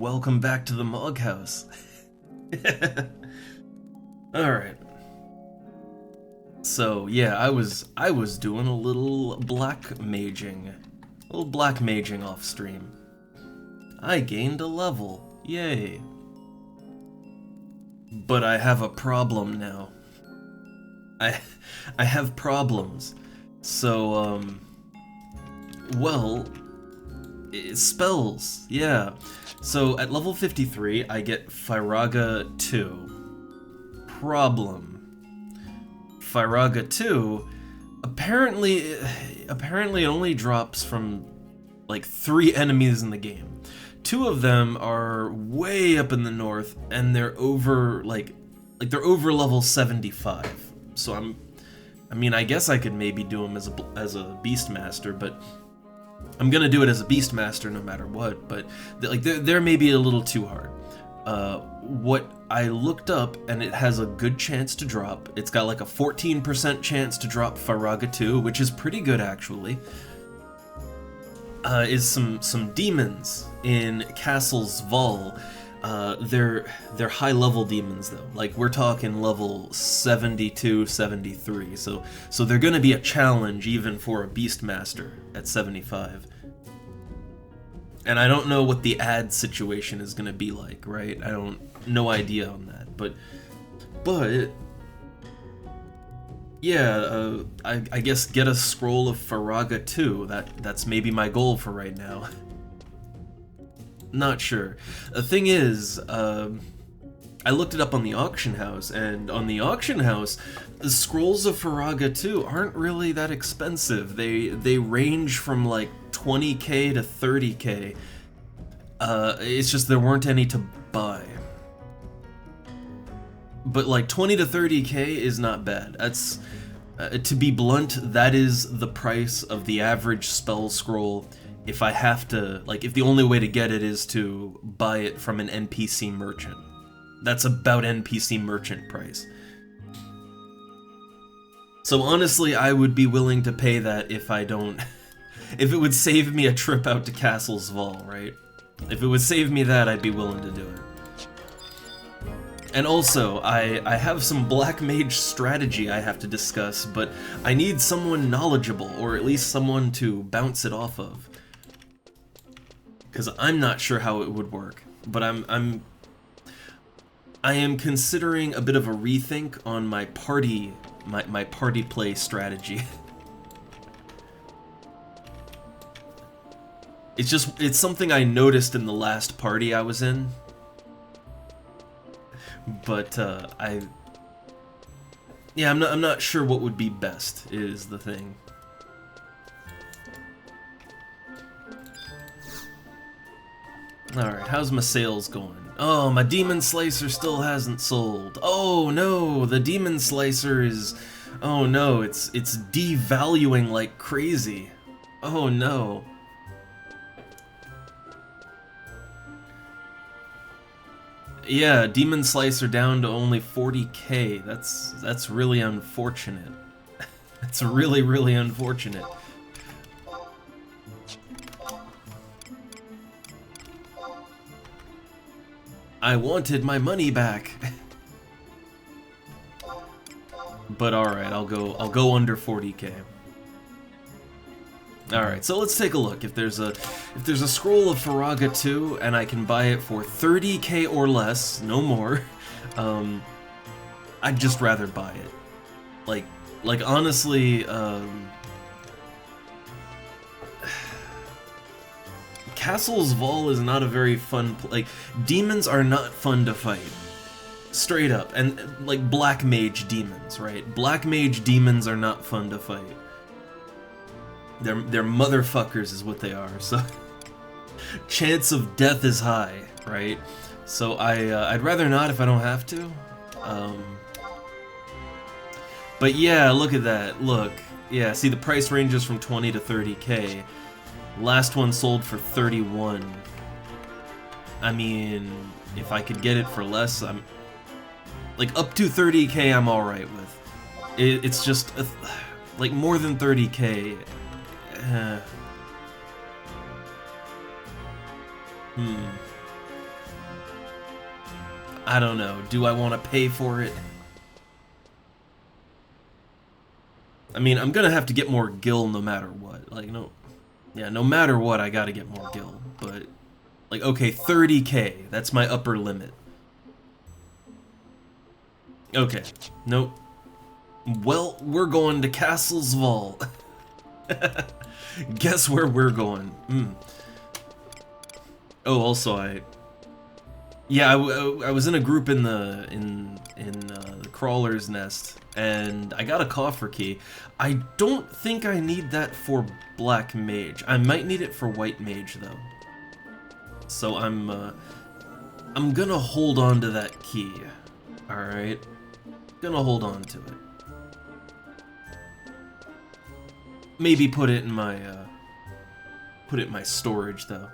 welcome back to the Mog House. Alright. So, yeah, I was doing a little black maging. Off stream. I gained a level. Yay. But I have a problem now. I have problems. So, well, spells, yeah. So at level 53, I get Firaga 2. Problem. Firaga 2, apparently it only drops from like 3 enemies in the game. 2 of them are way up in the north, and they're over they're over level 75. So I mean, I guess I could maybe do them as a Beastmaster, but I'm gonna do it as a Beastmaster no matter what. But they're maybe a little too hard. What I looked up, and it has a good chance to drop. It's got like a 14% chance to drop Firaga 2, which is pretty good actually. Is some demons in Castle's Vol. They're high level demons though. Like we're talking level 72, 73. So they're gonna be a challenge even for a Beastmaster at 75. And I don't know what the ad situation is gonna be like, right? No idea on that. But yeah, I guess get a scroll of Firaga 2. That's maybe my goal for right now. Not sure. The thing is, I looked it up on the auction house, and on the auction house, the scrolls of Firaga 2 aren't really that expensive. They range from like 20k to 30k. It's just there weren't any to buy. But like 20 to 30k is not bad. That's, to be blunt, that is the price of the average spell scroll if I have to, if the only way to get it is to buy it from an NPC merchant. That's about NPC merchant price. So honestly, I would be willing to pay that if it would save me a trip out to Castle's Vol, right? If it would save me that, I'd be willing to do it. And also, I have some Black Mage strategy I have to discuss, but I need someone knowledgeable, or at least someone to bounce it off of. Because I'm not sure how it would work, but I am considering a bit of a rethink on my party play strategy. It's something I noticed in the last party I was in. But I'm not sure what would be best is the thing. Alright, how's my sales going? Oh, my Demon Slicer still hasn't sold. Oh no, the Demon Slicer is... Oh no, it's devaluing like crazy. Oh no. Yeah, Demon Slicer down to only 40k. That's really unfortunate. That's really, really unfortunate. I wanted my money back. But alright, I'll go under 40k. Alright, so let's take a look. If there's a scroll of Firaga 2 and I can buy it for 30k or less, no more, I'd just rather buy it. Like honestly, Castle's Vol is not a very fun, demons are not fun to fight. Straight up. And, Black Mage demons, right? Black Mage demons are not fun to fight. They're motherfuckers is what they are, so... Chance of death is high, right? So I'd rather not if I don't have to. But yeah, look at that, look. Yeah, see the price ranges from 20 to 30k. Last one sold for 31. I mean, if I could get it for less, I'm... up to 30k I'm alright with. It's just, more than 30k... I don't know. Do I want to pay for it? I mean, I'm gonna have to get more gil no matter what. Like, no... Yeah, no matter what, I gotta get more gil. But, like, okay, 30k. That's my upper limit. Okay. Nope. Well, we're going to Castle's Vault. Guess where we're going. Oh, also, yeah, I was in a group in the Crawler's Nest, and I got a coffer key. I don't think I need that for Black Mage. I might need it for White Mage though. So I'm gonna hold on to that key. All right, gonna hold on to it. Maybe put it in my storage though.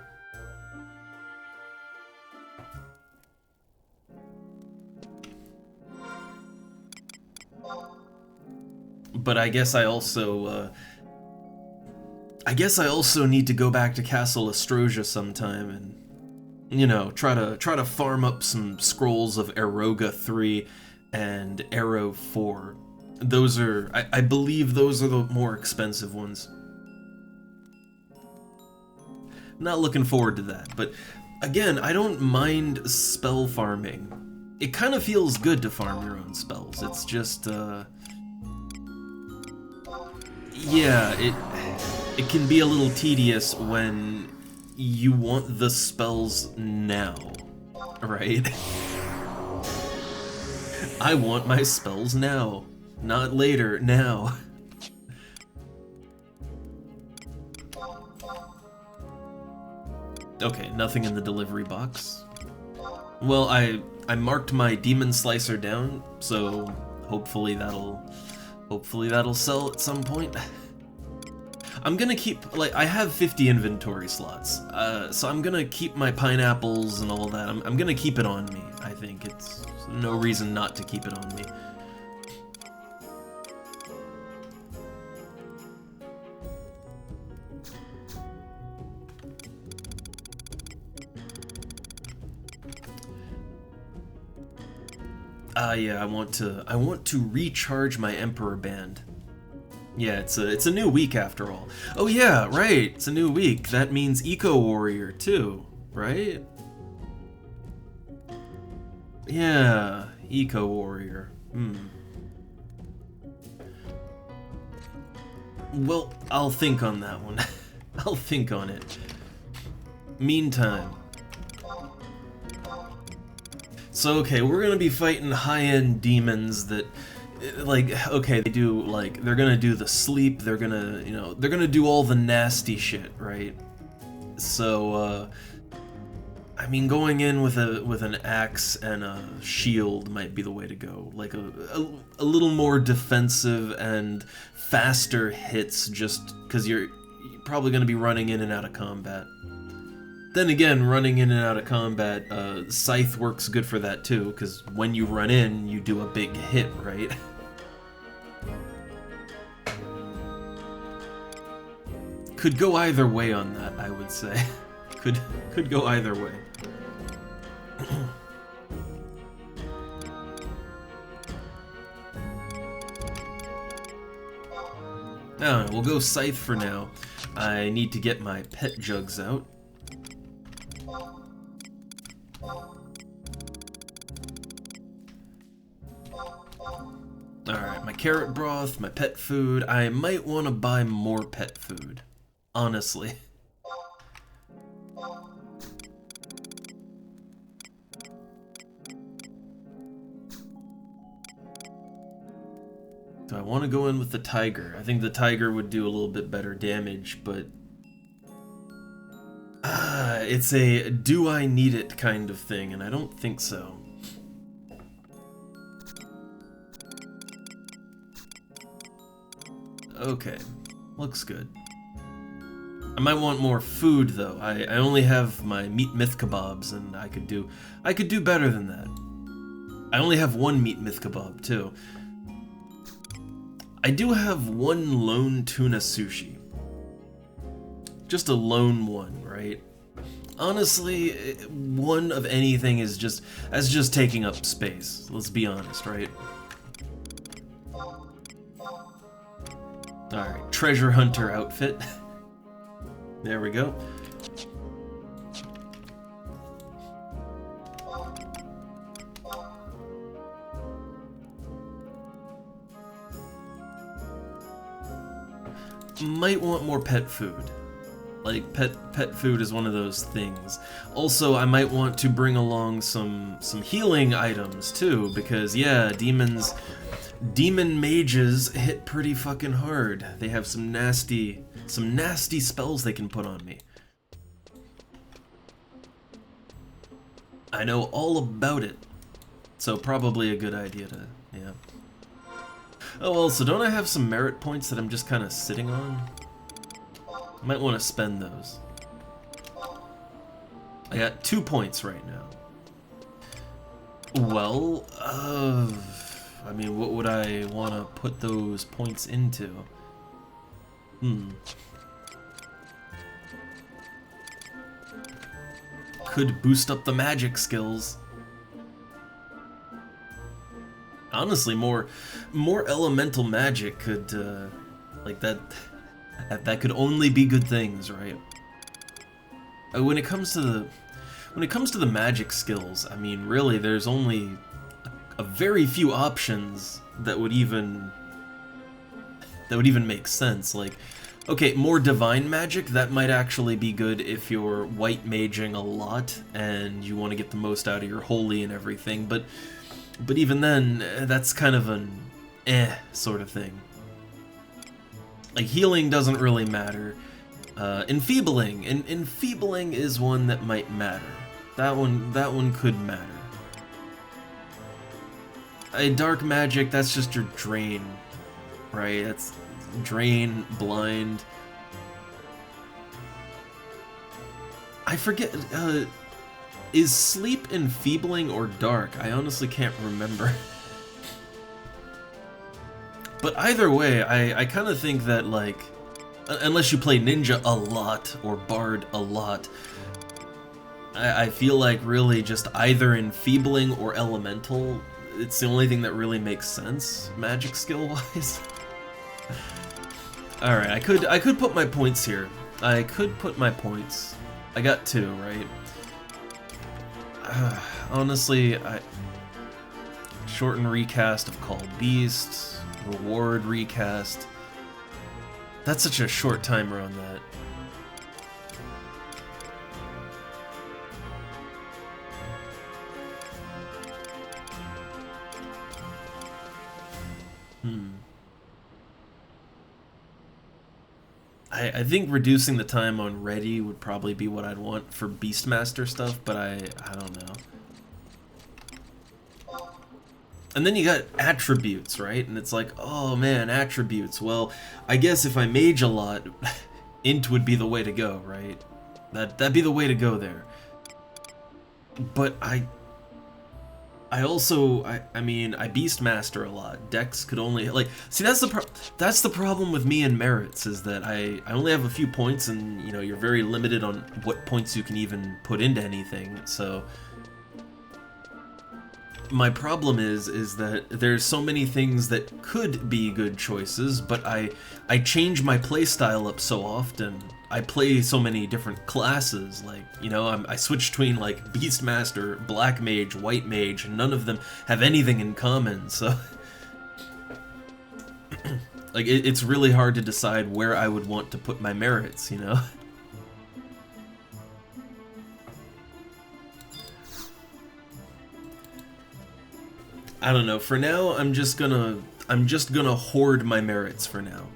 But I guess I also need to go back to Castle Astrosia sometime and, you know, try to farm up some scrolls of Eroga 3 and Arrow 4. Those are, I believe those are the more expensive ones. Not looking forward to that, but again, I don't mind spell farming. It kind of feels good to farm your own spells. It's just, yeah, it can be a little tedious when you want the spells now, right? I want my spells now, not later, now. Okay, nothing in the delivery box. Well, I marked my Demon Slicer down, so hopefully that'll sell at some point. I'm gonna keep, like, I have 50 inventory slots, so I'm gonna keep my pineapples and all that. I'm gonna keep it on me. I think it's no reason not to keep it on me. Yeah, I want to recharge my Emperor Band. Yeah, it's a new week after all. Oh yeah, right. It's a new week. That means Eco Warrior too, right? Yeah, Eco Warrior. Well, I'll think on that one. I'll think on it. Meantime. So, okay, we're gonna be fighting high-end demons that, like, okay, they do, like, they're gonna do the sleep, they're gonna, you know, they're gonna do all the nasty shit, right? So, I mean, going in with an axe and a shield might be the way to go. Like, a little more defensive and faster hits, just because you're probably gonna be running in and out of combat. Then again, running in and out of combat, Scythe works good for that too, because when you run in, you do a big hit, right? Could go either way on that, I would say. Could go either way. Now, we'll go Scythe for now. I need to get my pet jugs out. Alright, my carrot broth, my pet food. I might want to buy more pet food, honestly. Do I want to go in with the tiger? I think the tiger would do a little bit better damage, but... it's a do I need it kind of thing, and I don't think so. Okay, looks good. I might want more food though. I only have my meat myth kebabs, and I could do better than that. I only have one meat myth kebab too. I do have one lone tuna sushi. Just a lone one, right? Honestly, one of anything is just taking up space. Let's be honest, right? Alright, treasure hunter outfit. There we go. Might want more pet food. Like, pet food is one of those things. Also, I might want to bring along some healing items too, because yeah, demon mages hit pretty fucking hard. They have some nasty spells they can put on me. I know all about it. So probably a good idea to, yeah. Oh, also, don't I have some merit points that I'm just kind of sitting on? I might want to spend those. I got 2 points right now. Well, I mean, what would I want to put those points into? Could boost up the magic skills. Honestly, more elemental magic could, like that could only be good things, right? When it comes to the magic skills, I mean, really, there's only a very few options that would even make sense. Like, okay, more divine magic, that might actually be good if you're white maging a lot and you want to get the most out of your holy and everything, but even then, that's kind of an sort of thing. Like, healing doesn't really matter. Enfeebling is one that might matter. That one could matter. Dark magic, that's just your drain, right? That's drain, blind. I forget, is sleep enfeebling or dark? I honestly can't remember. But either way, I kind of think that, like, unless you play ninja a lot or bard a lot, I feel like really just either enfeebling or elemental, it's the only thing that really makes sense, magic skill-wise. Alright, I could put my points here. I could put my points. I got 2, right? Honestly, shorten recast of Called Beast, reward recast. That's such a short timer on that. I think reducing the time on ready would probably be what I'd want for Beastmaster stuff, but I don't know. And then you got attributes, right? And it's like, oh man, attributes. Well, I guess if I mage a lot, int would be the way to go, right? That'd be the way to go there. But I mean, I Beastmaster a lot. Dex could only, like, see, that's the problem with me and merits, is that I only have a few points, and, you know, you're very limited on what points you can even put into anything, so my problem is that there's so many things that could be good choices, but I change my playstyle up so often. I play so many different classes, like, you know, I switch between, like, Beastmaster, Black Mage, White Mage, and none of them have anything in common, so like, it's really hard to decide where I would want to put my merits, you know? I don't know, for now, I'm just gonna hoard my merits for now.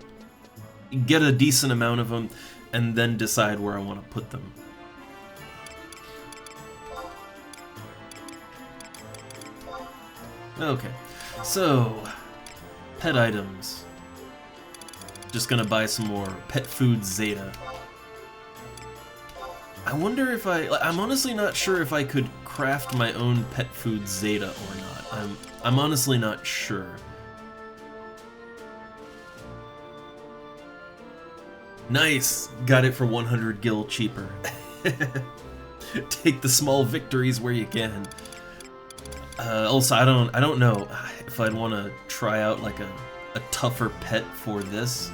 Get a decent amount of them, and then decide where I want to put them. Okay, so, pet items. Just gonna buy some more pet food Zeta. I wonder if I'm honestly not sure if I could craft my own pet food Zeta or not. I'm honestly not sure. Nice! Got it for 100 gil cheaper. Take the small victories where you can. Also, I don't know if I'd want to try out like a tougher pet for this.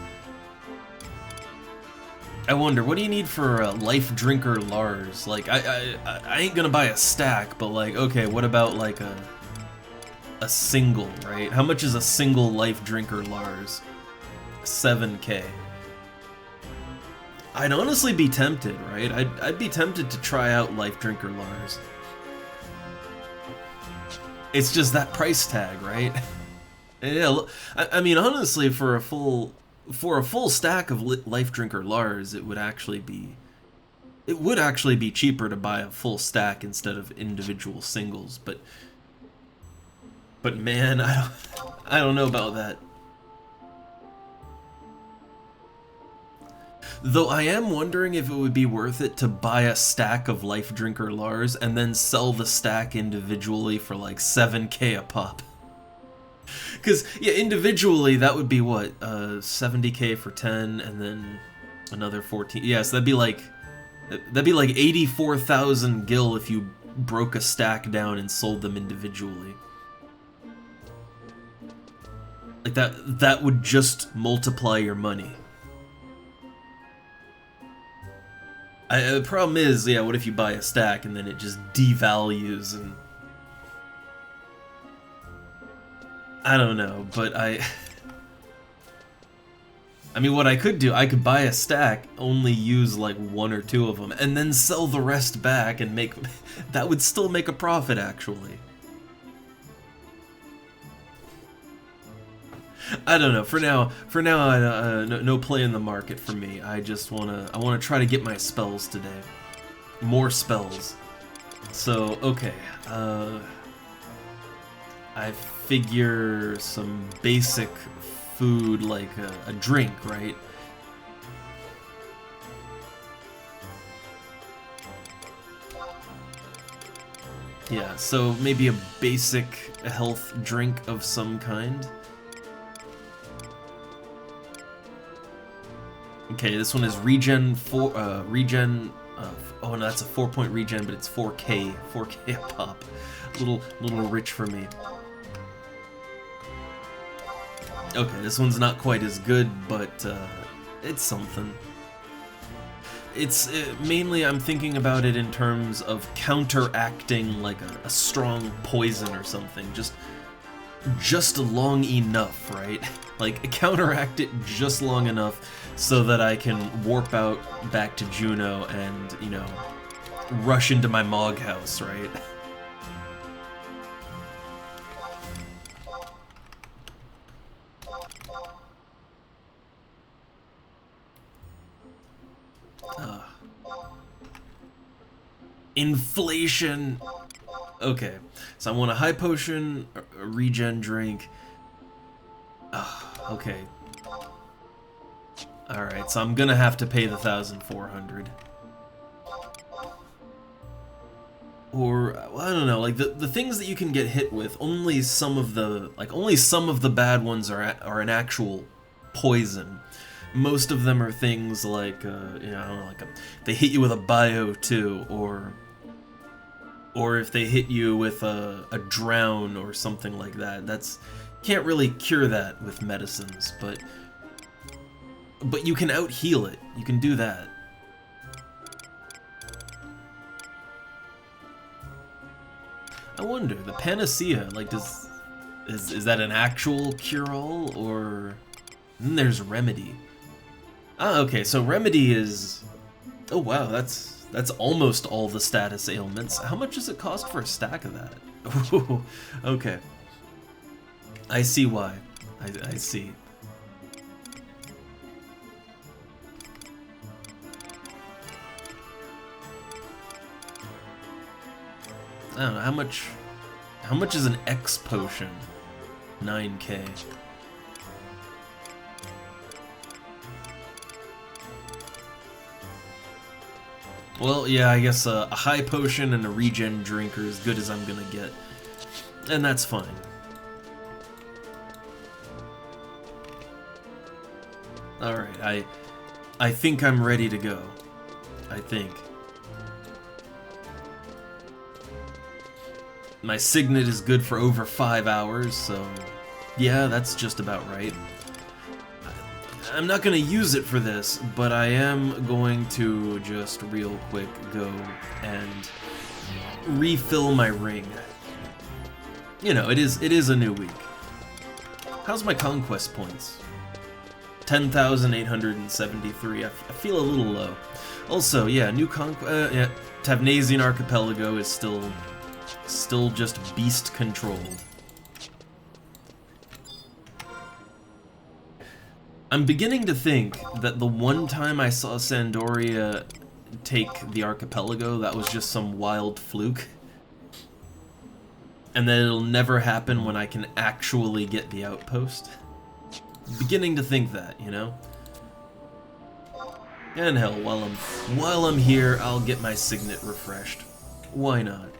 I wonder, what do you need for a life drinker Lars? Like, I ain't gonna buy a stack, but like, okay, what about like a single, right? How much is a single life drinker Lars? 7K. I'd honestly be tempted, right? I'd be tempted to try out life drinker Lars. It's just that price tag, right? Yeah, I mean, honestly, for a full stack of life drinker Lars, it would actually be cheaper to buy a full stack instead of individual singles. But man, I don't know about that. Though I am wondering if it would be worth it to buy a stack of life drinker Lars and then sell the stack individually for like 7K a pop. Because, yeah, individually, that would be what? 70K for 10, and then another 14. Yes, yeah, so that'd be like 84,000 gil if you broke a stack down and sold them individually. Like, that would just multiply your money. The problem is, yeah, what if you buy a stack and then it just devalues and... I don't know, but I mean, what I could do, I could buy a stack, only use like 1 or 2 of them, and then sell the rest back and make... That would still make a profit, actually. I don't know. For now, no play in the market for me. I just wanna try to get my spells today. More spells. So, okay. I figure some basic food like a drink, right? Yeah, so maybe a basic health drink of some kind. Okay, this one is regen 4, oh no, that's a 4-point regen, but it's 4K a pop. Little rich for me. Okay, this one's not quite as good, but it's something. It's mainly I'm thinking about it in terms of counteracting like a strong poison or something, just long enough, right? Like counteract it just long enough so that I can warp out back to Juno and, you know, rush into my Mog house, right? Inflation! Okay, so I want a high potion, a regen drink. Okay. Alright, so I'm gonna have to pay the 1,400. Or, well, I don't know, like, the things that you can get hit with, only some of the bad ones are an actual poison. Most of them are things like, you know, I don't know, like they hit you with a bio too, or if they hit you with a drown or something like that. Can't really cure that with medicines, but you can out-heal it. You can do that. I wonder, the panacea, like, is that an actual cure-all, or... And then there's remedy. Ah, okay, so remedy is... Oh wow, that's almost all the status ailments. How much does it cost for a stack of that? Ooh, okay. I see why. I see. I don't know, how much is an X potion? 9K. Well, yeah, I guess a high potion and a regen drink are as good as I'm gonna get. And that's fine. Alright, I think I'm ready to go. I think. My signet is good for over 5 hours, so yeah, that's just about right. I'm not gonna use it for this, but I am going to just real quick go and refill my ring. You know, it is a new week. How's my conquest points? 10,873. I feel a little low. Also, yeah, new yeah, Tavnasian Archipelago is still just beast controlled. I'm beginning to think that the one time I saw Sandoria take the archipelago, that was just some wild fluke. And that it'll never happen when I can actually get the outpost. Beginning to think that, you know? And hell, while I'm here, I'll get my signet refreshed. Why not?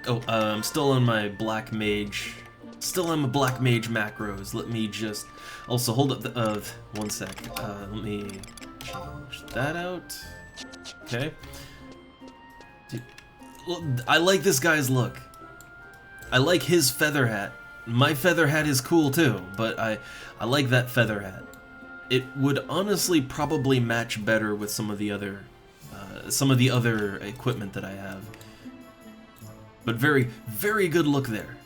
Oh, I'm still on my black mage. Still on my black mage macros. Let me just also hold up the one sec. Let me change that out. Okay. Dude, look, I like this guy's look. I like his feather hat. My feather hat is cool too, but I like that feather hat. It would honestly probably match better with some of the other equipment that I have. But very, very good look there.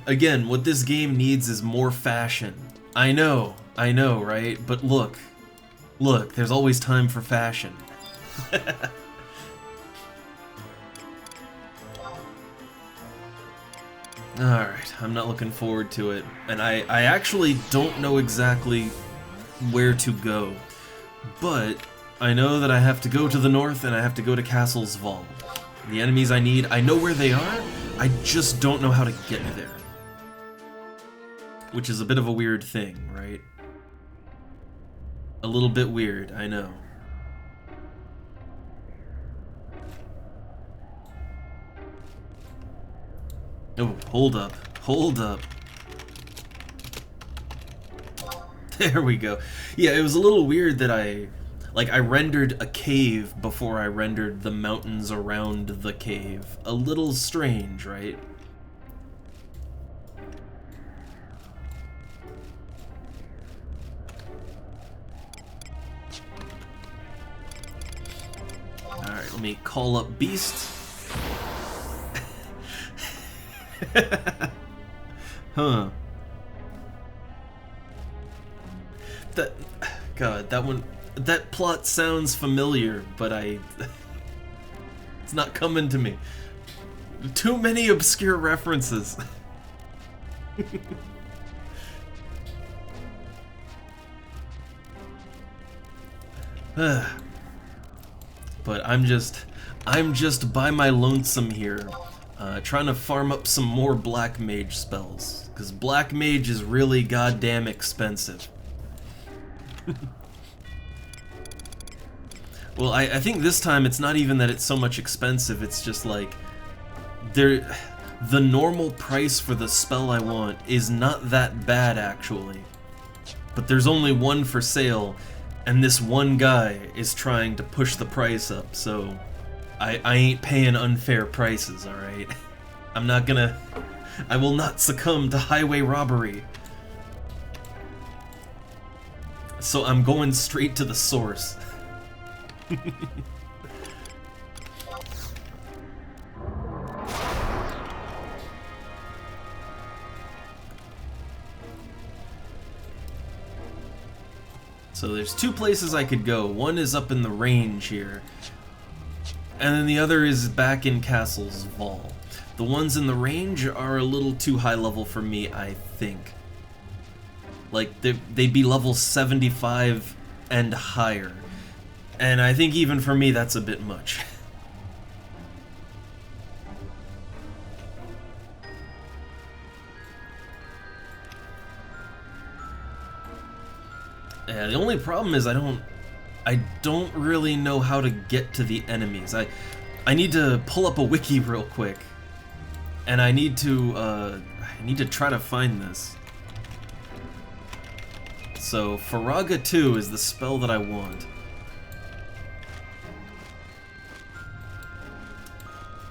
Again, what this game needs is more fashion. I know, right? But look, there's always time for fashion. Alright, I'm not looking forward to it. And I actually don't know exactly where to go. But I know that I have to go to the north and I have to go to Castle's Vault. The enemies I need, I know where they are, I just don't know how to get there. Which is a bit of a weird thing, right? A little bit weird, I know. Oh, hold up. There we go. Yeah, it was a little weird that I rendered a cave before I rendered the mountains around the cave. A little strange, right? Alright, let me call up Beast. Huh. That plot sounds familiar, but it's not coming to me. Too many obscure references. But I'm just by my lonesome here, trying to farm up some more black mage spells, because black mage is really goddamn expensive. Well, I think this time it's not even that it's so much expensive, it's just like, the normal price for the spell I want is not that bad, actually. But there's only one for sale, and this one guy is trying to push the price up, so I ain't paying unfair prices, alright? I will not succumb to highway robbery. So I'm going straight to the source. So there's two places I could go. One is up in the range here, and then the other is back in Castle's Vault. The ones in the range are a little too high level for me, I think. Like, they'd be level 75 and higher. And I think even for me, that's a bit much. Yeah, the only problem is I don't really know how to get to the enemies. I need to pull up a wiki real quick. And I need to try to find this. So Firaga 2 is the spell that I want.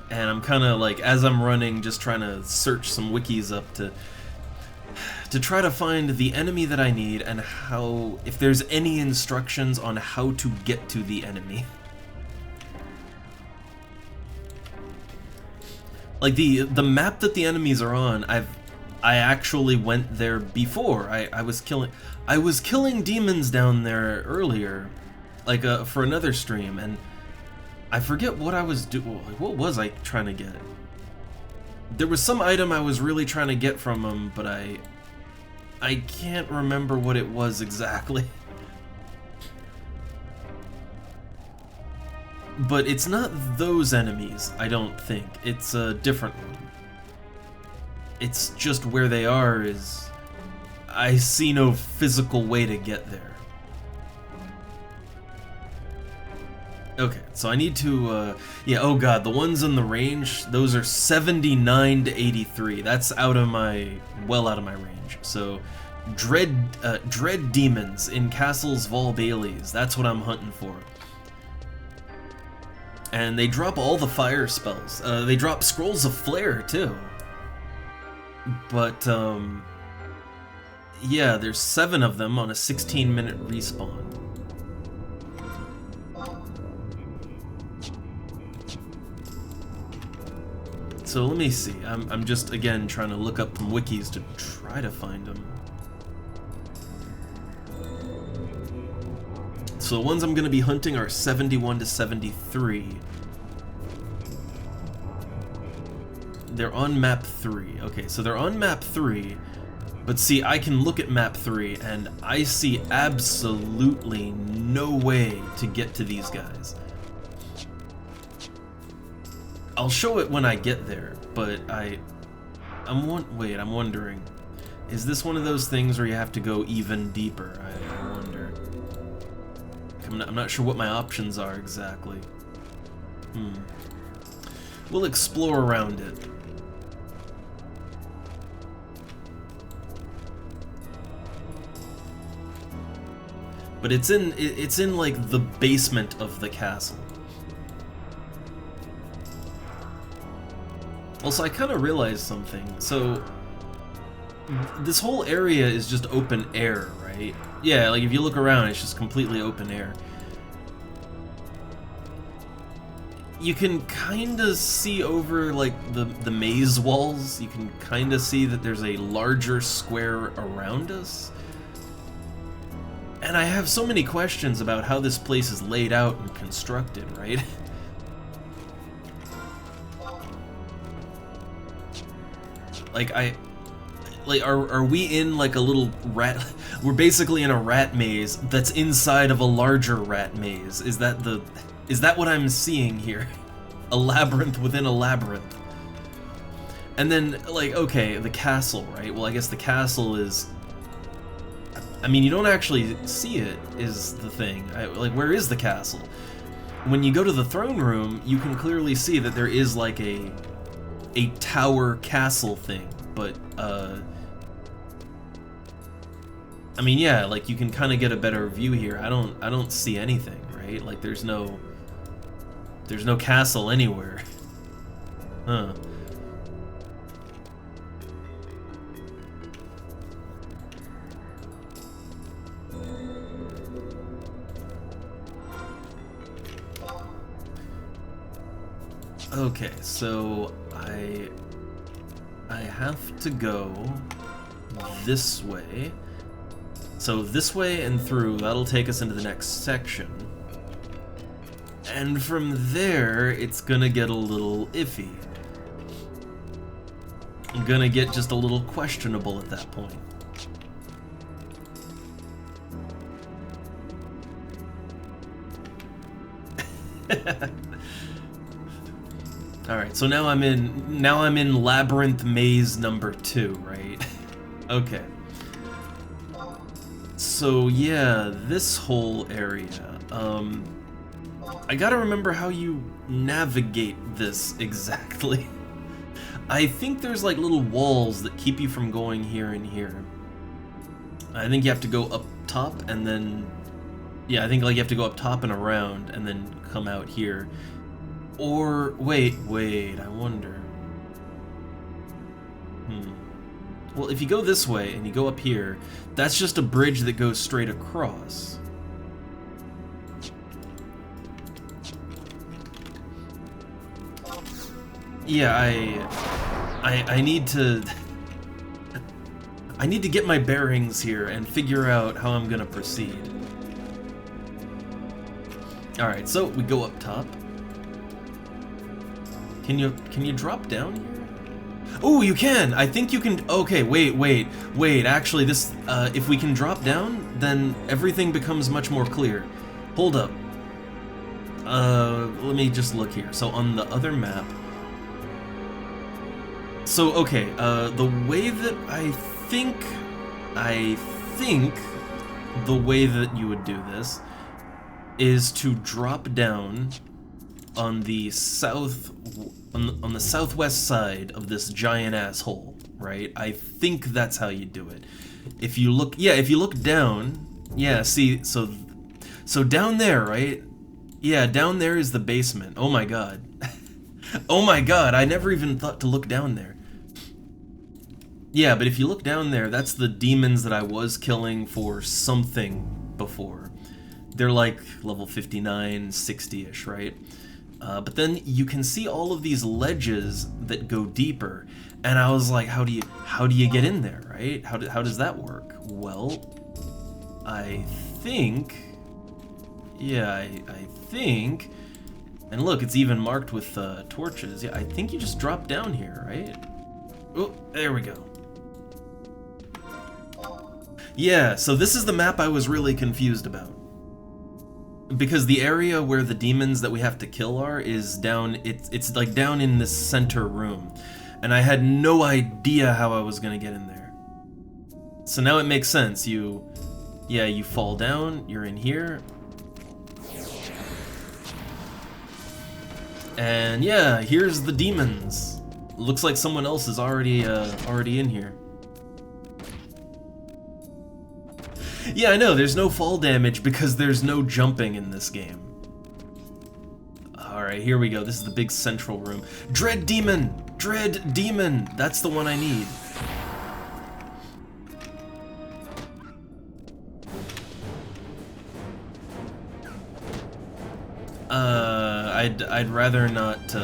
And I'm kind of like, as I'm running, just trying to search some wikis up to try to find the enemy that I need and how, if there's any instructions on how to get to the enemy. Like the map that the enemies are on, I actually went there before. I was killing demons down there earlier, like for another stream, and I forget what I was doing. What was I trying to get? There was some item I was really trying to get from him, but I can't remember what it was exactly. But it's not those enemies, I don't think. It's a different one. It's just where they are is... I see no physical way to get there. Okay, so I need to, yeah, oh god, the ones in the range, those are 79 to 83. That's out of my, well out of my range. So, Dread Demons in Castles Vol Baileys, that's what I'm hunting for. And they drop all the fire spells. They drop Scrolls of Flare, too. But, yeah, there's 7 of them on a 16-minute respawn. So let me see. I'm just, again, trying to look up some wikis to try to find them. So the ones I'm going to be hunting are 71 to 73. They're on map 3. Okay, so they're on map 3, but see, I can look at map 3, and I see absolutely no way to get to these guys. I'll show it when I get there, but I'm wondering, is this one of those things where you have to go even deeper? I wonder. I'm not sure what my options are exactly. We'll explore around it. But it's in like the basement of the castle. Also, I kind of realized something. So, this whole area is just open air, right? Yeah, like if you look around, it's just completely open air. You can kind of see over, like, the maze walls. You can kind of see that there's a larger square around us. And I have so many questions about how this place is laid out and constructed, right? Are we in like a little rat? We're basically in a rat maze that's inside of a larger rat maze. Is that what I'm seeing here? A labyrinth within a labyrinth. And then, like, okay, the castle, right? Well, I guess the castle is... I mean, you don't actually see it, is the thing. Like, where is the castle? When you go to the throne room, you can clearly see that there is like a tower castle thing, but I mean, yeah, like you can kind of get a better view here. I don't see anything, right? Like there's no castle anywhere. Huh. Okay, so I have to go this way. So this way and through, that'll take us into the next section. And from there, it's gonna get a little iffy. I'm gonna get just a little questionable at that point. Alright, so now I'm in Labyrinth Maze number 2, right? Okay. So yeah, this whole area, I gotta remember how you navigate this exactly. I think there's like little walls that keep you from going here and here. I think you have to go up top and then... Yeah, I think like you have to go up top and around and then come out here. Or... Wait, I wonder... Well, if you go this way and you go up here, that's just a bridge that goes straight across. Yeah, I need to... I need to get my bearings here and figure out how I'm gonna proceed. Alright, so we go up top. Can you drop down here? Oh, you can! I think you can... Okay, wait, actually this... if we can drop down, then everything becomes much more clear. Hold up. Let me just look here. So on the other map... So, okay, the way that I think the way that you would do this is to drop down on the on the southwest side of this giant asshole, right? I think that's how you do it. If you look, yeah, if you look down, yeah, see, so down there, right? Yeah, down there is the basement. Oh my god. Oh my god, I never even thought to look down there. Yeah, but if you look down there, that's the demons that I was killing for something before. They're like level 59, 60-ish, right? But then you can see all of these ledges that go deeper, and I was like, how do you get in there, right? How does that work? Well, I think, yeah, I think, and look, it's even marked with torches. Yeah, I think you just drop down here, right? Oh, there we go. Yeah, so this is the map I was really confused about. Because the area where the demons that we have to kill are is down, it's like down in this center room. And I had no idea how I was gonna get in there. So now it makes sense. You fall down, you're in here. And yeah, here's the demons. Looks like someone else is already in here. Yeah, I know, there's no fall damage because there's no jumping in this game. Alright, here we go. This is the big central room. Dread Demon! Dread Demon! That's the one I need. I'd rather not,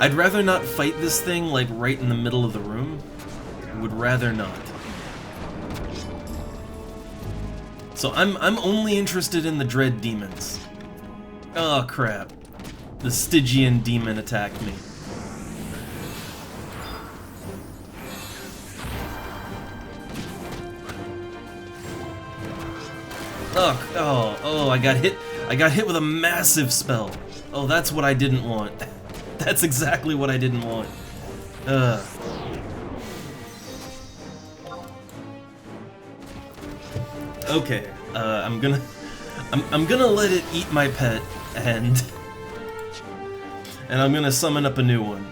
I'd rather not fight this thing, like, right in the middle of the room. Would rather not. So I'm only interested in the Dread Demons. Oh crap. The Stygian demon attacked me. Oh, I got hit with a massive spell. Oh, that's what I didn't want. That's exactly what I didn't want. Okay, I'm gonna let it eat my pet, and I'm gonna summon up a new one.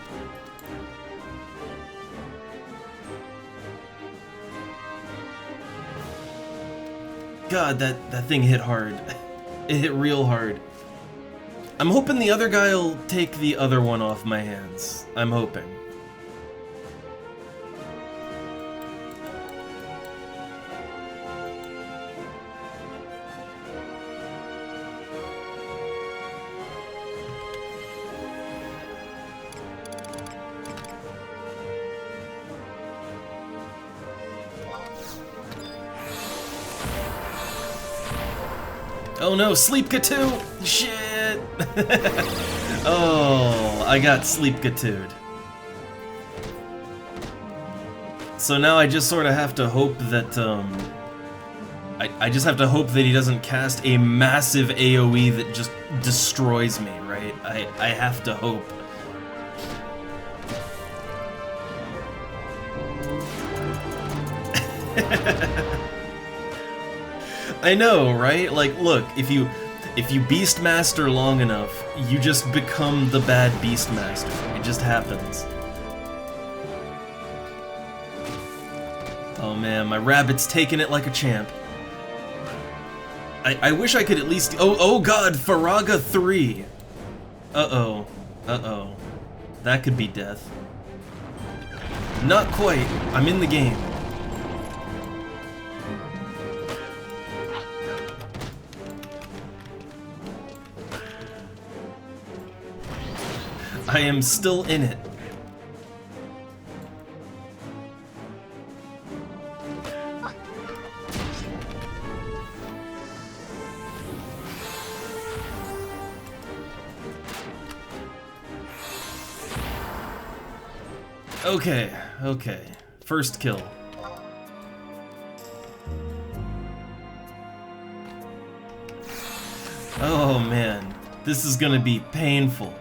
God, that thing hit hard. It hit real hard. I'm hoping the other guy will take the other one off my hands. I'm hoping. Oh no, Sleep-Gatued! Shit! Oh, I got Sleep-Gatued. So now I just sort of have to hope that, I just have to hope that he doesn't cast a massive AoE that just destroys me, right? I have to hope. I know, right? Like, look, if If you Beastmaster long enough, you just become the bad Beastmaster. It just happens. Oh man, my rabbit's taking it like a champ. I wish I could at least... Oh god, Faraga 3! Uh-oh. Uh-oh. That could be death. Not quite. I'm in the game. I am still in it. Okay, okay. First kill. Oh man, this is gonna be painful.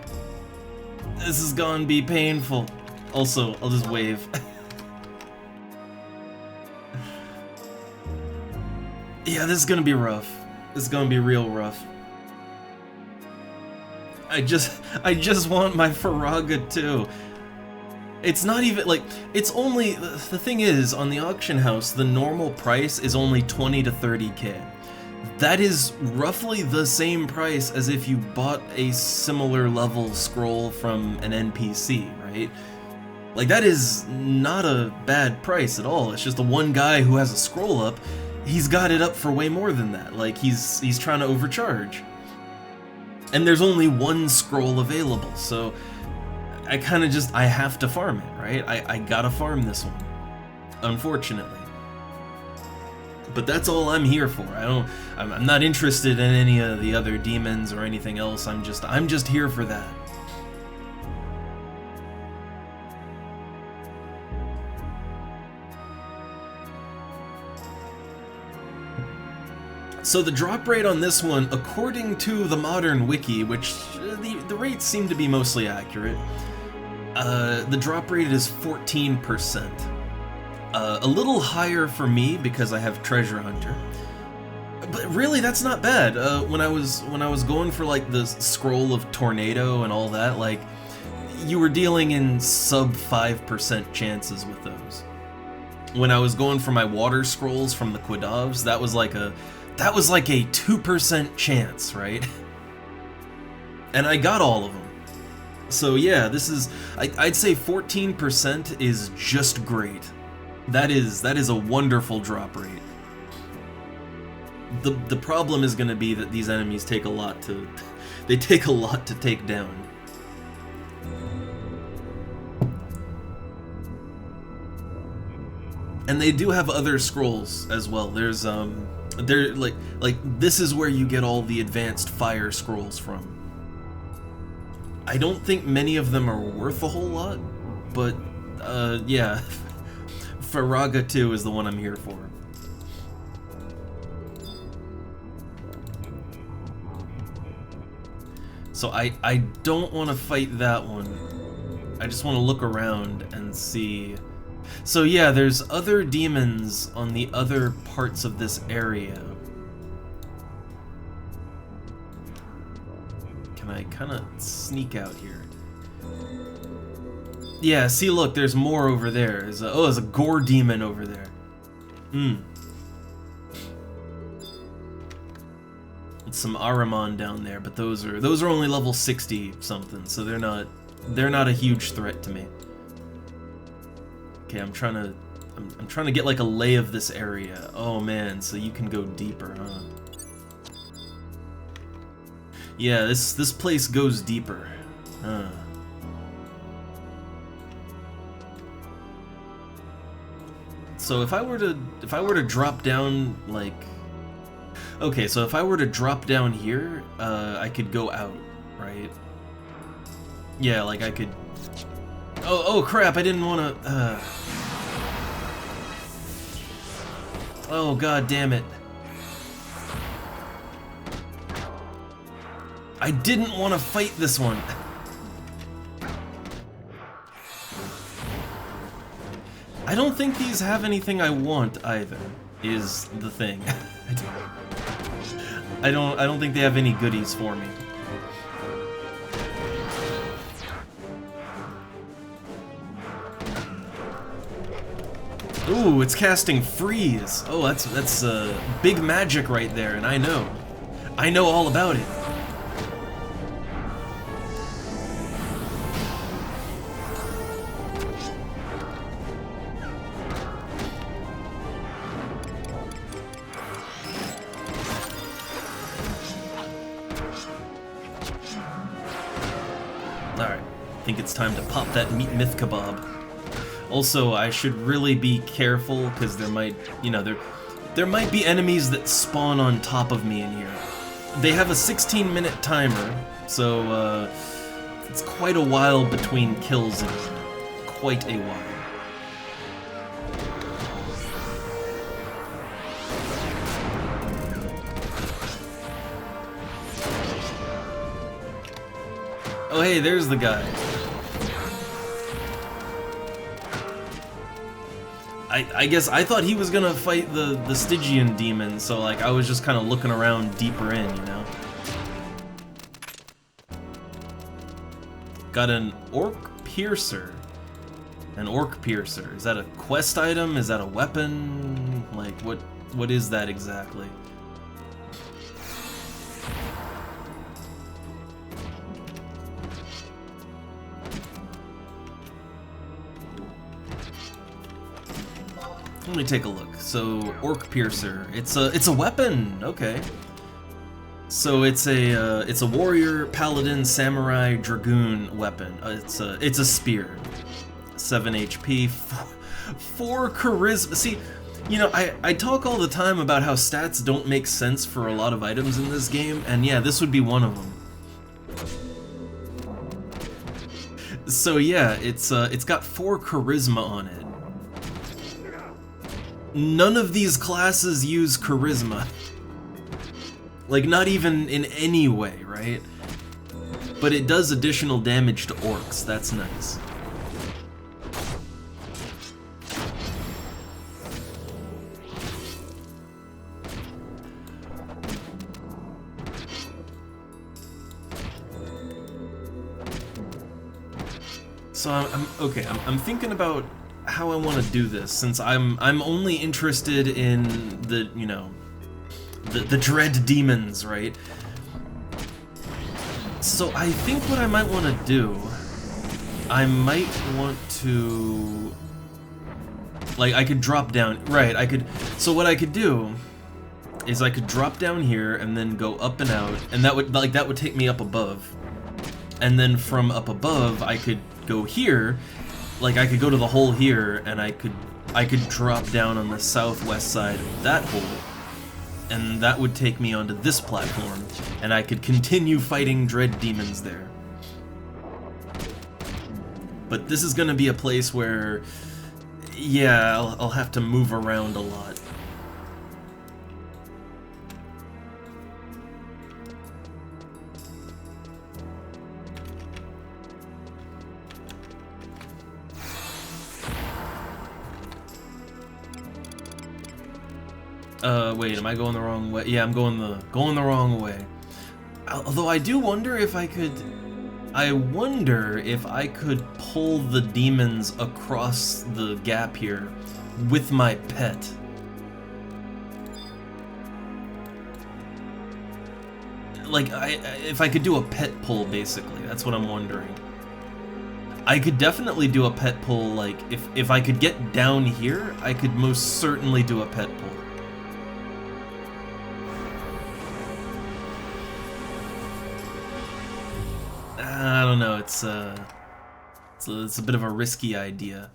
This is gonna be painful. Also, I'll just wave. Yeah, this is gonna be rough. This is gonna be real rough. I just want my Faraga too. It's not even, like, it's only, the thing is, on the auction house, the normal price is only 20 to 30k. That is roughly the same price as if you bought a similar level scroll from an NPC, right? Like, that is not a bad price at all. It's just the one guy who has a scroll up, he's got it up for way more than that. Like, he's trying to overcharge. And there's only one scroll available, so I kind of just, I have to farm it, right? I gotta farm this one, unfortunately. But that's all I'm here for. I'm not interested in any of the other demons or anything else. I'm just here for that. So the drop rate on this one, according to the modern wiki, which the rates seem to be mostly accurate, the drop rate is 14%. A little higher for me because I have Treasure Hunter, but really that's not bad. When I was going for like the scroll of Tornado and all that, like you were dealing in sub 5% chances with those. When I was going for my water scrolls from the Quidavs, that was like a 2% chance, right? And I got all of them. So yeah, this is, I'd say 14% is just great. That is a wonderful drop rate. The problem is going to be that these enemies take a lot to, they take a lot to take down. And they do have other scrolls as well. There's they're like this is where you get all the advanced fire scrolls from. I don't think many of them are worth a whole lot, but yeah, Faraga 2 is the one I'm here for. So I don't want to fight that one. I just want to look around and see. So yeah, there's other demons on the other parts of this area. Can I kind of sneak out here? Yeah, see, look, there's more over there. There's a gore demon over there. And some Ahriman down there, but those are only level 60 something, so they're not a huge threat to me. Okay, I'm trying to get like a lay of this area. Oh man, so you can go deeper, huh? Yeah, this place goes deeper. Huh. So if I were to drop down, like, okay, so if I were to drop down here, I could go out, right? Yeah, like I could. Oh crap! I didn't want to. Oh god damn it! I didn't want to fight this one. I don't think these have anything I want either, is the thing. I don't think they have any goodies for me. Ooh, it's casting freeze. Oh, that's big magic right there, and I know all about it. Alright, I think it's time to pop that meat myth kebab. Also, I should really be careful, because there might, you know, there might be enemies that spawn on top of me in here. They have a 16-minute timer, so it's quite a while between kills and quite a while. Oh hey, there's the guy. I guess I thought he was gonna fight the Stygian demon, so like I was just kind of looking around deeper in, you know? Got an Orc Piercer. An Orc Piercer. Is that a quest item? Is that a weapon? Like, what is that exactly? Let me take a look. So, Orc Piercer. It's a weapon. Okay. So it's a warrior, paladin, samurai, dragoon weapon. It's a spear. 7 HP, 4 charisma. See, you know, I talk all the time about how stats don't make sense for a lot of items in this game, and yeah, this would be one of them. So yeah, it's got 4 charisma on it. None of these classes use charisma. Like, not even in any way, right? But it does additional damage to orcs, that's nice. So I'm thinking about how I want to do this, since I'm only interested in the, you know, the dread demons, right? So I think what I might want to do, I might want to, like, I could drop down, right, so what I could do is I could drop down here and then go up and out, and that would take me up above. And then from up above, I could go here, like I could go to the hole here, and I could drop down on the southwest side of that hole, and that would take me onto this platform, and I could continue fighting dread demons there. But this is gonna be a place where, yeah, I'll have to move around a lot. Wait, am I going the wrong way? Yeah, I'm going the wrong way. Although I do wonder if I could pull the demons across the gap here with my pet. Like, if I could do a pet pull, basically, that's what I'm wondering. I could definitely do a pet pull, like, if I could get down here, I could most certainly do a pet pull. I don't know, it's a bit of a risky idea.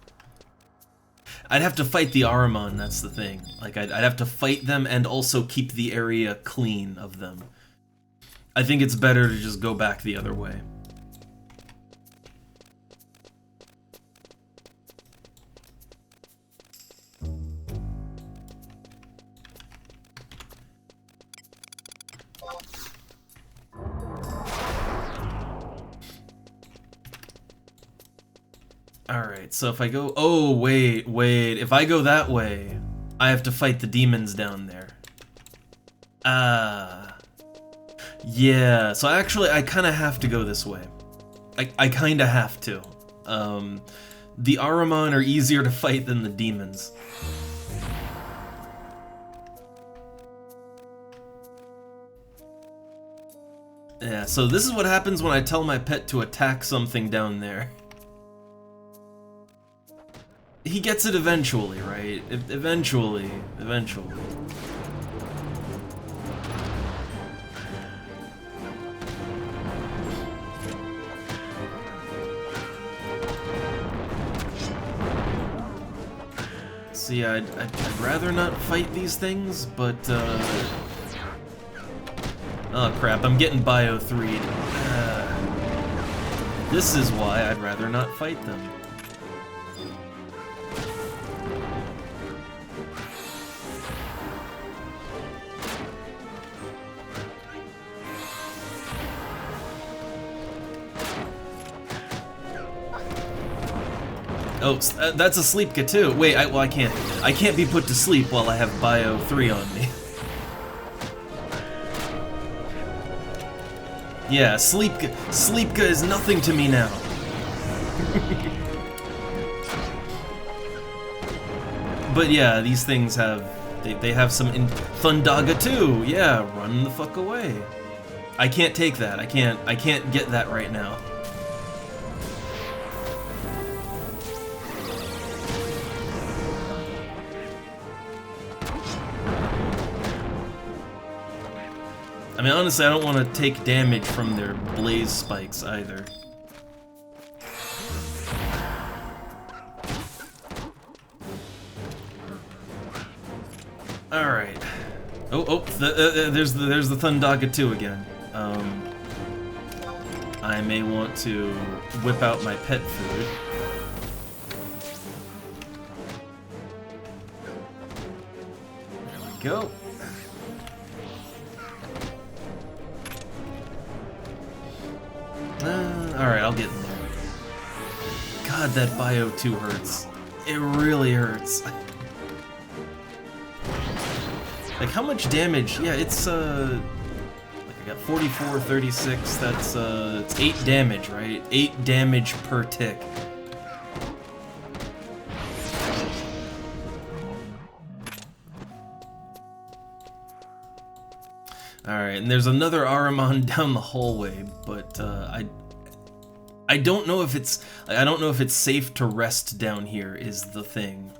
I'd have to fight the Ahriman, that's the thing. Like, I'd have to fight them and also keep the area clean of them. I think it's better to just go back the other way. Alright, so if I go... Oh, wait. If I go that way, I have to fight the demons down there. Yeah, so actually I kind of have to go this way. I kind of have to. The Ahriman are easier to fight than the demons. Yeah, so this is what happens when I tell my pet to attack something down there. He gets it eventually, right? Eventually. See, I'd rather not fight these things, but, oh crap, I'm getting Bio 3'd. This is why I'd rather not fight them. Oh, that's a Sleepka too. Wait, well I can't be put to sleep while I have Bio 3 on me. Yeah, Sleepka is nothing to me now. But yeah, these things have they have some Thundaga too. Yeah, run the fuck away. I can't take that. I can't get that right now. I mean, honestly, I don't want to take damage from their blaze spikes either. Alright. There's the Thundaga 2 again. I may want to whip out my pet food. There we go. Alright, I'll get in there. God, that Bio 2 hurts. It really hurts. Like, how much damage? Yeah, it's, like, I got 44, 36, that's, it's 8 damage, right? 8 damage per tick. Alright, and there's another Ahriman down the hallway, but, I don't know if it's safe to rest down here is the thing.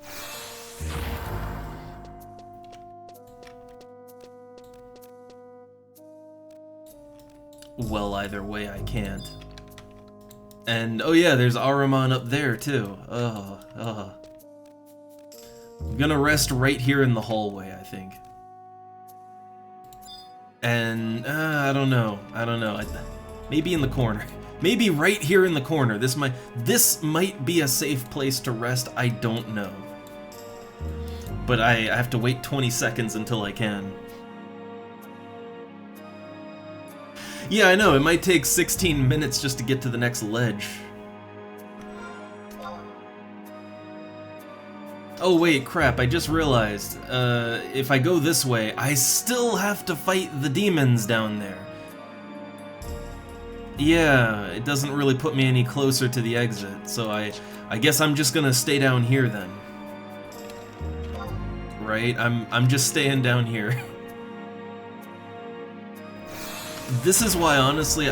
Well, either way I can't. And oh yeah, there's Ahriman up there too. I'm gonna rest right here in the hallway, I think. And I don't know. Maybe in the corner. Maybe right here in the corner. This might be a safe place to rest. I don't know. But I have to wait 20 seconds until I can. Yeah, I know. It might take 16 minutes just to get to the next ledge. Oh wait, crap, I just realized. If I go this way, I still have to fight the demons down there. Yeah, it doesn't really put me any closer to the exit, so I guess I'm just gonna stay down here then. Right? I'm just staying down here. This is why, honestly,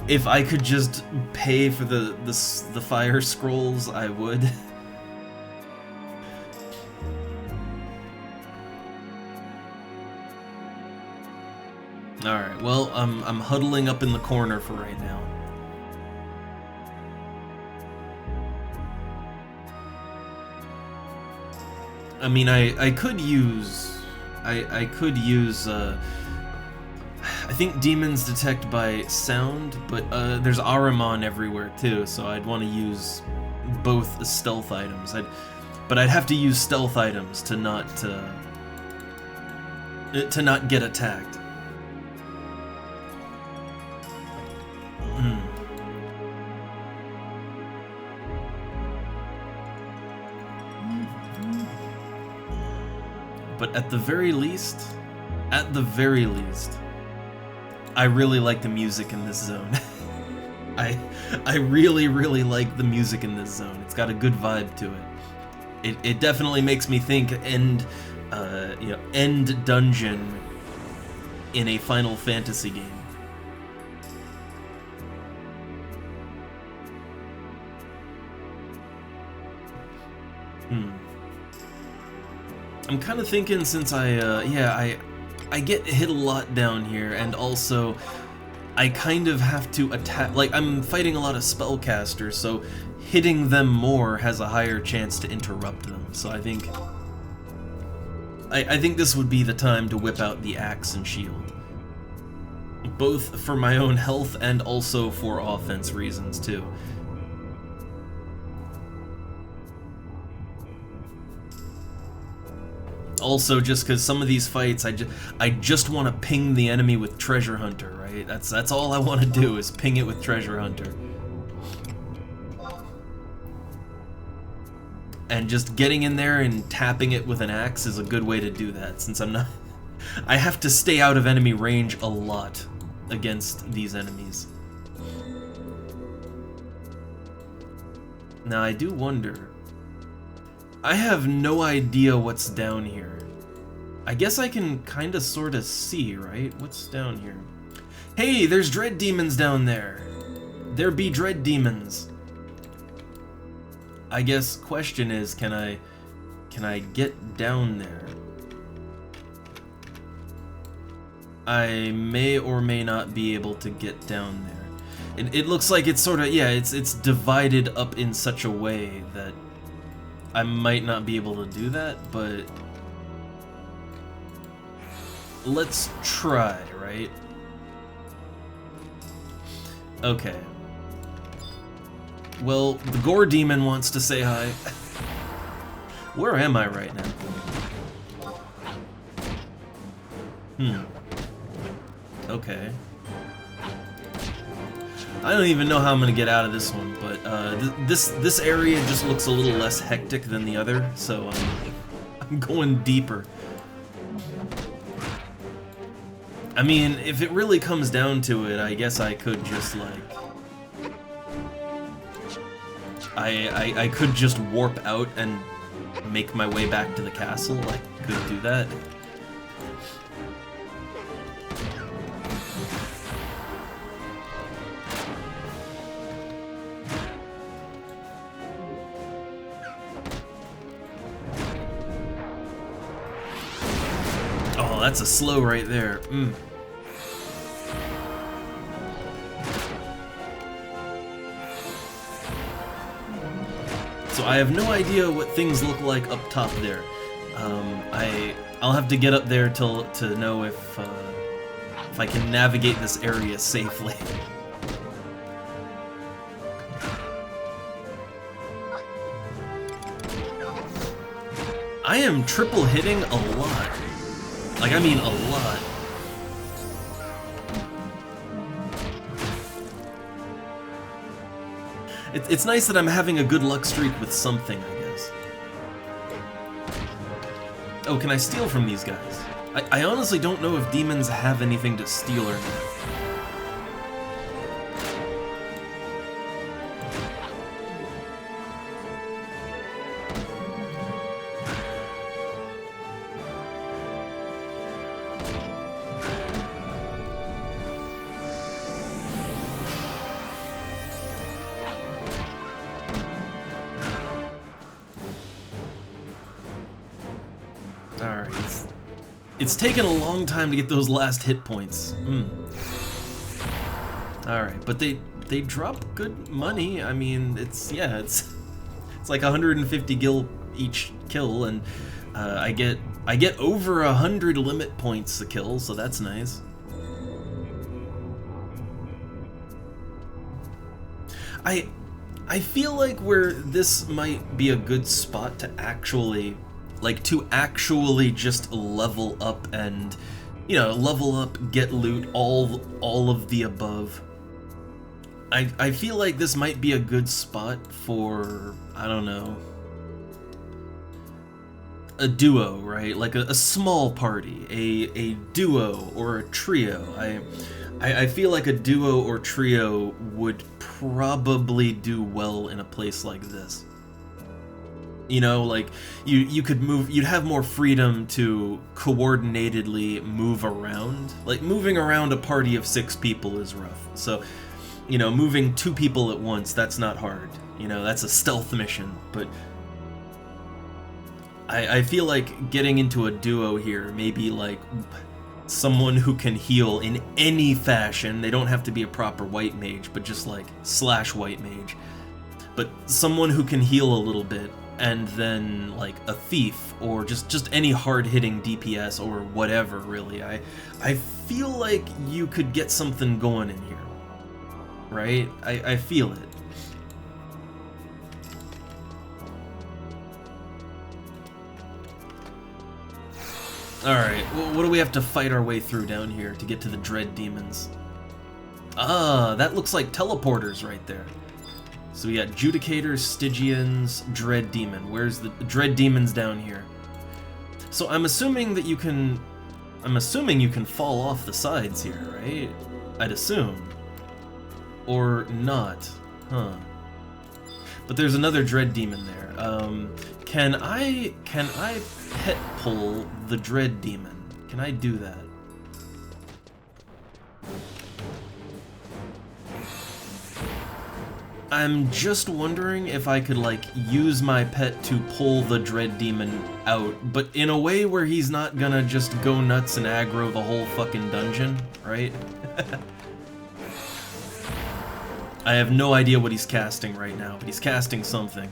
if I could just pay for the fire scrolls, I would. Alright, well, I'm huddling up in the corner for right now. I mean, I could use... I think demons detect by sound, but there's Ahriman everywhere too, so I'd want to use both stealth items. But I'd have to use stealth items to not get attacked. But at the very least, I really like the music in this zone. I really, really like the music in this zone. It's got a good vibe to it. It definitely makes me think end dungeon in a Final Fantasy game. I'm kind of thinking, since I get hit a lot down here, and also I kind of have to attack, like, I'm fighting a lot of spellcasters, so hitting them more has a higher chance to interrupt them. So I think this would be the time to whip out the axe and shield, both for my own health and also for offense reasons too. Also, just because some of these fights, I just want to ping the enemy with Treasure Hunter, right? That's all I want to do, is ping it with Treasure Hunter. And just getting in there and tapping it with an axe is a good way to do that, since I have to stay out of enemy range a lot against these enemies. Now, I do wonder, I have no idea what's down here. I guess I can kinda sorta see, right? What's down here? Hey, there's dread demons down there! There be dread demons. I guess question is, can I get down there? I may or may not be able to get down there. It looks like it's sorta, yeah, it's divided up in such a way that I might not be able to do that, but let's try, right? Okay. Well, the Gore Demon wants to say hi. Where am I right now? Okay. I don't even know how I'm gonna get out of this one, but this area just looks a little less hectic than the other, so I'm going deeper. I mean, if it really comes down to it, I guess I could just, like, I could just warp out and make my way back to the castle. I could do that. Oh, that's a slow right there. So I have no idea what things look like up top there. I'll have to get up there to know if I can navigate this area safely. I am triple hitting a lot. Like, I mean a lot. It's nice that I'm having a good luck streak with something, I guess. Oh, can I steal from these guys? I honestly don't know if demons have anything to steal or not. Alright. It's taken a long time to get those last hit points. Alright, but they drop good money. I mean, it's like 150 gil each kill, and I get over 100 limit points a kill, so that's nice. I feel like where this might be a good spot to actually just level up and, level up, get loot, all of the above. I feel like this might be a good spot for, I don't know, a duo, right? Like a small party, a duo or a trio. I feel like a duo or trio would probably do well in a place like this. You know, like, you could move, you'd have more freedom to coordinatedly move around. Like, moving around a party of 6 people is rough. So, you know, moving 2 people at once, that's not hard. You know, that's a stealth mission. But I feel like getting into a duo here, maybe like someone who can heal in any fashion. They don't have to be a proper white mage, but just like / white mage. But someone who can heal a little bit, and then like a thief, or just any hard-hitting DPS or whatever, really. I feel like you could get something going in here, right? I feel it. Alright, well, what do we have to fight our way through down here to get to the Dread Demons? Ah, that looks like teleporters right there. So we got Judicators, Stygians, Dread Demon. Where's the Dread Demons? Down here. So I'm assuming that you can fall off the sides here, right? I'd assume. Or not. Huh. But there's another Dread Demon there. Can I pet pull the Dread Demon? Can I do that? I'm just wondering if I could, like, use my pet to pull the Dread Demon out, but in a way where he's not gonna just go nuts and aggro the whole fucking dungeon, right? I have no idea what he's casting right now, but he's casting something.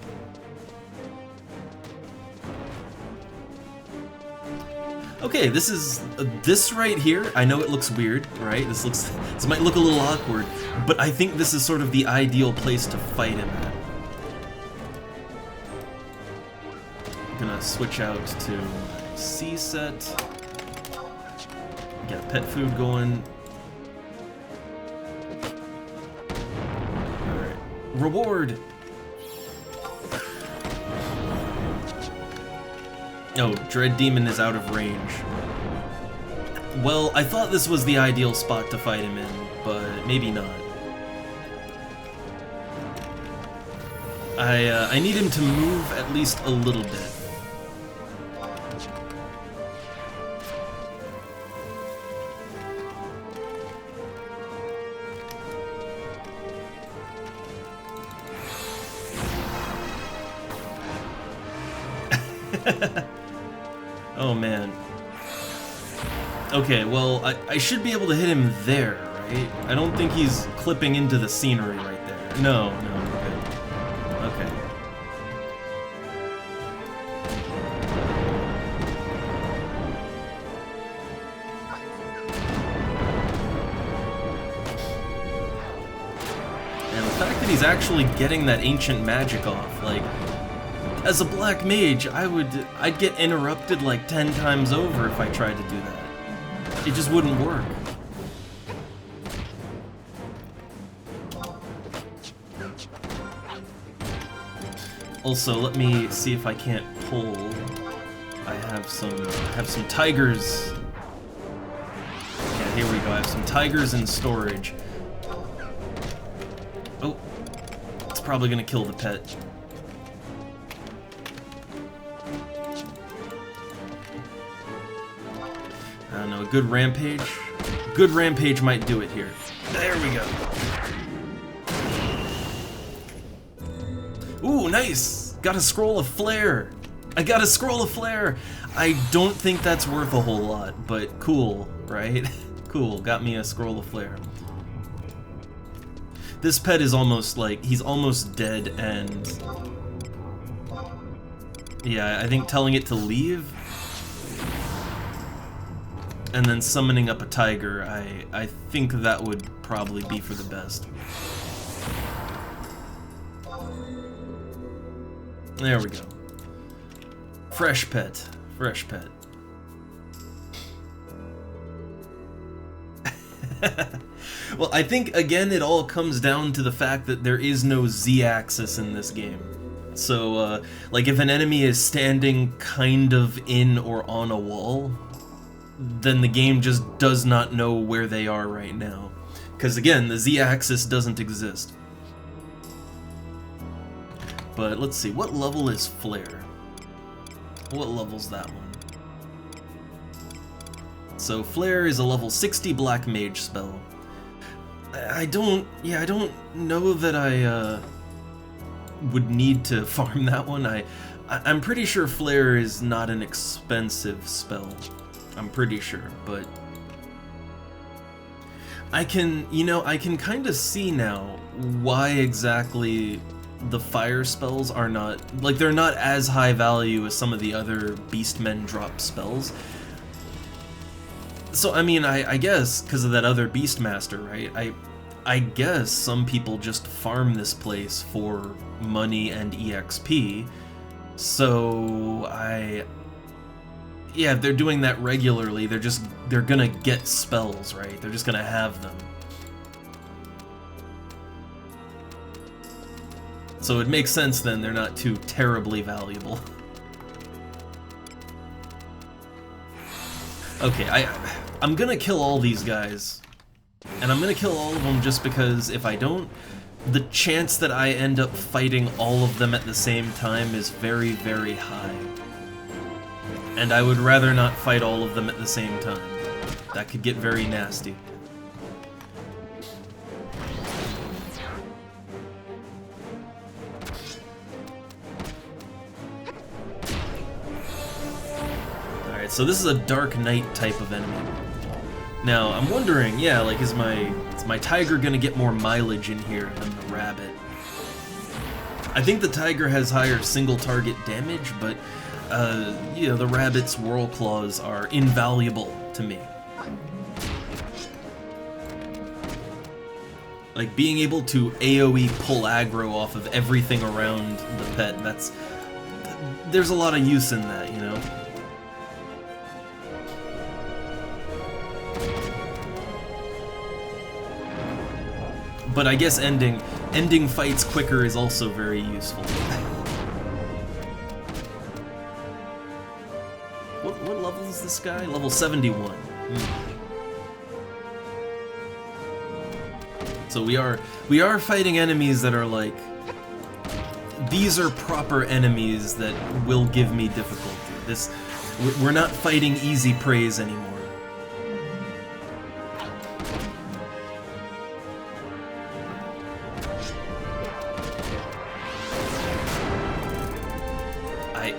Okay, this right here, I know it looks weird, right? This might look a little awkward, but I think this is sort of the ideal place to fight him at. I'm gonna switch out to C set. Get pet food going. Alright. Reward! Oh, Dread Demon is out of range. Well, I thought this was the ideal spot to fight him in, but maybe not. I need him to move at least a little bit. Oh man. Okay, well, I should be able to hit him there, right? I don't think he's clipping into the scenery right there. No, we're good. Okay. And the fact that he's actually getting that ancient magic off, like, as a black mage, I'd get interrupted like 10 times over if I tried to do that. It just wouldn't work. Also, let me see if I can't pull. I have some tigers. Yeah, here we go. I have some tigers in storage. Oh, it's probably gonna kill the pet. I don't know, a good rampage? Good rampage might do it here. There we go. Ooh, nice! Got a scroll of flare! I got a scroll of flare! I don't think that's worth a whole lot, but cool, right? Cool, got me a scroll of flare. This pet is almost like, he's almost dead, and yeah, I think telling it to leave and then summoning up a tiger, I think that would probably be for the best. There we go. Fresh pet. Fresh pet. Well, I think, again, it all comes down to the fact that there is no Z-axis in this game. So, like, if an enemy is standing kind of in or on a wall, then the game just does not know where they are right now. Because again, the Z-axis doesn't exist. But let's see, what level is Flare? What level's that one? So Flare is a level 60 Black Mage spell. I don't know that I would need to farm that one. I'm pretty sure Flare is not an expensive spell. I'm pretty sure, but I can kind of see now why exactly the fire spells are not, like, they're not as high value as some of the other Beastmen drop spells. So, I mean, I guess, because of that other Beastmaster, right? I guess some people just farm this place for money and EXP, so yeah, if they're doing that regularly, they're gonna get spells, right? They're just gonna have them. So it makes sense then they're not too terribly valuable. Okay, I'm gonna kill all these guys. And I'm gonna kill all of them just because if I don't, the chance that I end up fighting all of them at the same time is very, very high. And I would rather not fight all of them at the same time. That could get very nasty. Alright, so this is a Dark Knight type of enemy. Now, I'm wondering, yeah, like, is my tiger gonna get more mileage in here than the rabbit? I think the tiger has higher single target damage, but, you know, the rabbit's whirl claws are invaluable to me. Like, being able to AoE pull aggro off of everything around the pet, there's a lot of use in that, you know? But I guess ending fights quicker is also very useful. What level is this guy? Level 71. So we are fighting enemies that are like, these are proper enemies that will give me difficulty. We're not fighting easy preys anymore.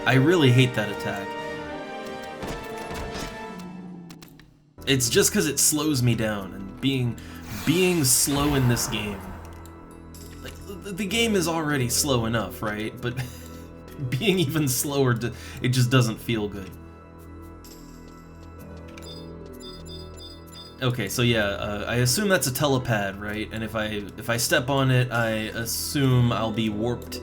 I really hate that attack. It's just because it slows me down, and being slow in this game, like, the game is already slow enough, right? But being even slower, it just doesn't feel good. Okay, so yeah, I assume that's a telepad, right? And if I step on it, I assume I'll be warped.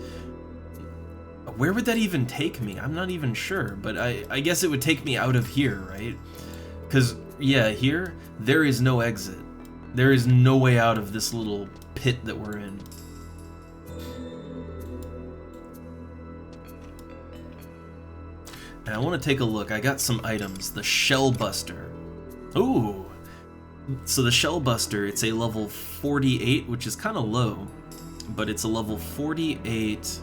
Where would that even take me? I'm not even sure, but I guess it would take me out of here, right? Because, yeah, here, there is no exit. There is no way out of this little pit that we're in. And I want to take a look. I got some items. The Shell Buster. Ooh! So the Shell Buster, it's a level 48, which is kind of low, but it's a level 48...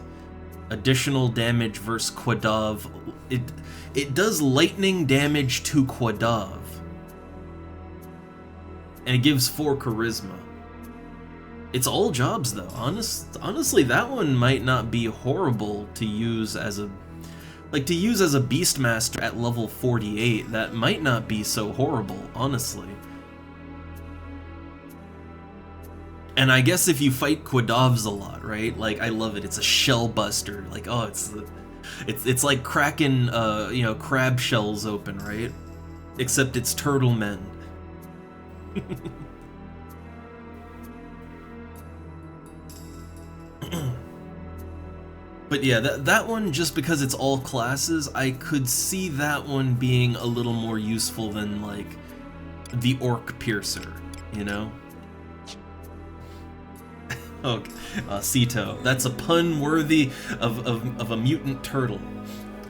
additional damage versus Quadav. It does lightning damage to Quadav. And it gives 4 charisma. It's all jobs though. Honestly, that one might not be horrible to use as a Beastmaster at level 48. That might not be so horrible, honestly. And I guess if you fight Quadavs a lot, right? Like, I love it. It's a shell buster. Like, oh, it's like cracking, you know, crab shells open, right? Except it's turtle men. But yeah, that one, just because it's all classes, I could see that one being a little more useful than, like, the Orc Piercer, you know? Oh, Ceto. That's a pun worthy of a mutant turtle.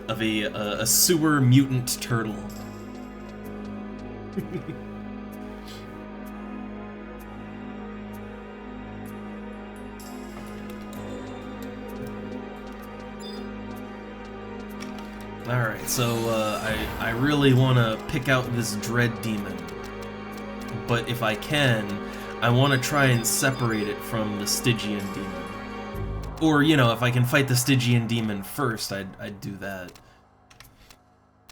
Of a sewer mutant turtle. Alright, so I really want to pick out this Dread Demon. But if I can, I want to try and separate it from the Stygian Demon. Or, you know, if I can fight the Stygian Demon first, I'd do that.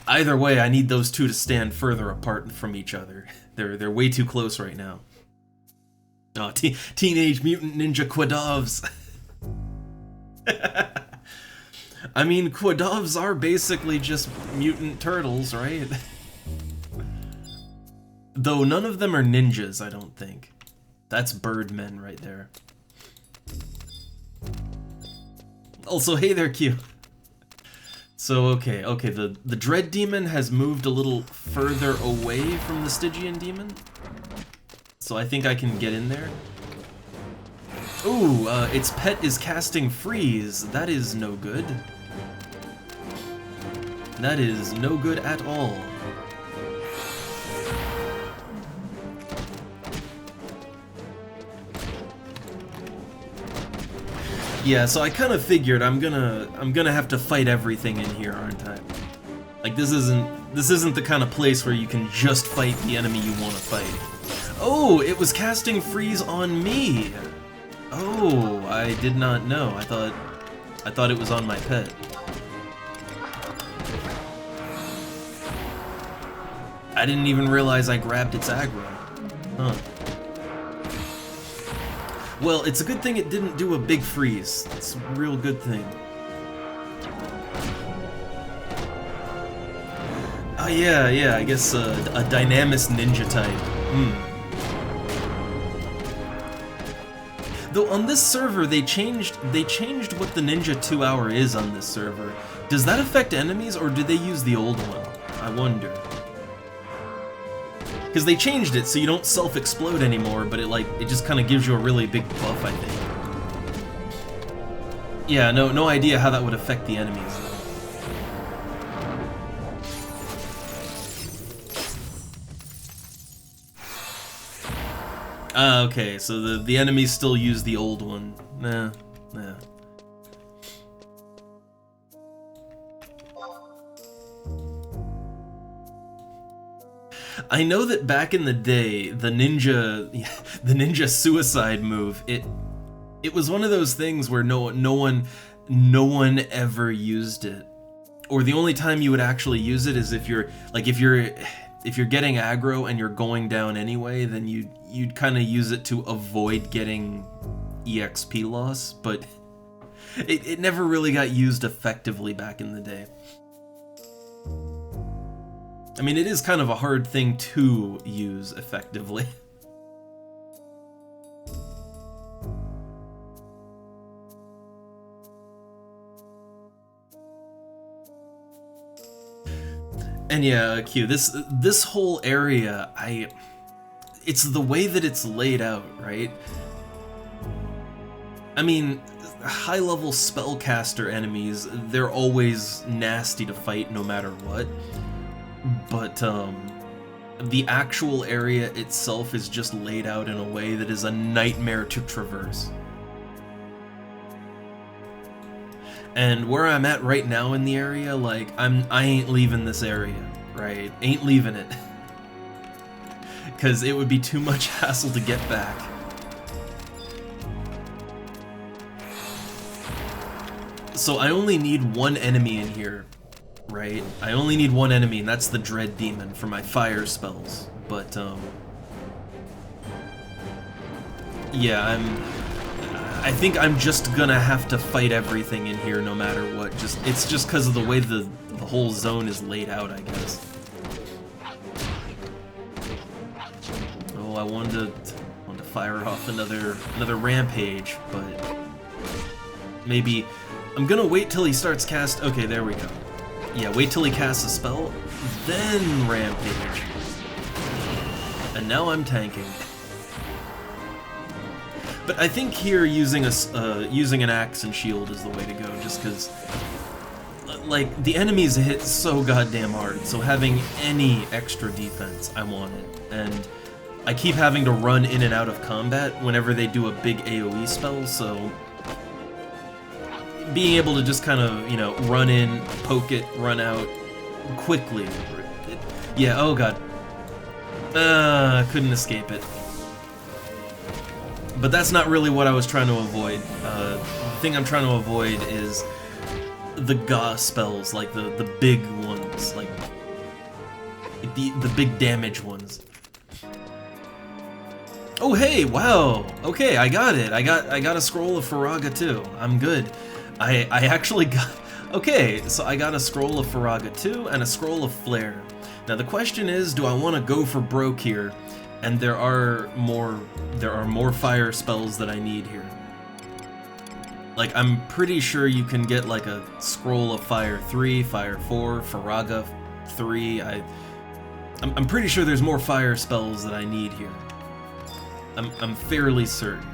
Either way, I need those two to stand further apart from each other. They're way too close right now. Oh, Teenage Mutant Ninja Quadovs! I mean, Quadovs are basically just mutant turtles, right? Though none of them are ninjas, I don't think. That's Birdmen right there. Also, hey there, Q. So, okay, the Dread Demon has moved a little further away from the Stygian Demon. So I think I can get in there. Ooh, its pet is casting Freeze. That is no good. That is no good at all. Yeah, so I kind of figured I'm gonna have to fight everything in here, aren't I? Like this isn't the kind of place where you can just fight the enemy you want to fight. Oh, it was casting Freeze on me. Oh, I did not know. I thought it was on my pet. I didn't even realize I grabbed its aggro. Huh. Well, it's a good thing it didn't do a big freeze. It's a real good thing. Oh yeah, I guess a Dynamis Ninja type. Though on this server they changed what the Ninja 2-hour is on this server. Does that affect enemies or do they use the old one? I wonder. Because they changed it so you don't self-explode anymore, but it just kind of gives you a really big buff, I think. Yeah, no idea how that would affect the enemies. Okay, so the enemies still use the old one. Nah. I know that back in the day, the ninja suicide move, it was one of those things where no one ever used it. Or the only time you would actually use it is if you're getting aggro and you're going down anyway, then you'd kind of use it to avoid getting EXP loss, but it never really got used effectively back in the day. I mean, it is kind of a hard thing to use effectively. And yeah, Q, this whole area, it's the way that it's laid out, right? I mean, high-level spellcaster enemies, they're always nasty to fight no matter what. But the actual area itself is just laid out in a way that is a nightmare to traverse. And where I'm at right now in the area, like, I ain't leaving this area, right? Ain't leaving it. Because it would be too much hassle to get back. So I only need one enemy in here. Right? I only need one enemy, and that's the Dread Demon for my fire spells. But, yeah, I think I'm just gonna have to fight everything in here no matter what. It's just because of the way the whole zone is laid out, I guess. Oh, I wanted to fire off another rampage, but maybe I'm gonna wait till he starts cast. Okay, there we go. Yeah, wait till he casts a spell, then rampage. And now I'm tanking. But I think here using an axe and shield is the way to go, just because like, the enemies hit so goddamn hard, so having any extra defense, I want it. And I keep having to run in and out of combat whenever they do a big AoE spell, so being able to just kind of, you know, run in, poke it, run out quickly. Yeah, oh god. Couldn't escape it. But that's not really what I was trying to avoid. The thing I'm trying to avoid is the Ga spells, like the big ones, like the big damage ones. Oh hey, wow. Okay, I got it. I got a scroll of Faraga too. I'm good. I actually got. Okay, so I got a scroll of Faraga 2 and a scroll of Flare. Now the question is, do I want to go for broke here? And there are more fire spells that I need here. Like, I'm pretty sure you can get like a scroll of Fire 3, Fire 4, Faraga 3. I'm pretty sure there's more fire spells that I need here. I'm fairly certain.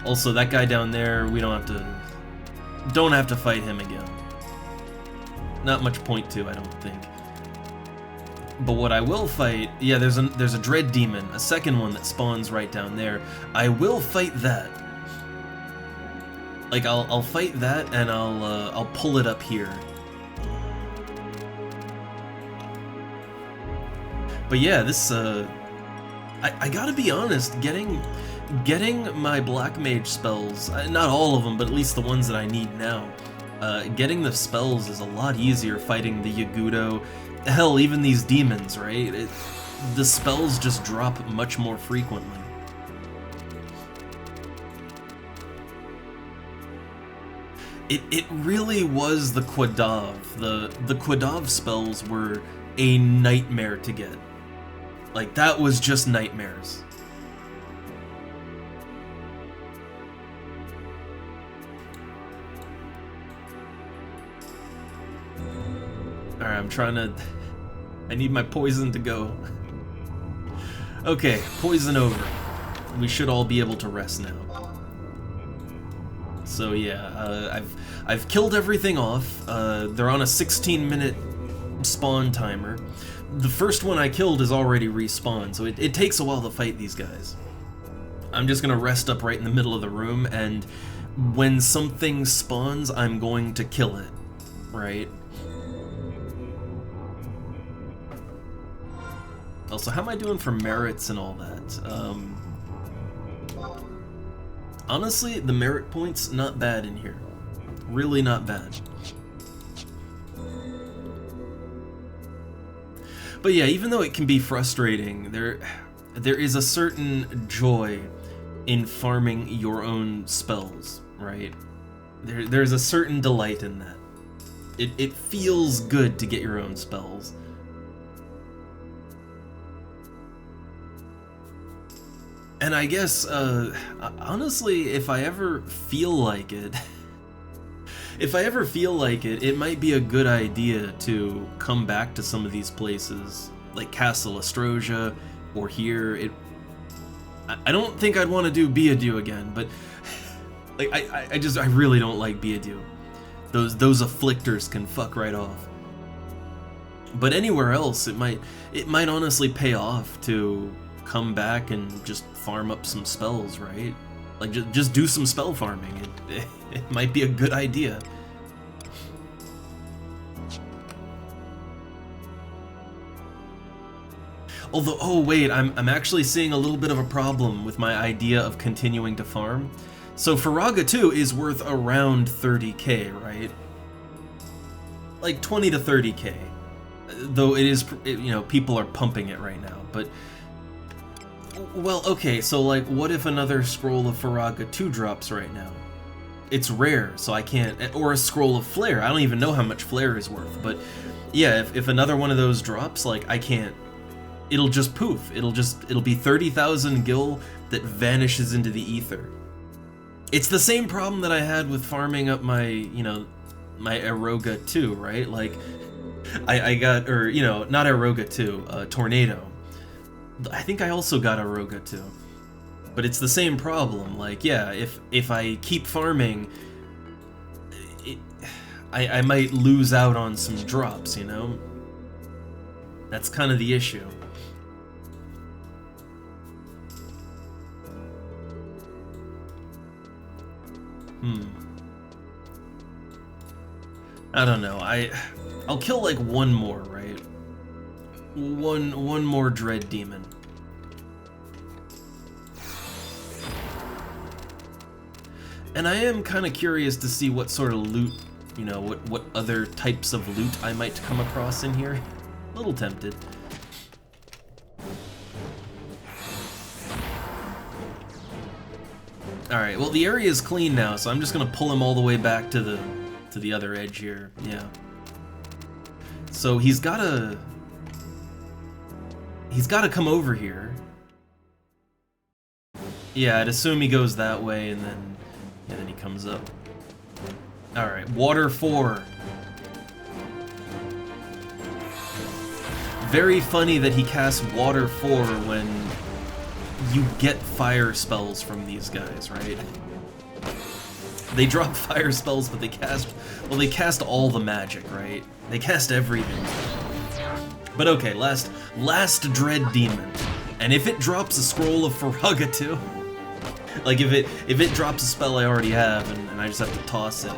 Also, that guy down there, we don't have to fight him again. Not much point to, I don't think. But what I will fight, yeah, there's a Dread Demon, a second one that spawns right down there. I will fight that. Like, I'll fight that, and I'll pull it up here. But yeah, this I gotta be honest, getting my Black Mage spells, not all of them, but at least the ones that I need now, getting the spells is a lot easier fighting the Yagudo. Hell, even these demons, right? The spells just drop much more frequently. It really was the Quadav. The Quadav spells were a nightmare to get. Like, that was just nightmares. Alright, I'm trying to... I need my poison to go. Okay, poison over. We should all be able to rest now. So yeah, I've killed everything off. They're on a 16-minute spawn timer. The first one I killed is already respawned, so it takes a while to fight these guys. I'm just gonna rest up right in the middle of the room, and when something spawns, I'm going to kill it, right? Also, how am I doing for merits and all that? Honestly, the merit points, not bad in here. Really not bad. But yeah, even though it can be frustrating, there is a certain joy in farming your own spells, right? There's a certain delight in that. It feels good to get your own spells. And I guess, honestly, if I ever feel like it, it might be a good idea to come back to some of these places, like Castle Astrosia, or here. I don't think I'd want to do Beadu again, but like I really don't like Beadu. Those afflictors can fuck right off. But anywhere else, it might honestly pay off to come back and just farm up some spells, right? Like, just do some spell farming. It might be a good idea. Although, oh wait, I'm actually seeing a little bit of a problem with my idea of continuing to farm. So Faraga 2 is worth around 30k, right? Like 20 to 30k. Though you know, people are pumping it right now, but... Well, okay, so like, what if another scroll of Faraga 2 drops right now? It's rare, so I can't... Or a scroll of Flare. I don't even know how much Flare is worth, but yeah, if another one of those drops, like, I can't... It'll just poof. It'll be 30,000 gil that vanishes into the ether. It's the same problem that I had with farming up my, you know, my Eroga 2, right? Like, I got, or, you know, not Eroga 2, Tornado. I think I also got Eroga 2. But it's the same problem. Like, yeah, if I keep farming, I might lose out on some drops, you know? That's kind of the issue. I don't know. I'll kill like one more, right? One more dread demon. And I am kind of curious to see what sort of loot, you know, what other types of loot I might come across in here. A little tempted. Alright, well the area is clean now, so I'm just gonna pull him all the way back to the other edge here. Yeah. So he's gotta come over here. Yeah, I'd assume he goes that way and then he comes up. Alright, water 4. Very funny that he casts water 4 when you get fire spells from these guys, right? They drop fire spells, but they cast all the magic, right? They cast everything. But okay, last dread demon. And if it drops a scroll of Faraga too, like if it drops a spell I already have and I just have to toss it.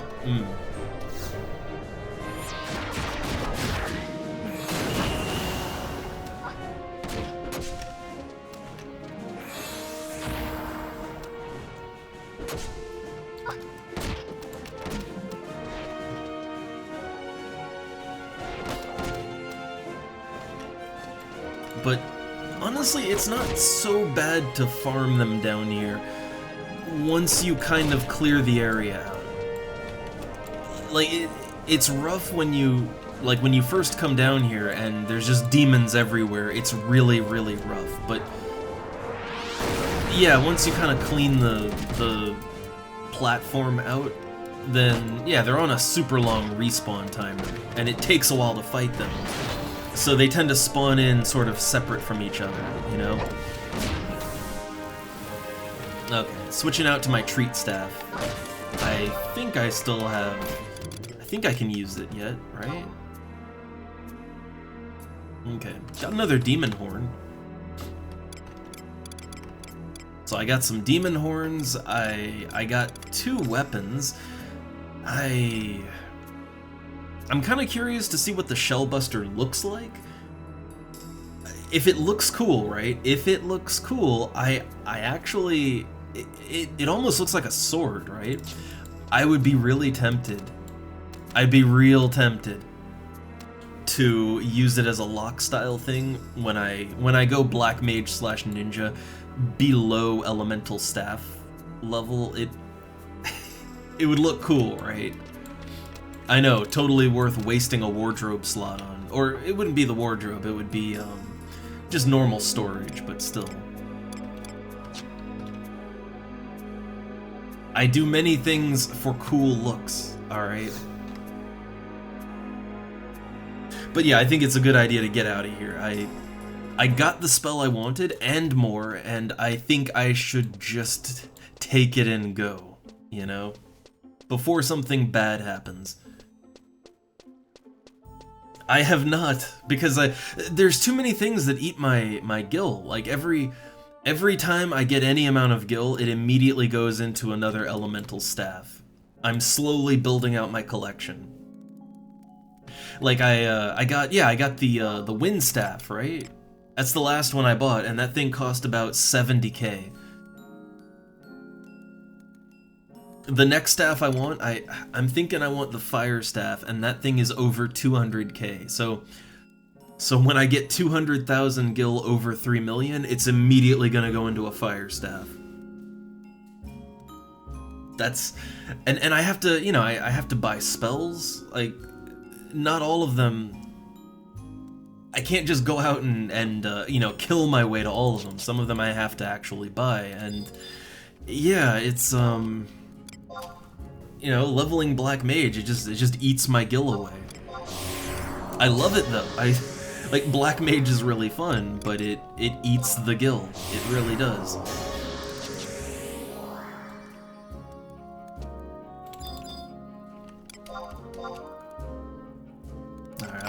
But honestly, it's not so bad to farm them down here once you kind of clear the area out. Like, it's rough when you first come down here and there's just demons everywhere. It's really, really rough. But yeah, once you kind of clean the platform out, then yeah, they're on a super long respawn timer, and it takes a while to fight them. So they tend to spawn in sort of separate from each other, you know? Okay, switching out to my treat staff. I think I still have... I think I can use it yet, right? Okay, got another demon horn. So I got some demon horns, I got 2 weapons. I'm kind of curious to see what the Shellbuster looks like. If it looks cool, right? If it looks cool, I actually... It almost looks like a sword, right? I would be really tempted. I'd be real tempted to use it as a lock style thing when I go Black Mage / Ninja below Elemental Staff level. It would look cool, right? I know, totally worth wasting a wardrobe slot on. Or it wouldn't be the wardrobe, it would be just normal storage, but still. I do many things for cool looks, alright? But yeah, I think it's a good idea to get out of here. I got the spell I wanted, and more, and I think I should just take it and go, you know? Before something bad happens. I have not, because there's too many things that eat my gil. Like every time I get any amount of gil, it immediately goes into another elemental staff. I'm slowly building out my collection. Like I got the wind staff, right? That's the last one I bought, and that thing cost about 70k. The next staff I want, I'm thinking I want the fire staff, and that thing is over 200k. So when I get 200,000 gil over 3 million, it's immediately gonna go into a fire staff. That's, and I have to, you know, I have to buy spells. Like, not all of them. I can't just go out and you know, kill my way to all of them. Some of them I have to actually buy, and yeah, it's you know, leveling Black Mage, it just eats my gil away. I love it though. Like, Black Mage is really fun, but it eats the gil. It really does.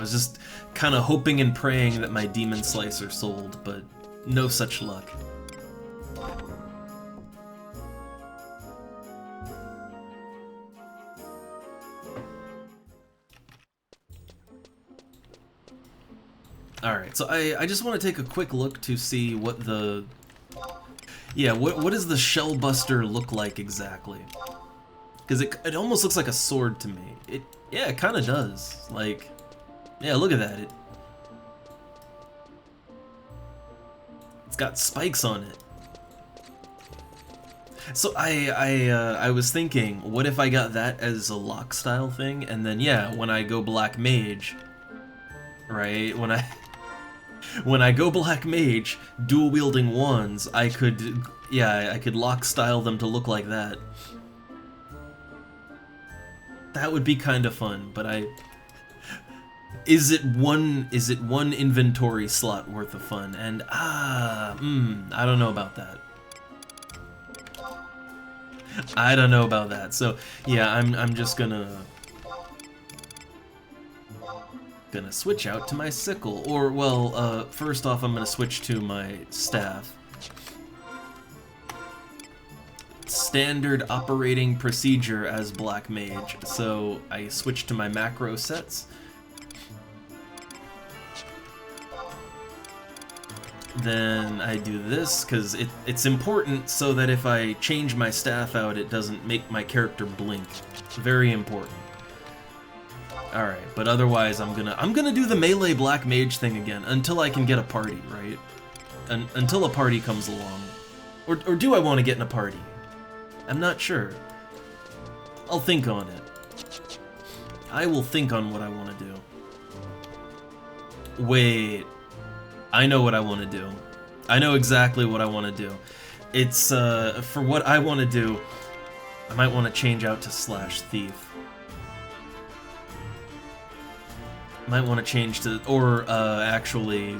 was just kind of hoping and praying that my Demon Slicer sold, but no such luck. Alright, so I just want to take a quick look to see what the... Yeah, what does the Shell Buster look like exactly? Because it almost looks like a sword to me. Yeah, it kind of does. Like, yeah, look at that. It's got spikes on it. So I was thinking, what if I got that as a lock style thing, and then yeah, when I go Black Mage, right? When I go Black Mage, dual wielding wands, I could lock style them to look like that. That would be kind of fun, but is it one inventory slot worth of fun? And I don't know about that. I don't know about that. So yeah, I'm just gonna switch out to my sickle, or well, first off, I'm gonna switch to my staff. Standard operating procedure as Black Mage, so I switch to my macro sets. Then I do this, because it's important so that if I change my staff out, it doesn't make my character blink. Very important. Alright, but otherwise I'm gonna do the melee Black Mage thing again, until I can get a party, right? Until a party comes along. Or do I want to get in a party? I'm not sure. I'll think on it. I will think on what I want to do. Wait. I know what I want to do. I know exactly what I want to do. It's, for what I want to do, I might want to change out to /thief. Might want to change to, or, actually,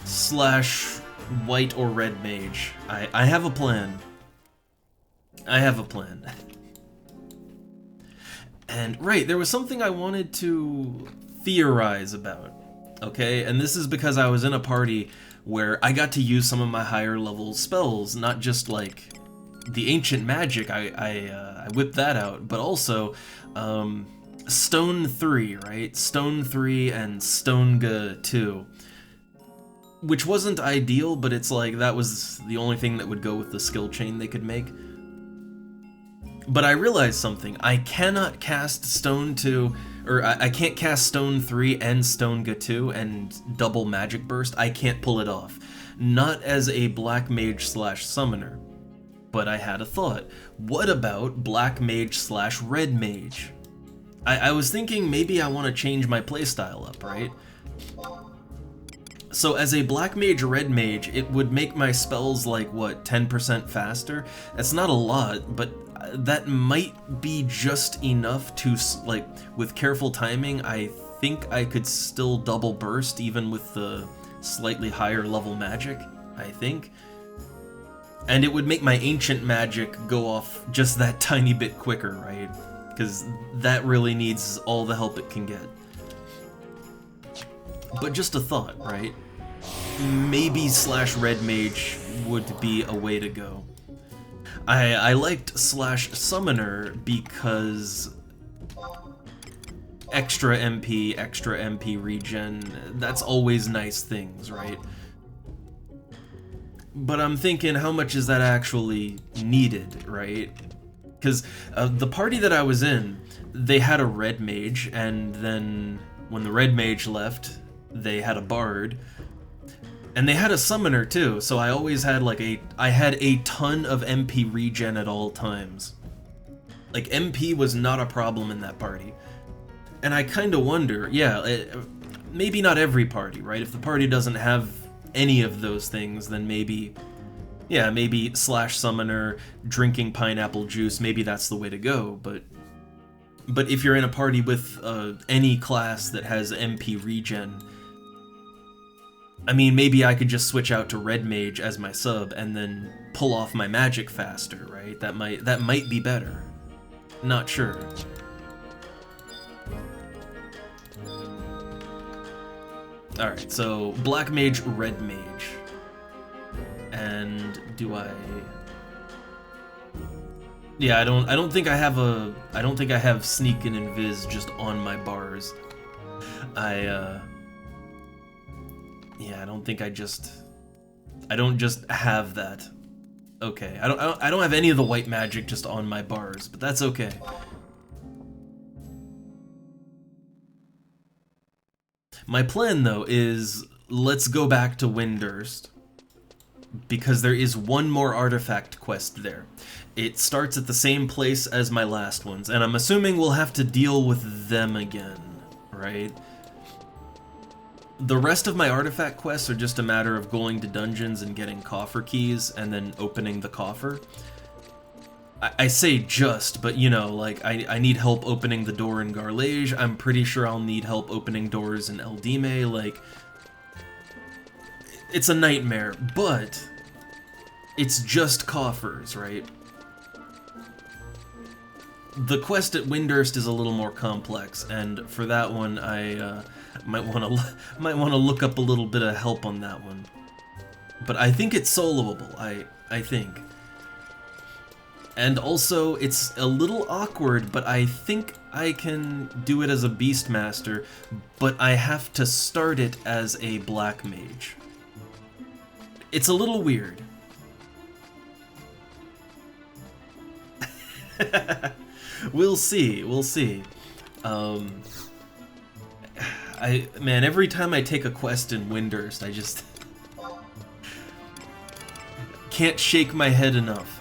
/white or red mage. I have a plan. I have a plan. And, right, there was something I wanted to theorize about. Okay, and this is because I was in a party where I got to use some of my higher level spells, not just like the ancient magic, I whipped that out, but also Stone 3, right? Stone 3 and Stonega 2. Which wasn't ideal, but it's like that was the only thing that would go with the skill chain they could make. But I realized something. I cannot cast Stone 2, or I can't cast Stone 3 and Stonega 2 and double Magic Burst. I can't pull it off. Not as a Black Mage / Summoner. But I had a thought. What about Black Mage / Red Mage? I was thinking maybe I want to change my playstyle up, right? So as a Black Mage Red Mage, it would make my spells like, what, 10% faster? That's not a lot, but that might be just enough to, like, with careful timing, I think I could still double burst even with the slightly higher level magic, I think. And it would make my ancient magic go off just that tiny bit quicker, right? Because that really needs all the help it can get. But just a thought, right? Maybe /Red Mage would be a way to go. I liked /Summoner because extra MP regen, that's always nice things, right? But I'm thinking, how much is that actually needed, right? Because the party that I was in, they had a Red Mage, and then when the Red Mage left, they had a Bard. And they had a Summoner too, so I always had like I had a ton of MP regen at all times. Like, MP was not a problem in that party. And I kinda wonder, yeah, maybe not every party, right? If the party doesn't have any of those things, then maybe, yeah, maybe /Summoner, drinking pineapple juice, maybe that's the way to go, but if you're in a party with any class that has MP regen, I mean, maybe I could just switch out to Red Mage as my sub and then pull off my magic faster, right? That might be better. Not sure. Alright, so black mage, red mage. And do I... Yeah, I don't think I have sneak and invis just on my bars. Yeah, I don't just have that. Okay, I don't have any of the white magic just on my bars, but that's okay. My plan though is let's go back to Windurst, because there is one more artifact quest there. It starts at the same place as my last ones, and I'm assuming we'll have to deal with them again, right? The rest of my artifact quests are just a matter of going to dungeons and getting coffer keys and then opening the coffer. I say just, but you know, like, I need help opening the door in Garlage. I'm pretty sure I'll need help opening doors in Eldime. Like, it's a nightmare, but it's just coffers, right? The quest at Windurst is a little more complex, and for that one, I might want to look up a little bit of help on that one. But I think it's soloable. I think. And also, it's a little awkward, but I think I can do it as a Beastmaster, but I have to start it as a Black Mage. It's a little weird. We'll see, we'll see. Man, every time I take a quest in Windurst, I just can't shake my head enough.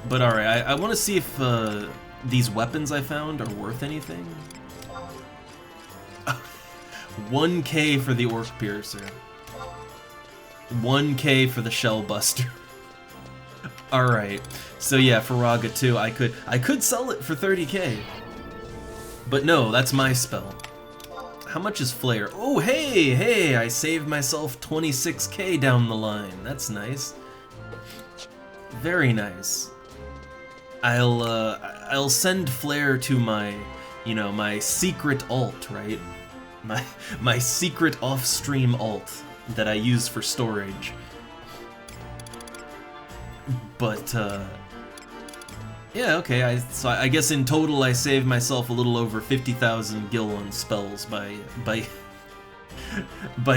But alright, I want to see if these weapons I found are worth anything. 1k for the Orc Piercer. 1k for the Shell Buster. Alright, so yeah, Firaga 2, I could sell it for 30k. But no, that's my spell. How much is Flare? Oh, hey, I saved myself 26k down the line. That's nice. Very nice. I'll send Flare to my, you know, my secret alt, right? My secret off-stream alt that I use for storage. But, yeah, okay, so I guess in total I saved myself a little over 50,000 gil on spells by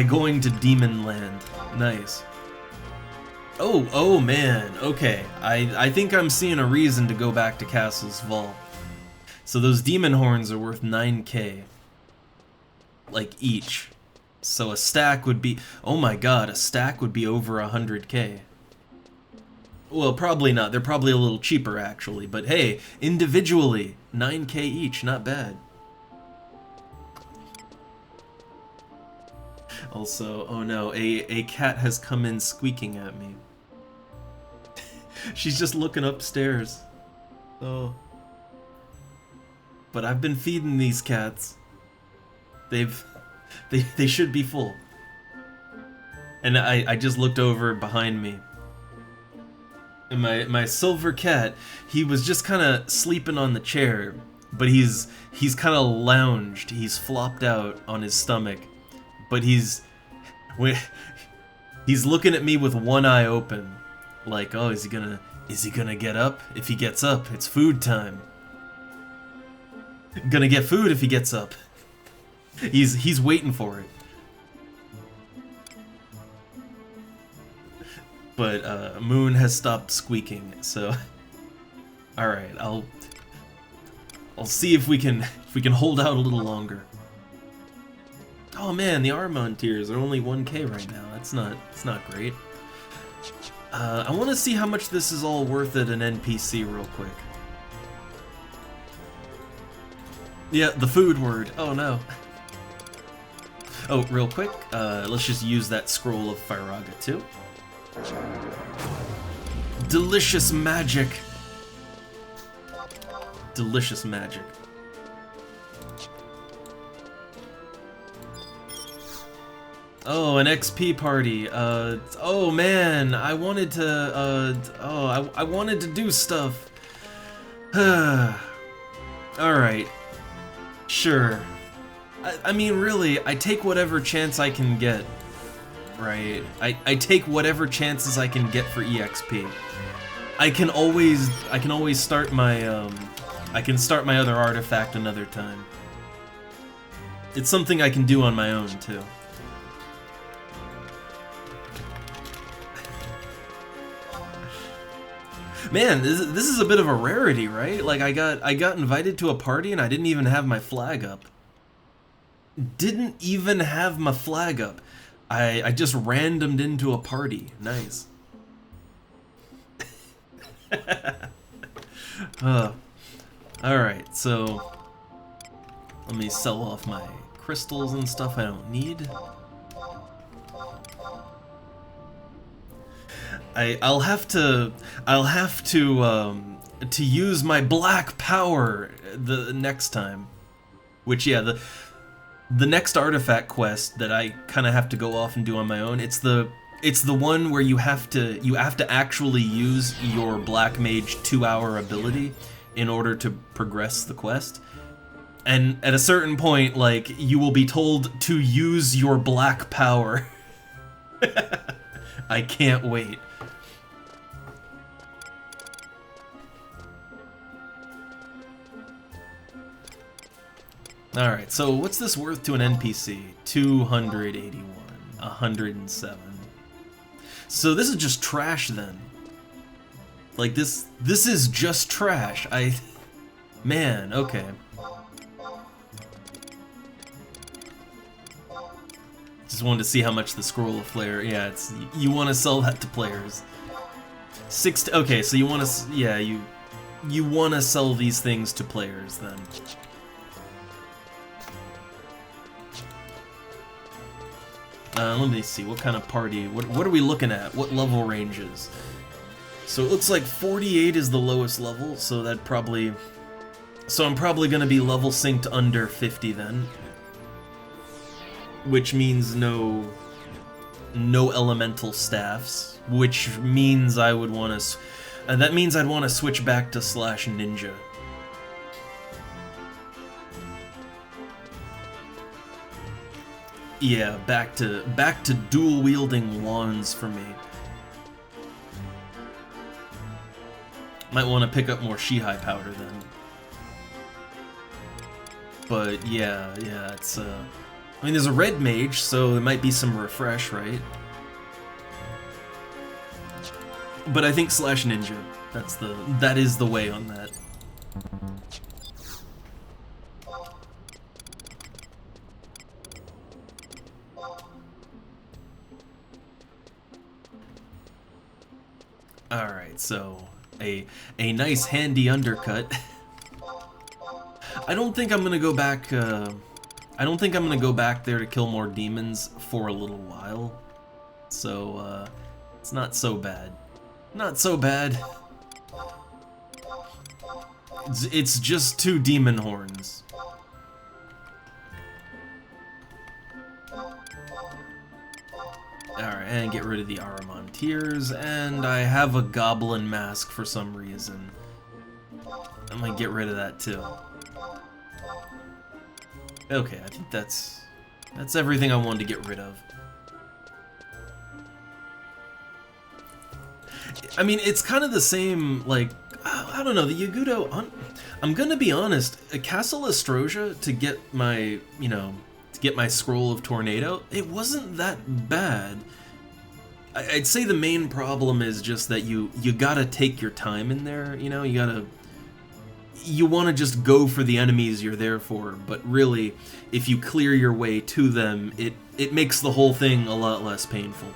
going to Demon Land. Nice. Oh man, okay. I think I'm seeing a reason to go back to Castle's Vault. So those demon horns are worth 9k. Like, each. So a stack would be... Oh my god, a stack would be over 100k. Well, probably not. They're probably a little cheaper, actually. But hey, individually, 9k each, not bad. Also, oh no, a cat has come in squeaking at me. She's just looking upstairs. Oh. But I've been feeding these cats. They should be full. And I just looked over behind me. And my silver cat, he was just kind of sleeping on the chair, but he's kind of lounged. He's flopped out on his stomach, but he's looking at me with one eye open, like, oh, is he gonna get up? If he gets up, it's food time. Gonna get food if he gets up. He's waiting for it. But Moon has stopped squeaking, so all right, I'll see if we can hold out a little longer. Oh man, the Armon tiers are only 1k right now. That's not great. I want to see how much this is all worth at an NPC real quick. Yeah, the food word. Oh no. Oh, real quick, let's just use that scroll of Firaga too. Delicious magic. Delicious magic. Oh, an XP party. Oh man, I wanted to, I wanted to do stuff. Alright. Sure. I mean, really, I take whatever chance I can get, right? I take whatever chances I can get for EXP. I can always start my I can start my other artifact another time. It's something I can do on my own too. Man, this is a bit of a rarity, right? Like I got invited to a party and I didn't even have my flag up. Didn't even have my flag up. I just randomed into a party. Nice. Alright, so let me sell off my crystals and stuff I don't need. I'll have to use my black power the next time. Which, yeah, the next artifact quest that I kind of have to go off and do on my own. It's the one where you have to actually use your black mage 2-hour ability in order to progress the quest. And at a certain point, like, you will be told to use your black power. I can't wait. Alright, so what's this worth to an NPC? 281. 107. So this is just trash then. Like this is just trash. Man, okay. Just wanted to see how much the Scroll of Flare, yeah, it's, you want to sell that to players. Okay, so you want to, yeah, you want to sell these things to players then. Let me see, what kind of party, what are we looking at? What level ranges? So it looks like 48 is the lowest level, so that probably... So I'm probably going to be level synced under 50 then. Which means no elemental staffs, which means I would want to... that means I'd want to switch back to /ninja. Yeah, back to dual wielding wands for me. Might want to pick up more Shihai powder then. But yeah, it's I mean, there's a red mage, so there might be some refresh, right? But I think /ninja. That is the way on that. Alright, so a nice handy undercut. I don't think I'm gonna go back I don't think I'm gonna go back there to kill more demons for a little while. So it's not so bad. Not so bad. It's just 2 demon horns. Alright, and get rid of the Aramontiers, and I have a goblin mask for some reason. I might get rid of that too. Okay, I think that's everything I wanted to get rid of. I mean, it's kind of the same, like, I don't know, the Yagudo, I'm gonna be honest, Castle Astrosia, to get my, you know, to get my Scroll of Tornado, it wasn't that bad. I'd say the main problem is just that you gotta take your time in there, you know, you want to just go for the enemies you're there for, but really, if you clear your way to them, it makes the whole thing a lot less painful.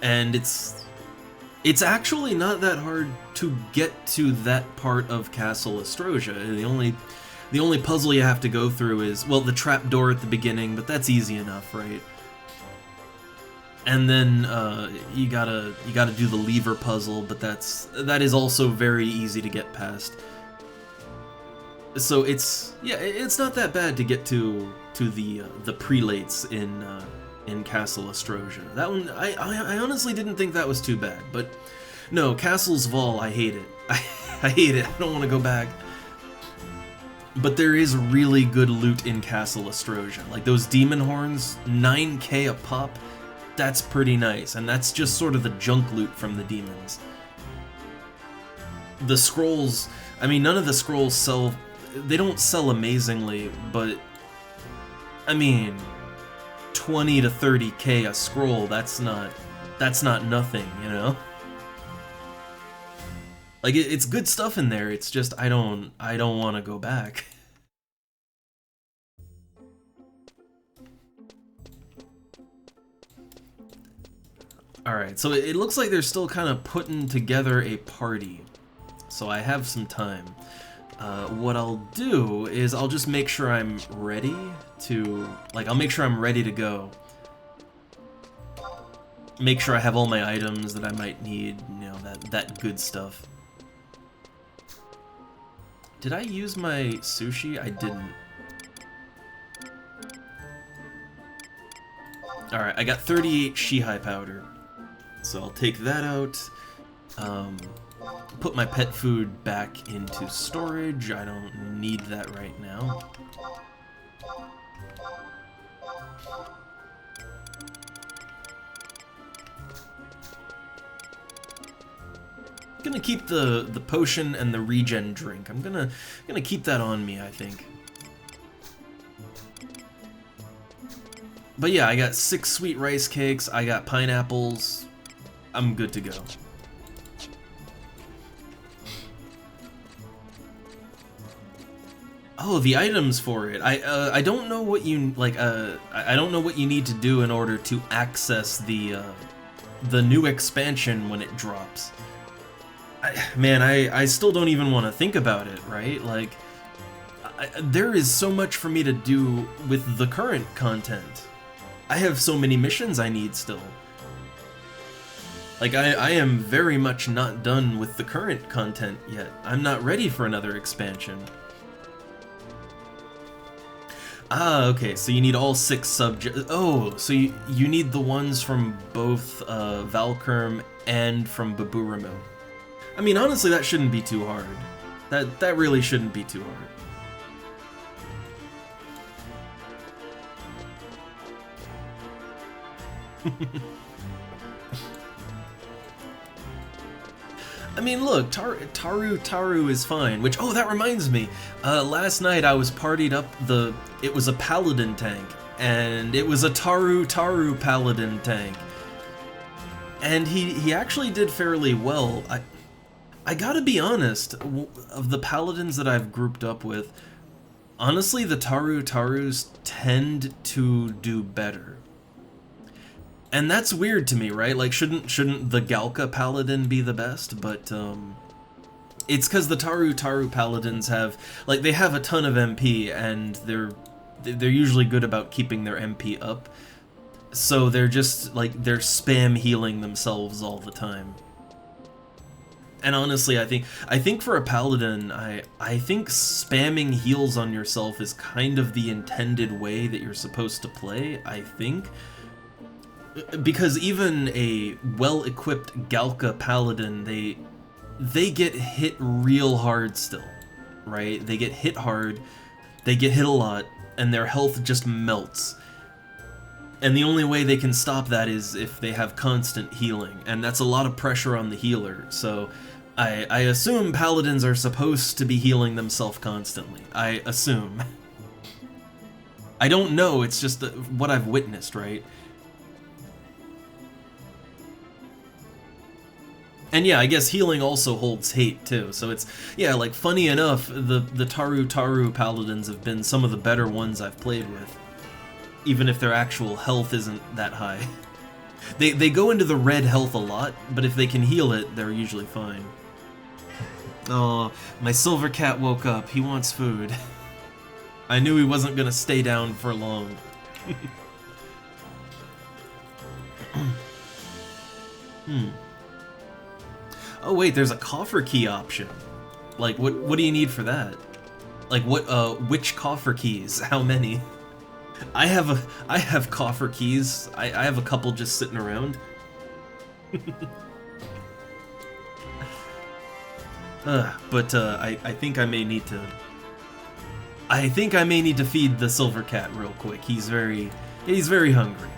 And it's actually not that hard to get to that part of Castle Astrosia. The only puzzle you have to go through is, well, the trapdoor at the beginning, but that's easy enough, right? And then you gotta do the lever puzzle, but that is also very easy to get past. So it's not that bad to get to the prelates in Castle Astrosia. That one I honestly didn't think that was too bad, but no, Castle's Vol, I hate it. I hate it. I don't want to go back. But there is really good loot in Castle Astrosia. Like those demon horns, 9k a pop, that's pretty nice. And that's just sort of the junk loot from the demons. The scrolls, I mean, none of the scrolls sell, they don't sell amazingly, but I mean, 20 to 30k a scroll, that's not nothing, you know? Like, it's good stuff in there, it's just, I don't want to go back. Alright, so it looks like they're still kind of putting together a party. So I have some time. What I'll do is I'll just make sure I'm ready to... Like, I'll make sure I'm ready to go. Make sure I have all my items that I might need, you know, that good stuff. Did I use my sushi? I didn't. Alright, I got 38 Shihai powder. So I'll take that out. Put my pet food back into storage. I don't need that right now. I'm gonna keep the potion and the regen drink. I'm gonna keep that on me, I think. But yeah, I got 6 sweet rice cakes, I got pineapples. I'm good to go. Oh, the items for it. I don't know what you like. I don't know what you need to do in order to access the new expansion when it drops. Man, I still don't even want to think about it. Right? Like, there is so much for me to do with the current content. I have so many missions I need still. Like, I am very much not done with the current content yet. I'm not ready for another expansion. Ah, okay, so you need all 6 subjects. Oh, so you need the ones from both Valkurm and from Baburamu. I mean, honestly, that shouldn't be too hard. That really shouldn't be too hard. I mean, look, Taru is fine, which, oh, that reminds me, last night I was partied up it was a Paladin tank, and it was a Taru Paladin tank, and he actually did fairly well. I gotta be honest, of the Paladins that I've grouped up with, honestly, the Tarus tend to do better. And that's weird to me, right? Like, shouldn't the Galka Paladin be the best? But, it's because the Taru Paladins have, like, they have a ton of MP, and they're usually good about keeping their MP up. So they're just, like, they're spam healing themselves all the time. And honestly, I think for a Paladin, I think spamming heals on yourself is kind of the intended way that you're supposed to play, I think. Because even a well-equipped Galka Paladin, they get hit real hard still, right? They get hit hard, they get hit a lot, and their health just melts. And the only way they can stop that is if they have constant healing, and that's a lot of pressure on the healer, so I assume Paladins are supposed to be healing themselves constantly. I assume. I don't know, it's just what I've witnessed, right? And yeah, I guess healing also holds hate too, so it's, yeah, like, funny enough, the Taru Paladins have been some of the better ones I've played with, even if their actual health isn't that high. They go into the red health a lot, but if they can heal it, they're usually fine. Oh, my silver cat woke up, he wants food. I knew he wasn't gonna stay down for long. Oh wait, there's a coffer key option. Like, what do you need for that? Like, which coffer keys? How many? I have coffer keys. I have a couple just sitting around. But I think I may need to I think I may need to feed the silver cat real quick. He's very hungry.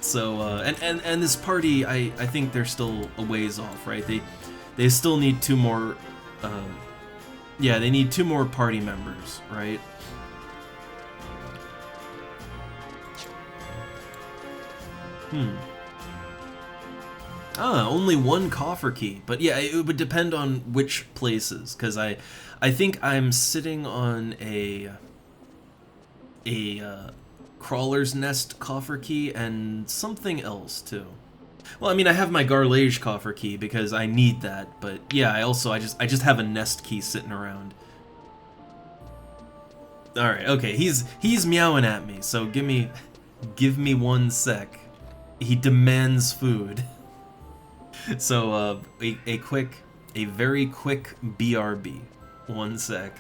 So and this party, I think they're still a ways off, right? They still need 2 more. Yeah, they need 2 more party members, right? Only 1 coffer key, but yeah, it would depend on which places, because I think I'm sitting on a crawler's nest coffer key and something else too. Well, I mean, I have my Garlage coffer key because I need that, but yeah, I just have a nest key sitting around. All right, okay, he's meowing at me, so give me 1 sec. He demands food. So a very quick BRB. 1 sec.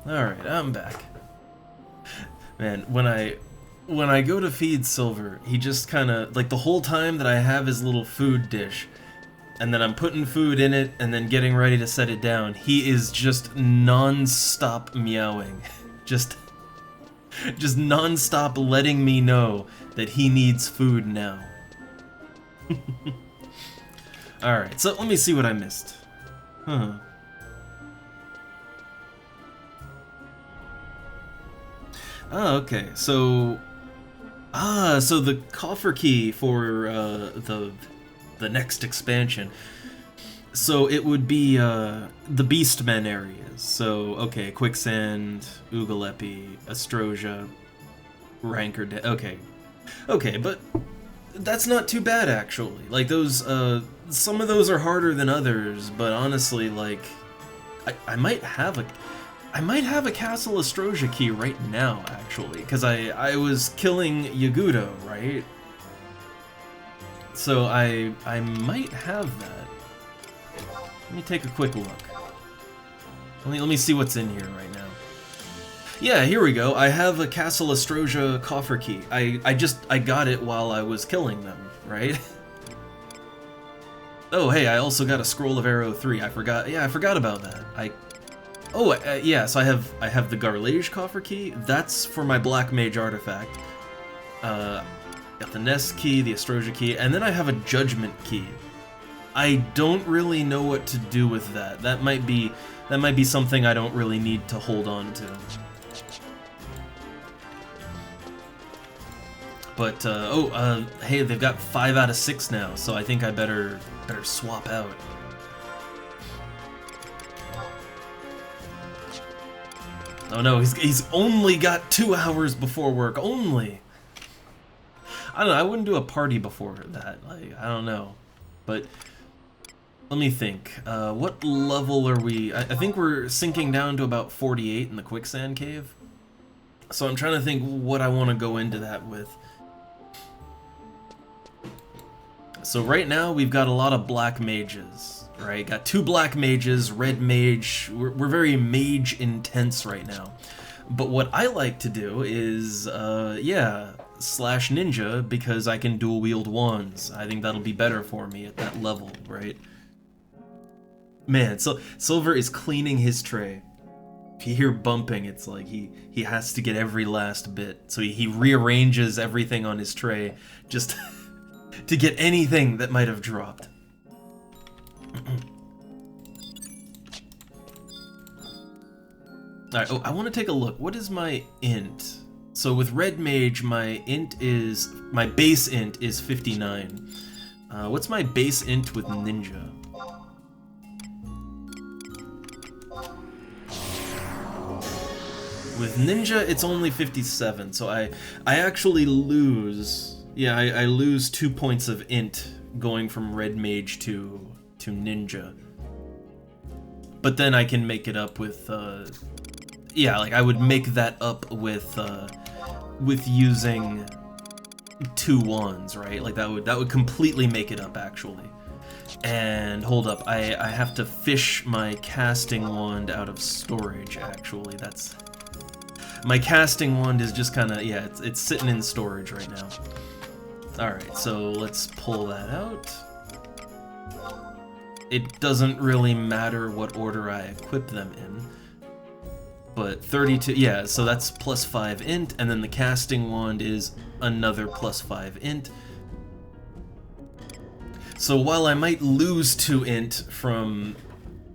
Alright, I'm back. Man, when I go to feed Silver, he just kinda, like the whole time that I have his little food dish, and then I'm putting food in it and then getting ready to set it down, he is just non-stop meowing. just non-stop letting me know that he needs food now. Alright, so let me see what I missed. Huh. Oh, okay. So, so the coffer key for the next expansion. So it would be the Beastmen areas. So okay, Quicksand, Oogalepi, Astrosia, Rancor. Okay, but that's not too bad actually. Like those, some of those are harder than others. But honestly, like, I might have a Castle Astrosia key right now, actually, because I was killing Yagudo, right? So I might have that. Let me take a quick look. Let me see what's in here right now. Yeah, here we go. I have a Castle Astrosia coffer key. I got it while I was killing them, right? Oh, hey, I also got a Scroll of Arrow 3. I forgot. Yeah, I forgot about that. Oh, yeah, so I have the Garlage coffer key. That's for my Black Mage artifact. Got the Nest key, the Astrosia key, and then I have a Judgment key. I don't really know what to do with that. That might be something I don't really need to hold on to. But hey, they've got 5 out of 6 now, so I think I better swap out. Oh no, he's only got 2 hours before work, only. I don't know, I wouldn't do a party before that, like, I don't know. But, let me think, what level are we? I think we're sinking down to about 48 in the quicksand cave. So I'm trying to think what I want to go into that with. So right now we've got a lot of black mages, right? Got 2 black mages, red mage. We're very mage intense right now. But what I like to do is, yeah, slash ninja, because I can dual wield wands. I think that'll be better for me at that level, right? Man, so Silver is cleaning his tray. If you hear bumping, it's like he has to get every last bit. So he rearranges everything on his tray just to get anything that might have dropped. Alright, oh, I want to take a look. What is my int? So with red mage, my base int is 59. What's my base int with ninja? With ninja, it's only 57, so I actually lose. Yeah, I lose 2 points of int going from red mage to ninja. But then I can make it up with yeah, like I would make that up with using 2 wands, right? Like that would completely make it up actually. And hold up, I have to fish my casting wand out of storage actually. That's my casting wand is just kind of, yeah, it's sitting in storage right now. Alright, so let's pull that out. It doesn't really matter what order I equip them in. But 32, yeah, so that's plus 5 int, and then the casting wand is another plus 5 int. So while I might lose 2 int from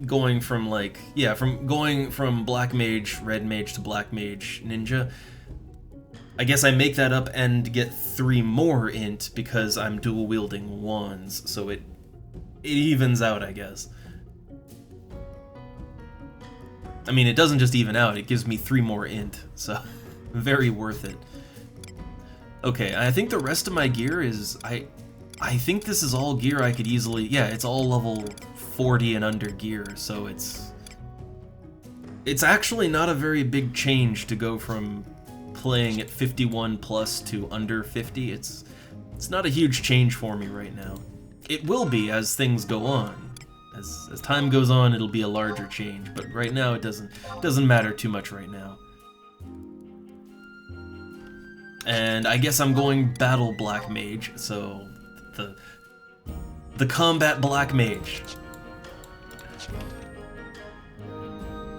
going from like, yeah, from going from black mage, red mage to black mage ninja, I guess I make that up and get 3 more int because I'm dual wielding wands, so it evens out, I guess. I mean, it doesn't just even out, it gives me 3 more int, so very worth it. Okay, I think the rest of my gear is, I think this is all gear I could easily, yeah, it's all level 40 and under gear, so it's actually not a very big change to go from playing at 51 plus to under 50. It's not a huge change for me right now. It will be as things go on. As time goes on, it'll be a larger change, but right now it doesn't matter too much right now. And I guess I'm going battle black mage, so the combat black mage.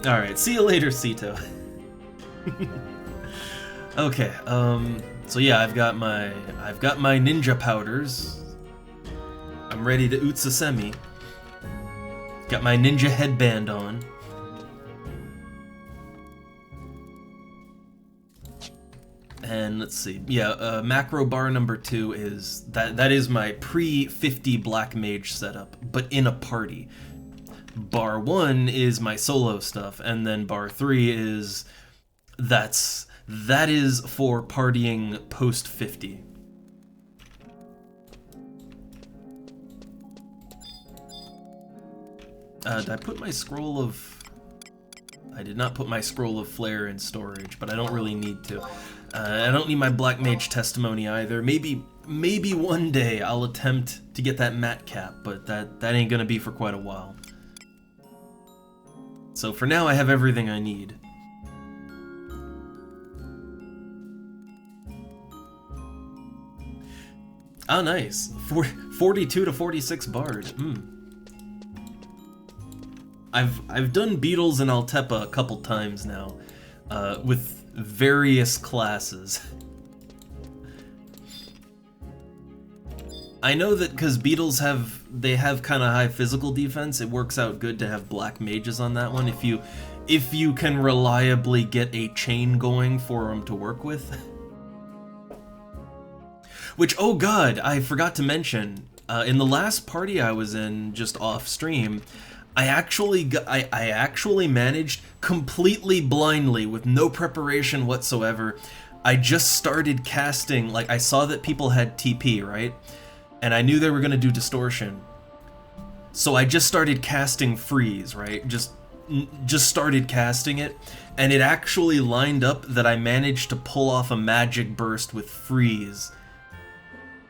Alright, see you later, Sito. Okay, so yeah, I've got my ninja powders. I'm ready to Utsasemi. Got my ninja headband on. And let's see, yeah, macro bar number 2 is, that is my pre-50 black mage setup, but in a party. Bar 1 is my solo stuff, and then bar 3 is, that is for partying post 50. Did I put my scroll of... I did not put my scroll of flare in storage, but I don't really need to. I don't need my black mage testimony either. Maybe one day I'll attempt to get that mat cap, but that ain't gonna be for quite a while. So for now I have everything I need. Oh, nice. 42 to 46 bard. I've done Beetles and Altepa a couple times now, with various classes. I know that because beetles have kind of high physical defense, it works out good to have black mages on that one if you can reliably get a chain going for them to work with. Which, oh god, I forgot to mention, in the last party I was in, just off stream, I actually managed, completely blindly, with no preparation whatsoever, I just started casting, like, I saw that people had TP, right? And I knew they were gonna do distortion. So I just started casting freeze, right? Just started casting it, and it actually lined up that I managed to pull off a magic burst with freeze.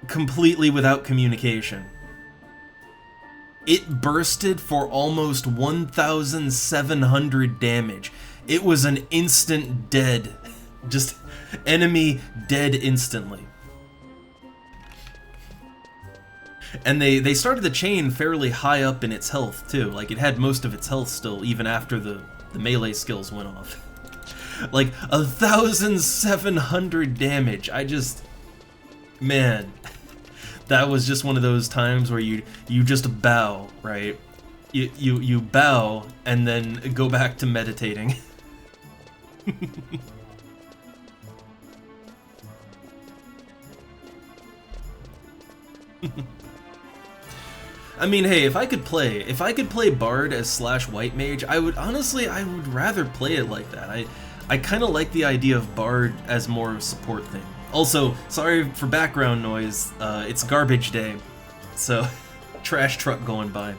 Completely without communication. It bursted for almost 1,700 damage. It was an instant dead. Just enemy dead instantly. And they started the chain fairly high up in its health too. Like it had most of its health still even after the melee skills went off. Like 1,700 damage. Man. That was just one of those times where you just bow, right? You bow and then go back to meditating. I mean, hey, if I could play Bard as / White Mage, I would rather play it like that. I kind of like the idea of Bard as more of a support thing. Also, sorry for background noise, it's garbage day, so trash truck going by.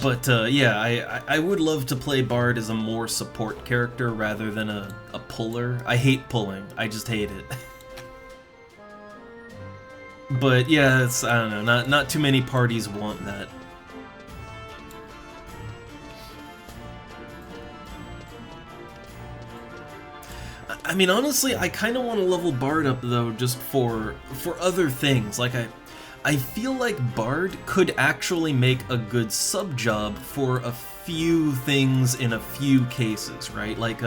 But yeah, I would love to play Bard as a more support character rather than a puller. I hate pulling, I just hate it. But yeah, I don't know, not too many parties want that. I mean, honestly, I kind of want to level Bard up, though, just for other things. Like, I feel like Bard could actually make a good sub-job for a few things in a few cases, right? Like,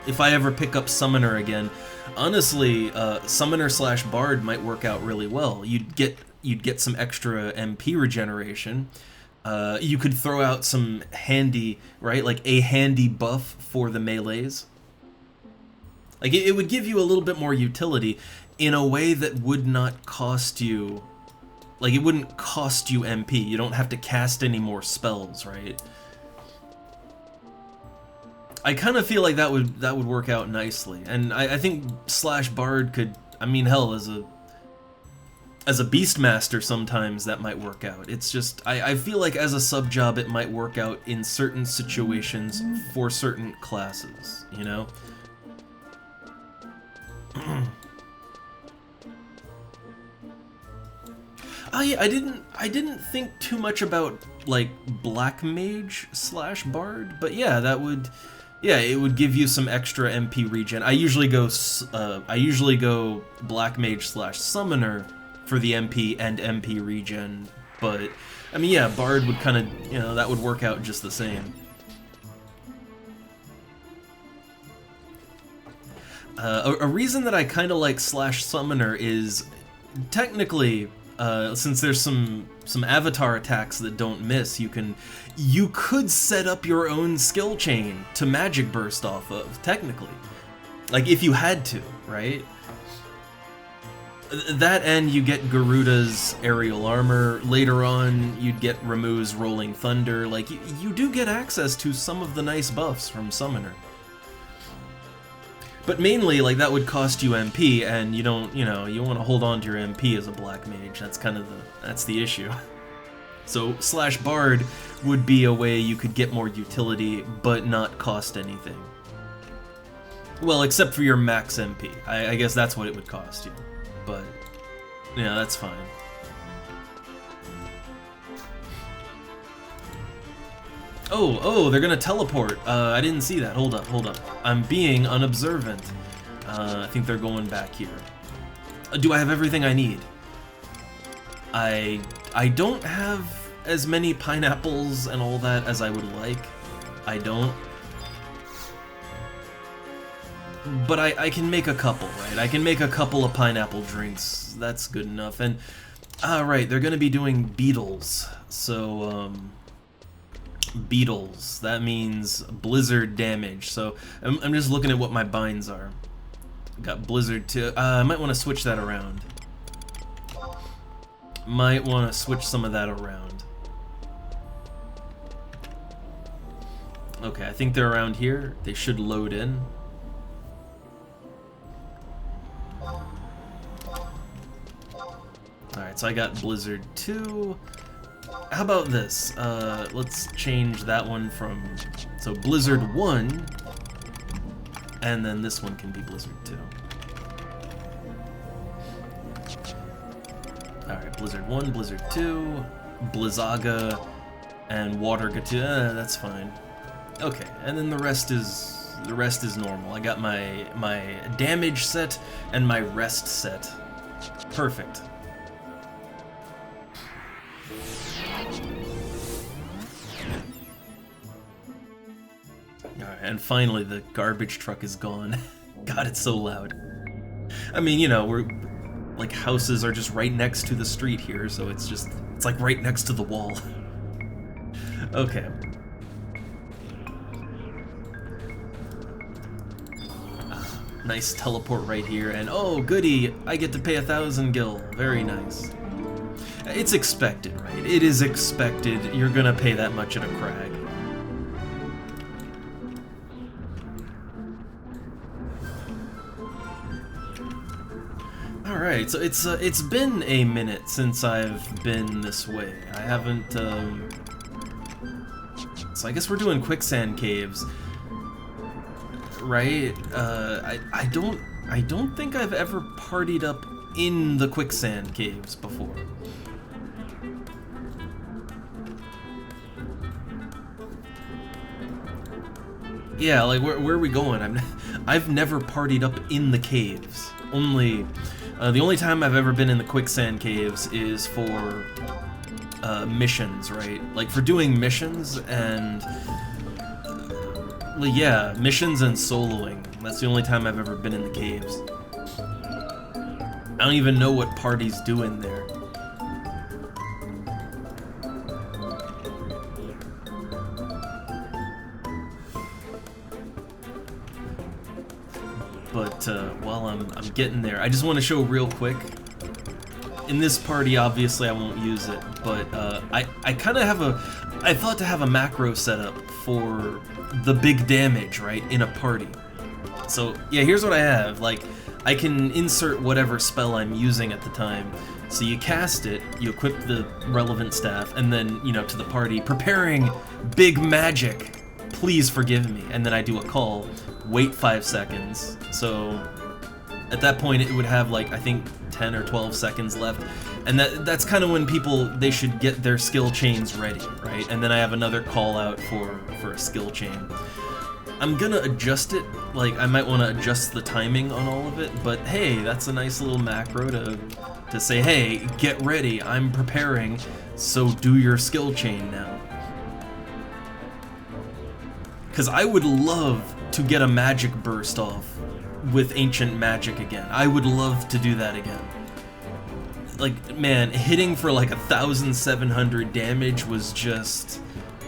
if I ever pick up Summoner again, honestly, Summoner / Bard might work out really well. You'd get some extra MP regeneration. You could throw out some handy, right? Like, a handy buff for the melees. Like, it would give you a little bit more utility in a way that would not cost you... Like, it wouldn't cost you MP. You don't have to cast any more spells, right? I kind of feel like that would work out nicely. And I think / Bard could... I mean, hell, as a Beastmaster sometimes that might work out. It's just... I feel like as a sub-job it might work out in certain situations for certain classes, you know? I didn't think too much about like Black Mage / Bard, but yeah, it would give you some extra MP regen. I usually go Black Mage / Summoner for the MP and MP regen, but I mean, yeah, Bard would kind of, you know, that would work out just the same. A reason that I kind of like / Summoner is, technically, since there's some avatar attacks that don't miss, you could set up your own skill chain to magic burst off of, technically. Like, if you had to, right? That, and you get Garuda's aerial armor. Later on, you'd get Ramuh's rolling thunder. Like, you do get access to some of the nice buffs from Summoner. But mainly, like, that would cost you MP, and you don't, you know, you want to hold on to your MP as a Black Mage. That's kind of that's the issue. So, / Bard would be a way you could get more utility, but not cost anything. Well, except for your max MP. I guess that's what it would cost you. But, yeah, that's fine. Oh, they're gonna teleport. I didn't see that. Hold up. I'm being unobservant. I think they're going back here. Do I have everything I need? I don't have as many pineapples and all that as I would like. I don't. But I can make a couple, right? I can make a couple of pineapple drinks. That's good enough. And, right, they're gonna be doing beetles. So, beetles. That means blizzard damage. So, I'm just looking at what my binds are. Got blizzard 2. I might want to switch that around. Might want to switch some of that around. Okay, I think they're around here. They should load in. Alright, so I got Blizzard 2. How about this? Let's change that one from... So Blizzard 1, and then this one can be Blizzard 2. Alright, Blizzard 1, Blizzard 2, Blizzaga, and Waterga 2. That's fine. Okay, and then the rest is normal. I got my damage set and my rest set. Perfect. Alright, and finally the garbage truck is gone. God, it's so loud. I mean, you know, we're like houses are just right next to the street here, so it's like right next to the wall. Okay. Nice teleport right here, and oh goody, I get to pay 1,000 gil. Very nice. It's expected, right? It is expected. You're gonna pay that much at a crag. Alright, so it's been a minute since I've been this way. I haven't, So I guess we're doing quicksand caves. Right? I don't think I've ever partied up in the quicksand caves before. Yeah, like where are we going? I've never partied up in the caves. The only time I've ever been in the quicksand caves is for missions, right? Like for doing missions and yeah, missions and soloing. That's the only time I've ever been in the caves. I don't even know what parties do in there. But while I'm getting there, I just want to show real quick. In this party, obviously I won't use it, but I kind of have I thought to have a macro setup for the big damage, right, in a party. So yeah, here's what I have. Like, I can insert whatever spell I'm using at the time. So you cast it, you equip the relevant staff, and then, you know, to the party, preparing big magic, please forgive me. And then I do a call, wait 5 seconds. So at that point it would have like, I think 10 or 12 seconds left. And that's kind of when they should get their skill chains ready, right? And then I have another call out for a skill chain. I'm gonna adjust it, like I might want to adjust the timing on all of it, but hey, that's a nice little macro to say, hey, get ready, I'm preparing, so do your skill chain now. Because I would love to get a magic burst off with ancient magic again. I would love to do that again. Like, man, hitting for like 1,700 damage was just...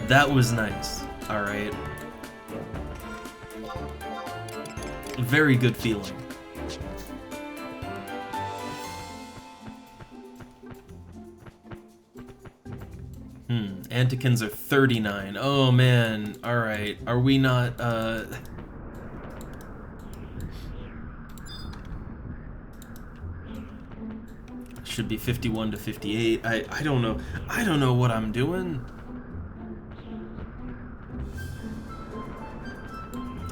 that was nice. Alright. Very good feeling. Antikins are 39. Oh man, alright. Are we not, should be 51 to 58. I don't know. I don't know what I'm doing.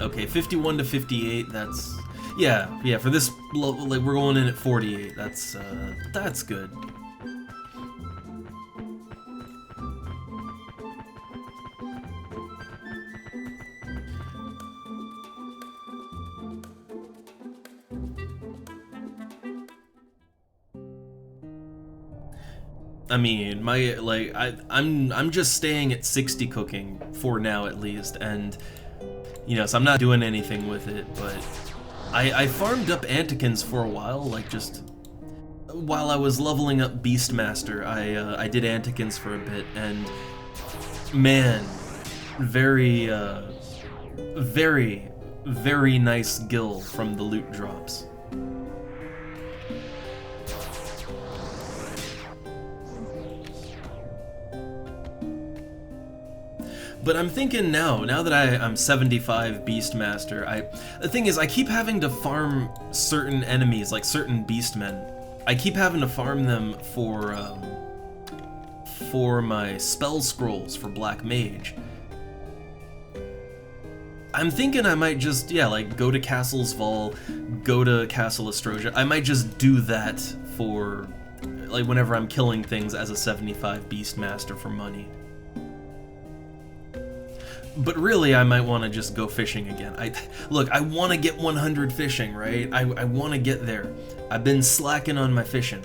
Okay, 51 to 58, that's... Yeah, for this, like, we're going in at 48. That's good. I mean, I'm just staying at 60 cooking for now at least, and so I'm not doing anything with it, but I farmed up Antikins for a while, like just while I was leveling up Beastmaster. I did Antikins for a bit, and man, very very nice gil from the loot drops. But I'm thinking now that I'm 75 Beastmaster, the thing is, I keep having to farm certain enemies, like certain Beastmen. I keep having to farm them for my spell scrolls for Black Mage. I'm thinking I might just, like, go to Castle's Vol, go to Castle Astrosia. I might just do that for, like, whenever I'm killing things as a 75 Beastmaster for money. But really, I might want to just go fishing again. Look, I want to get 100 fishing, right? I want to get there. I've been slacking on my fishing.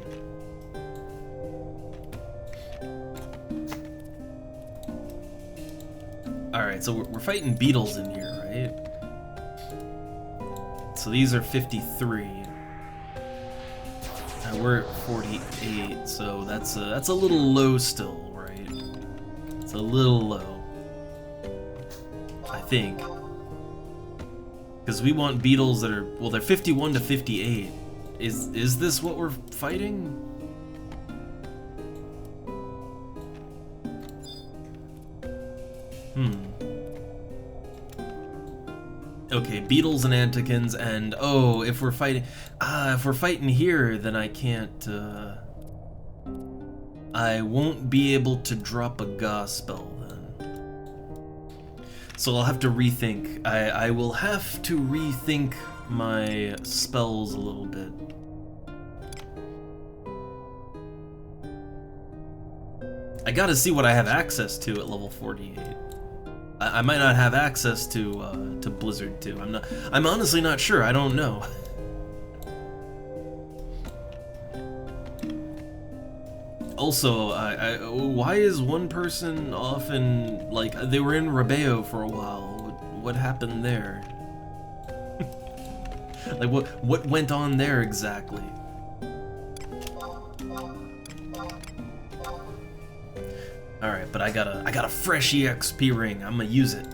Alright, so we're fighting beetles in here, right? So these are 53. And we're at 48, so that's a little low still, right? It's a little low, I think. Because we want beetles that are, well, they're 51 to 58. Is this what we're fighting? Okay, beetles and Antikins, and oh, if we're fighting here, then I can't, I won't be able to drop a Ga spell then. So I'll have to rethink. I will have to rethink my spells a little bit. I gotta see what I have access to at level 48. I might not have access to Blizzard 2. I'm honestly not sure. I don't know. Also, why is one person often, like, they were in Rebeo for a while. What happened there? Like, what went on there exactly? Alright, but I got a fresh EXP ring. I'm gonna use it.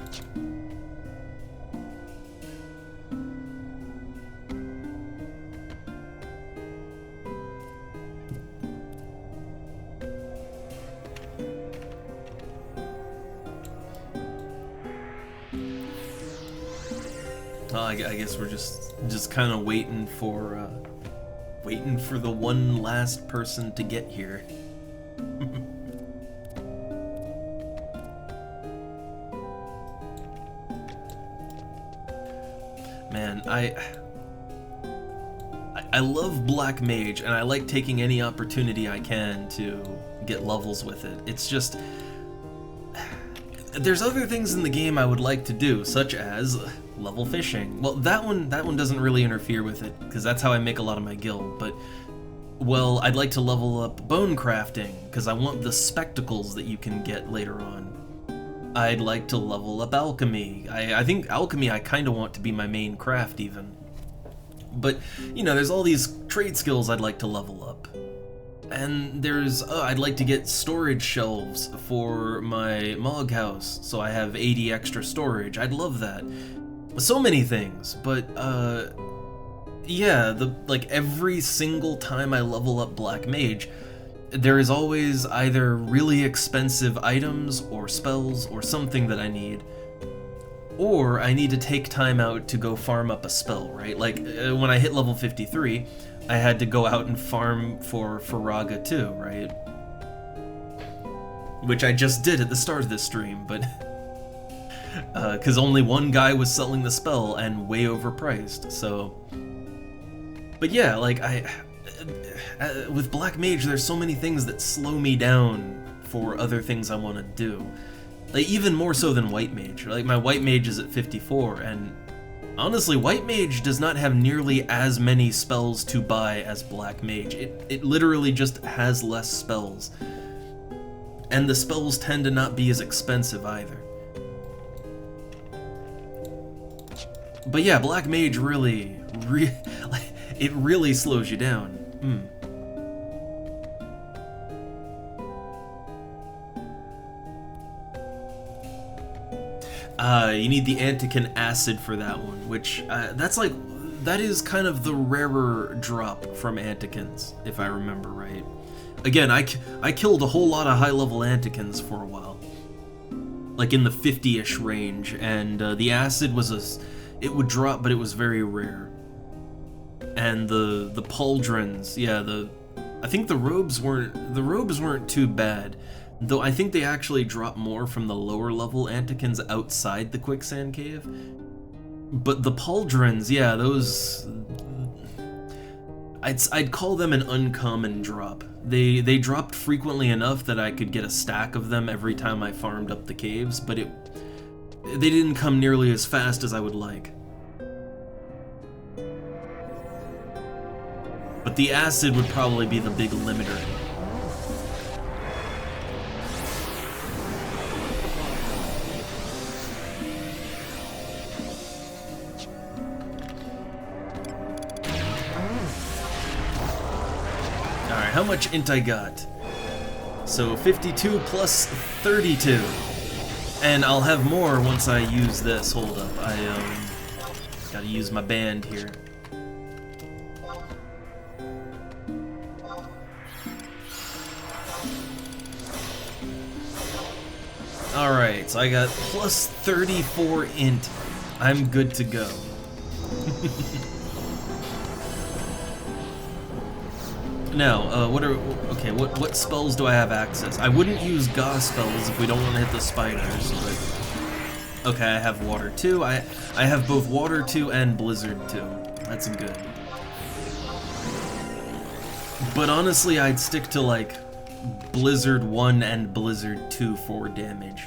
Well, I guess we're just kind of waiting for the one last person to get here. Man, I love Black Mage, and I like taking any opportunity I can to get levels with it. It's just, there's other things in the game I would like to do, such as level fishing. Well, that one doesn't really interfere with it, because that's how I make a lot of my guild, but, well, I'd like to level up bone crafting, because I want the spectacles that you can get later on. I'd like to level up alchemy. I think alchemy I kind of want to be my main craft even. But, there's all these trade skills I'd like to level up. And there's, I'd like to get storage shelves for my Mog house, so I have 80 extra storage. I'd love that. So many things, but, yeah, every single time I level up Black Mage, there is always either really expensive items or spells or something that I need, or I need to take time out to go farm up a spell, right? Like, when I hit level 53, I had to go out and farm for Firaga 2, right? Which I just did at the start of this stream, but because only one guy was selling the spell and way overpriced, so. But yeah, like, with Black Mage, there's so many things that slow me down for other things I want to do. Like, even more so than White Mage. Like, my White Mage is at 54, and Honestly, White Mage does not have nearly as many spells to buy as Black Mage. It literally just has less spells. And the spells tend to not be as expensive either. But yeah, Black Mage really, it really slows you down. You need the Antiken Acid for that one, which, that is kind of the rarer drop from Antikens, if I remember right. Again, I killed a whole lot of high-level Antikens for a while. Like in the 50-ish range, and the Acid was it would drop, but it was very rare. And the Pauldrons, yeah, I think the robes weren't too bad. Though I think they actually drop more from the lower level Antikens outside the Quicksand Cave. But the Pauldrons, yeah, those... I'd call them an uncommon drop. They dropped frequently enough that I could get a stack of them every time I farmed up the caves, but they didn't come nearly as fast as I would like. But the Acid would probably be the big limiter. How much int I got? So 52 plus 32. And I'll have more once I use this. Hold up. I gotta use my band here. Alright, so I got plus 34 int. I'm good to go. Now, what spells do I have access? I wouldn't use Gauss spells if we don't want to hit the spiders, but... Okay, I have Water 2. I have both Water 2 and Blizzard 2. That's good. But honestly, I'd stick to, like, Blizzard 1 and Blizzard 2 for damage.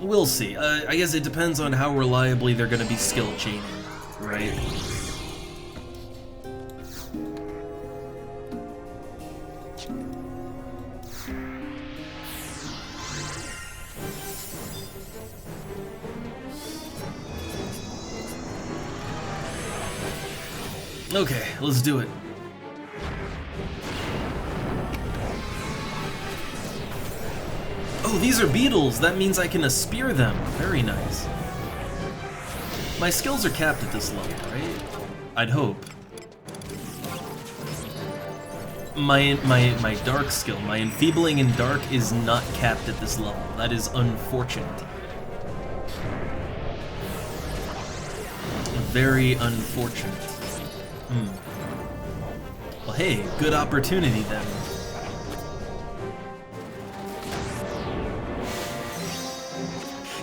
We'll see. I guess it depends on how reliably they're gonna be skill chaining, right? Okay, let's do it. Oh, these are beetles! That means I can spear them. Very nice. My skills are capped at this level, right? I'd hope. My dark skill, my enfeebling in dark is not capped at this level. That is unfortunate. Very unfortunate. Well, hey, good opportunity then.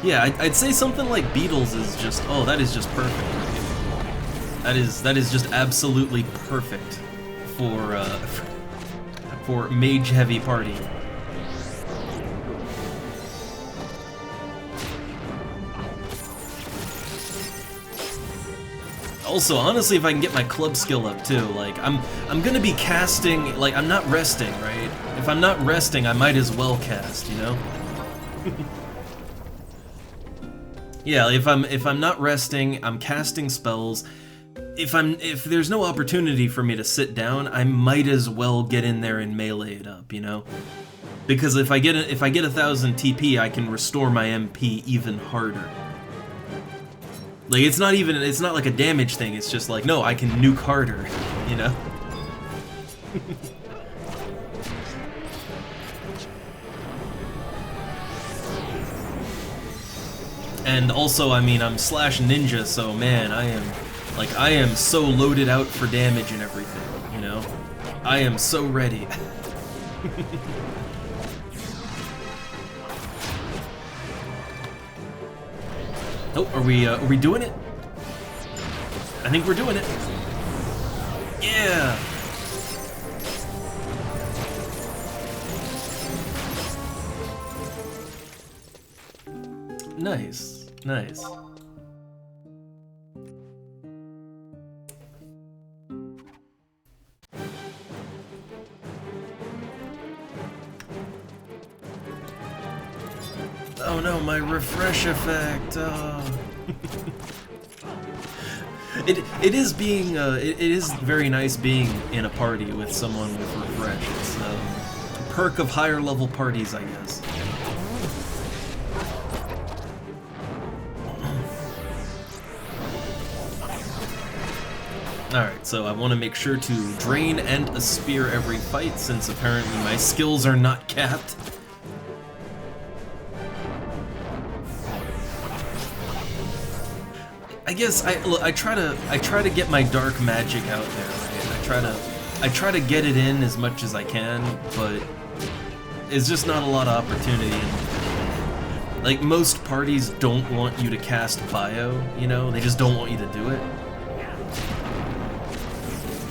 Yeah, I'd say something like Beetles is just, oh, that is just perfect. That is just absolutely perfect for mage heavy party. Also, honestly, if I can get my club skill up too, like I'm gonna be casting, like I'm not resting, right? If I'm not resting, I might as well cast, you know? Yeah, if I'm not resting, I'm casting spells. If there's no opportunity for me to sit down, I might as well get in there and melee it up, you know? Because if I get 1,000 TP, I can restore my MP even harder. Like, it's not like a damage thing, it's just like, no, I can nuke harder, you know? And also, I mean, I'm slash ninja, so man, I am so loaded out for damage and everything, you know? I am so ready. Oh, are we doing it? I think we're doing it. Yeah! Nice, nice. my refresh effect. Oh. It is being it is very nice being in a party with someone with refresh. It's a perk of higher level parties, I guess. Alright, so I want to make sure to drain and a spear every fight, since apparently my skills are not capped. I guess I try to get my dark magic out there, right? I try to get it in as much as I can, but it's just not a lot of opportunity. And, like, most parties don't want you to cast bio, you know? They just don't want you to do it.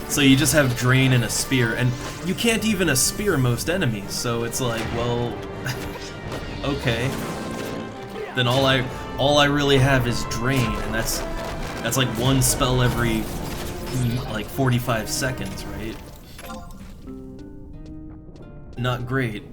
So you just have drain and a spear, and you can't even a spear most enemies, so it's like, well, okay. Then all I really have is drain, and that's like one spell every like 45 seconds, right? Not great.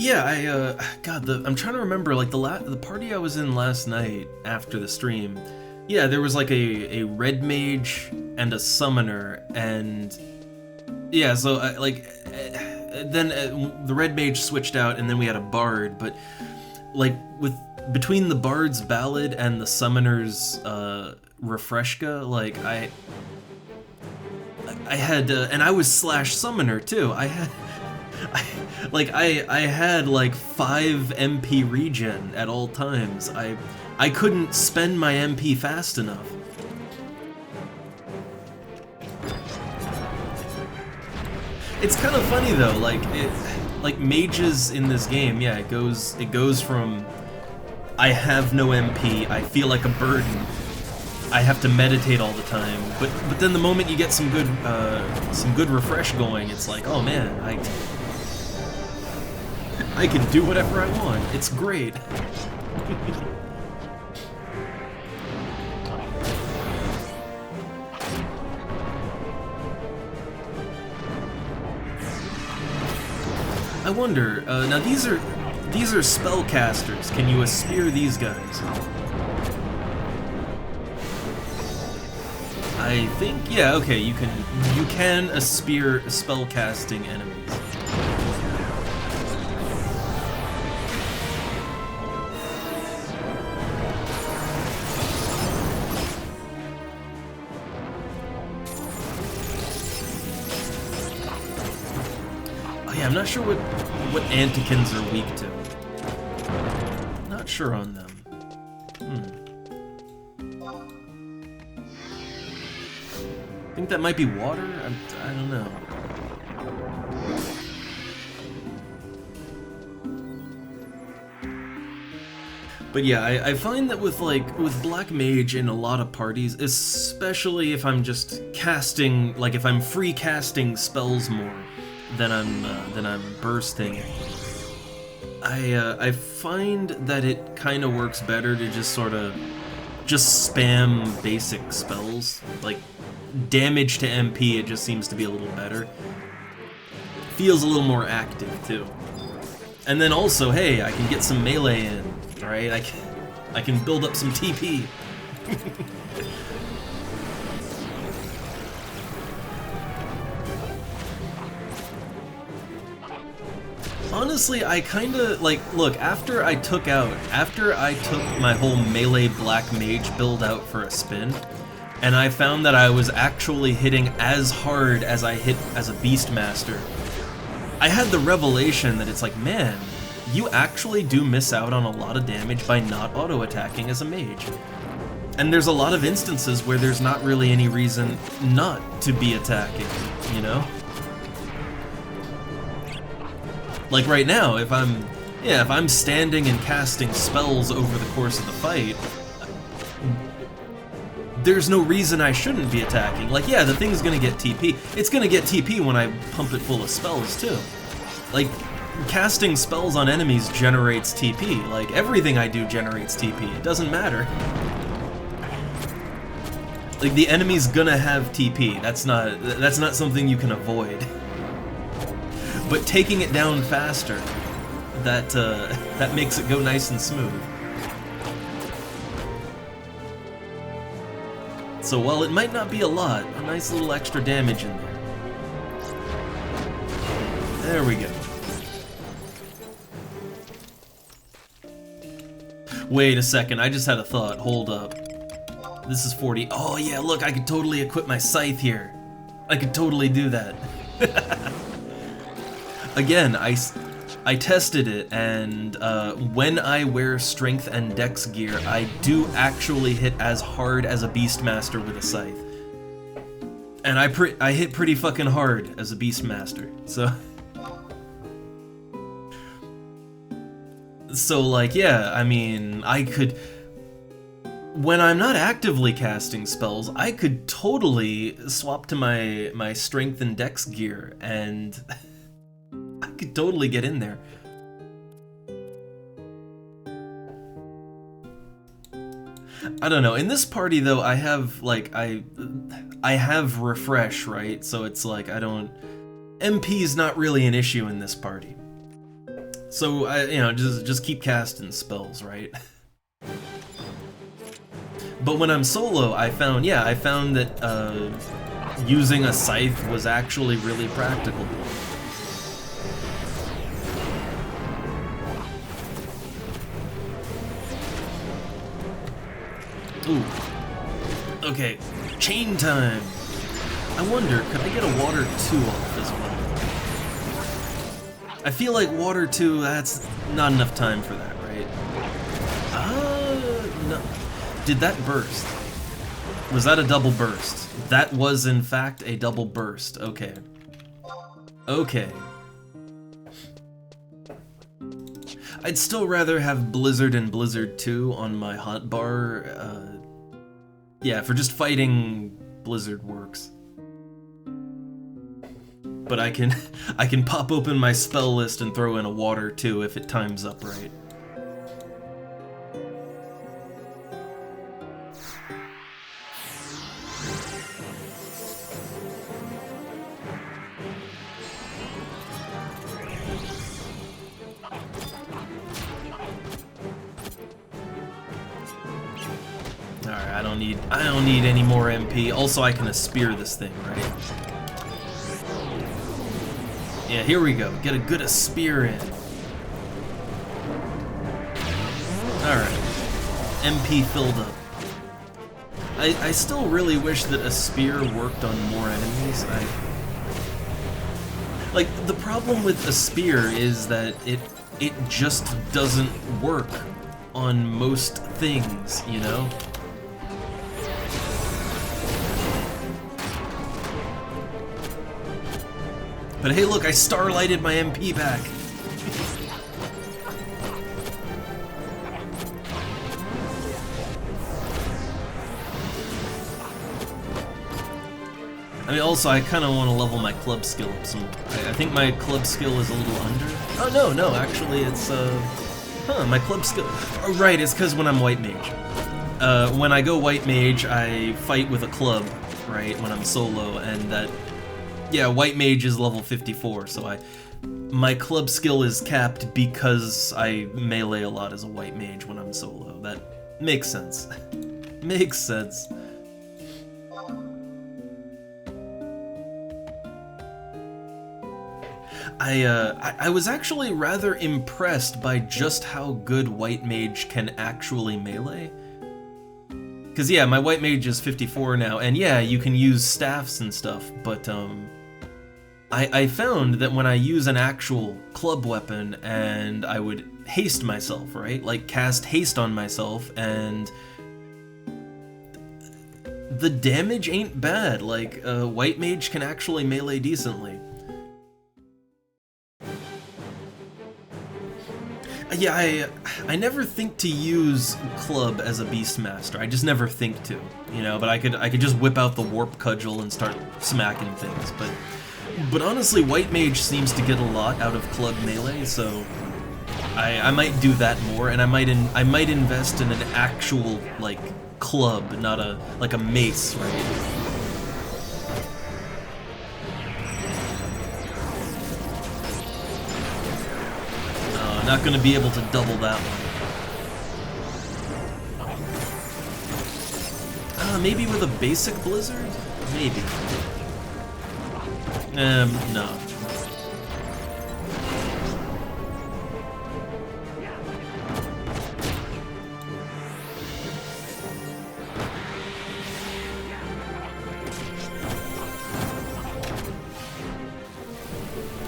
Yeah, God, I'm trying to remember, like, the party I was in last night after the stream, yeah, there was, like, a red mage and a summoner, and, yeah, so, then the red mage switched out, and then we had a bard, but, like, between the bard's ballad and the summoner's, refreshka, like, I had, and I was slash summoner, too, I had like 5 MP regen at all times. I couldn't spend my MP fast enough. It's kind of funny though, like mages in this game, yeah, it goes from I have no MP, I feel like a burden, I have to meditate all the time, but then the moment you get some good refresh going, it's like, oh man, I can do whatever I want. It's great. I wonder, now these are spellcasters. Can you spear these guys? I think, yeah, okay, you can spear spellcasting enemies. I'm not sure what Antikins are weak to. Not sure on them. I think that might be water? I don't know. But yeah, I find that with Black Mage in a lot of parties, especially if I'm just casting, like if I'm free casting spells more than I'm bursting, I find that it kind of works better to just sort of spam basic spells. Like damage to MP, it just seems to be a little better. Feels a little more active too. And then also, hey, I can get some melee in, right? I can build up some TP. Honestly, I kinda, like, look, after I took my whole melee Black Mage build out for a spin, and I found that I was actually hitting as hard as I hit as a Beastmaster, I had the revelation that it's like, man, you actually do miss out on a lot of damage by not auto-attacking as a mage. And there's a lot of instances where there's not really any reason not to be attacking, you know? Like right now, if I'm standing and casting spells over the course of the fight, there's no reason I shouldn't be attacking. Like, yeah, the thing's gonna get TP. It's gonna get TP when I pump it full of spells, too. Like, casting spells on enemies generates TP. Like, everything I do generates TP. It doesn't matter. Like, the enemy's gonna have TP. That's not something you can avoid. But taking it down faster, that makes it go nice and smooth. So while it might not be a lot, a nice little extra damage in there. There we go. Wait a second, I just had a thought. Hold up. This is 40. Oh yeah, look, I could totally equip my scythe here. I could totally do that. Again, I tested it, and when I wear strength and dex gear, I do actually hit as hard as a Beastmaster with a scythe. And I hit pretty fucking hard as a Beastmaster, so... So, like, yeah, I mean, I could... When I'm not actively casting spells, I could totally swap to my strength and dex gear, and... I could totally get in there. I don't know, in this party though, I have, like, I have refresh, right? So it's like, I don't... MP's not really an issue in this party. So, you know, just keep casting spells, right? But when I'm solo, I found that, using a scythe was actually really practical. Ooh. Okay, chain time! I wonder, could I get a water 2 off as well? I feel like water 2, that's not enough time for that, right? No. Did that burst? Was that a double burst? That was, in fact, a double burst. Okay. Okay. I'd still rather have Blizzard and Blizzard 2 on my hotbar. Yeah, for just fighting, Blizzard works. But I can pop open my spell list and throw in a water 2 if it times up right. Alright, I don't need any more MP. Also, I can spear this thing, right? Yeah, here we go. Get a good spear in. Alright. MP filled up. I still really wish that a spear worked on more enemies. Like, the problem with a spear is that it just doesn't work on most things, you know? But hey, look, I starlighted my MP back. I mean, also, I kind of want to level my club skill up some. I think my club skill is a little under. Oh, no, actually, it's, my club skill. Oh, right, it's because when I'm white mage. When I go white mage, I fight with a club, right, when I'm solo, and that... Yeah, white mage is level 54, so my club skill is capped because I melee a lot as a white mage when I'm solo. That makes sense. Makes sense. I was actually rather impressed by just how good white mage can actually melee. Because yeah, my white mage is 54 now, and yeah, you can use staffs and stuff, but I found that when I use an actual club weapon and I would haste myself, right? Like cast haste on myself, and the damage ain't bad. Like, white mage can actually melee decently. Yeah, I never think to use club as a Beastmaster. I just never think to, you know, but I could just whip out the warp cudgel and start smacking things, but But honestly, White Mage seems to get a lot out of club melee, so I might do that more, and I might invest in an actual like club, not a like a mace, right? Not gonna be able to double that one. Maybe with a basic blizzard? Maybe. No.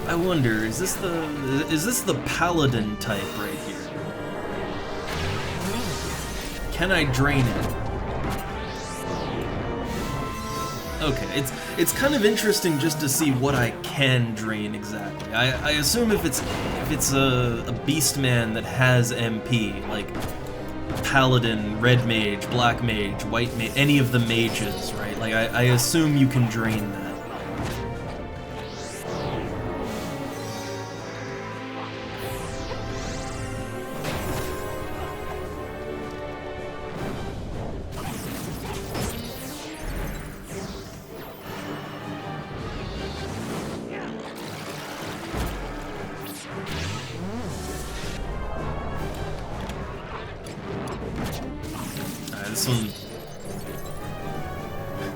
I wonder, is this the paladin type right here? Can I drain it? Okay, it's kind of interesting just to see what I can drain exactly. I assume if it's a beastman that has MP, like paladin, red mage, black mage, white mage, any of the mages, right? Like I assume you can drain that.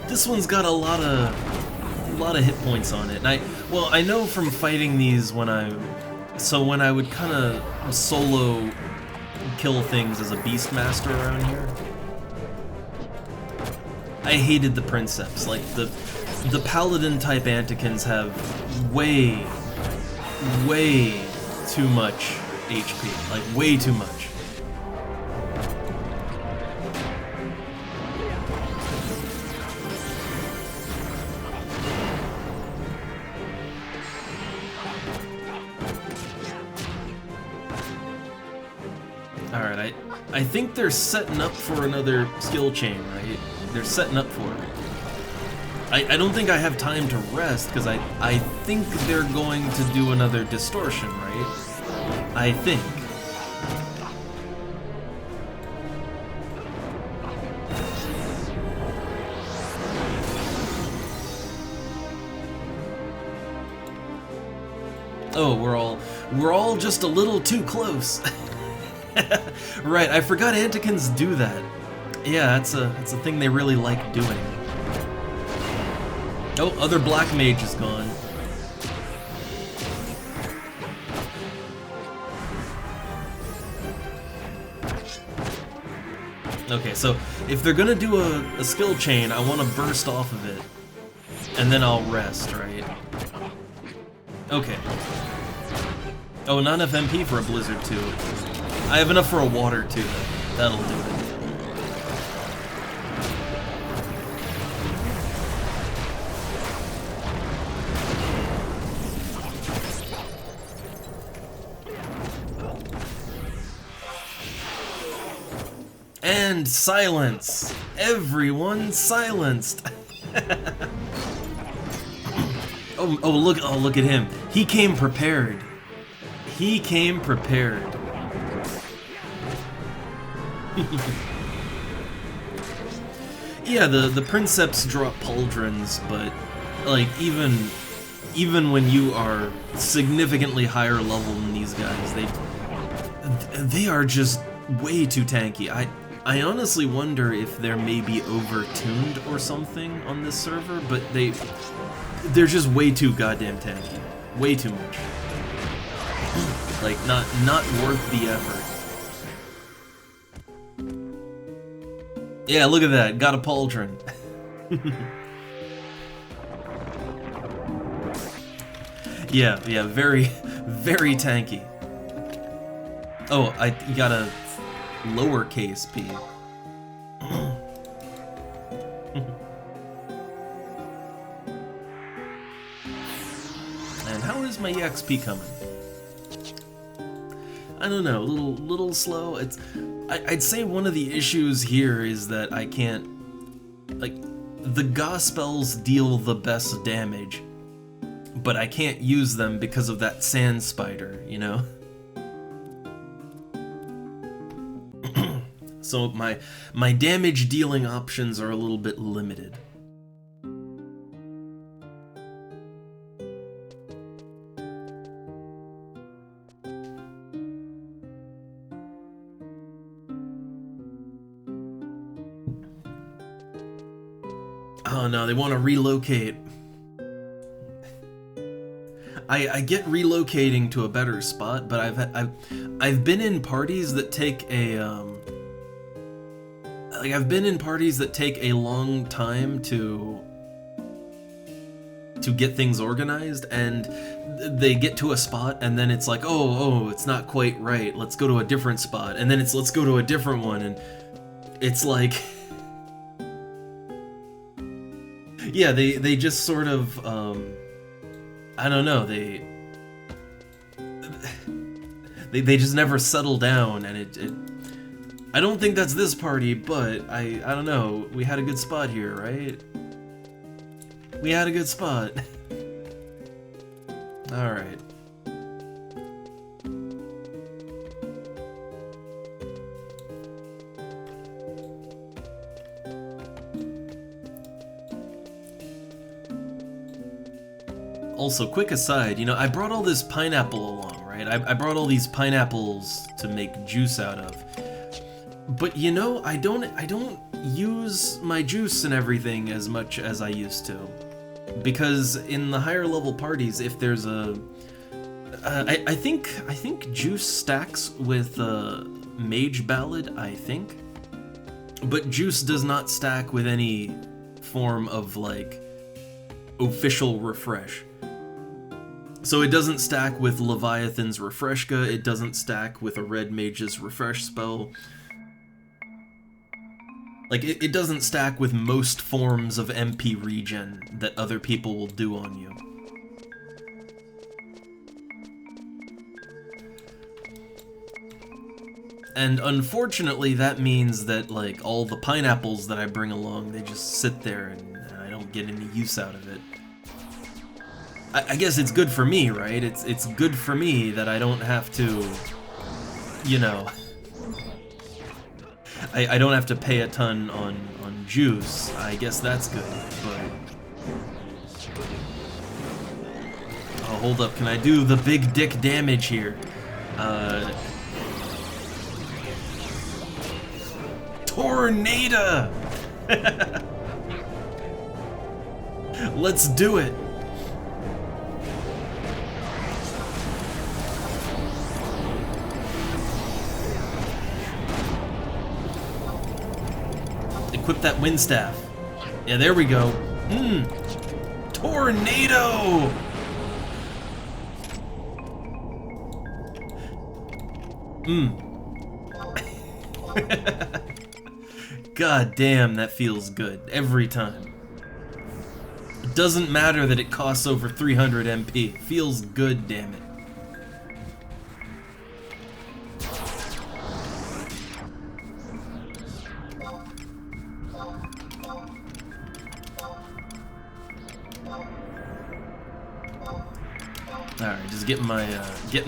This one's got a lot of hit points on it, and I know from fighting these when I would kind of solo kill things as a Beastmaster around here, I hated the Princeps. Like the Paladin type Antikins have way too much HP, like way too much. Alright, I think they're setting up for another skill chain, right? They're setting up for it. I don't think I have time to rest, because I think they're going to do another distortion, right? I think. Oh, we're all just a little too close. Right, I forgot Antikins do that. Yeah, that's a thing they really like doing. Oh, other black mage is gone. Okay, so if they're gonna do a skill chain, I want to burst off of it, and then I'll rest, right? Okay. Oh, not enough MP for a blizzard too. I have enough for a water too, though. That'll do it. And silence! Everyone silenced! Oh, look at him. He came prepared. He came prepared. Yeah, the Princeps drop pauldrons, but like even when you are significantly higher level than these guys, they are just way too tanky. I honestly wonder if they're maybe over-tuned or something on this server, but they're just way too goddamn tanky. Way too much. Like, not worth the effort. Yeah, look at that. Got a pauldron. Yeah, very, very tanky. Oh, you got a lowercase p. And how is my EXP coming? I don't know, little slow. I'd say one of the issues here is that I can't, like, the Gospels deal the best damage, but I can't use them because of that sand spider, you know? So my damage dealing options are a little bit limited. Oh no, they want to relocate. I get relocating to a better spot, but I've been in parties that take a I've been in parties that take a long time to get things organized, and they get to a spot and then it's like, oh, it's not quite right. Let's go to a different spot, and then it's let's go to a different one, and it's like yeah, they just sort of I don't know, they just never settle down, and it I don't think that's this party, but I don't know, we had a good spot here, right? We had a good spot. Alright. Also, quick aside, you know, I brought all this pineapple along, right? I brought all these pineapples to make juice out of. But you know, I don't use my juice and everything as much as I used to. Because in the higher level parties, if there's a I think juice stacks with Mage Ballad, I think. But juice does not stack with any form of like official refresh. So it doesn't stack with Leviathan's Refreshka, it doesn't stack with a Red Mage's Refresh spell. Like, it doesn't stack with most forms of MP regen that other people will do on you. And unfortunately, that means that, like, all the pineapples that I bring along, they just sit there and I don't get any use out of it. I guess it's good for me, right? It's good for me that I don't have to, you know, I don't have to pay a ton on juice. I guess that's good, but oh, hold up, can I do the big dick damage here? Tornado! Let's do it! Equip that wind staff. Yeah, there we go. Tornado! God damn, that feels good. Every time. It doesn't matter that it costs over 300 MP. It feels good, damn it. Alright, just getting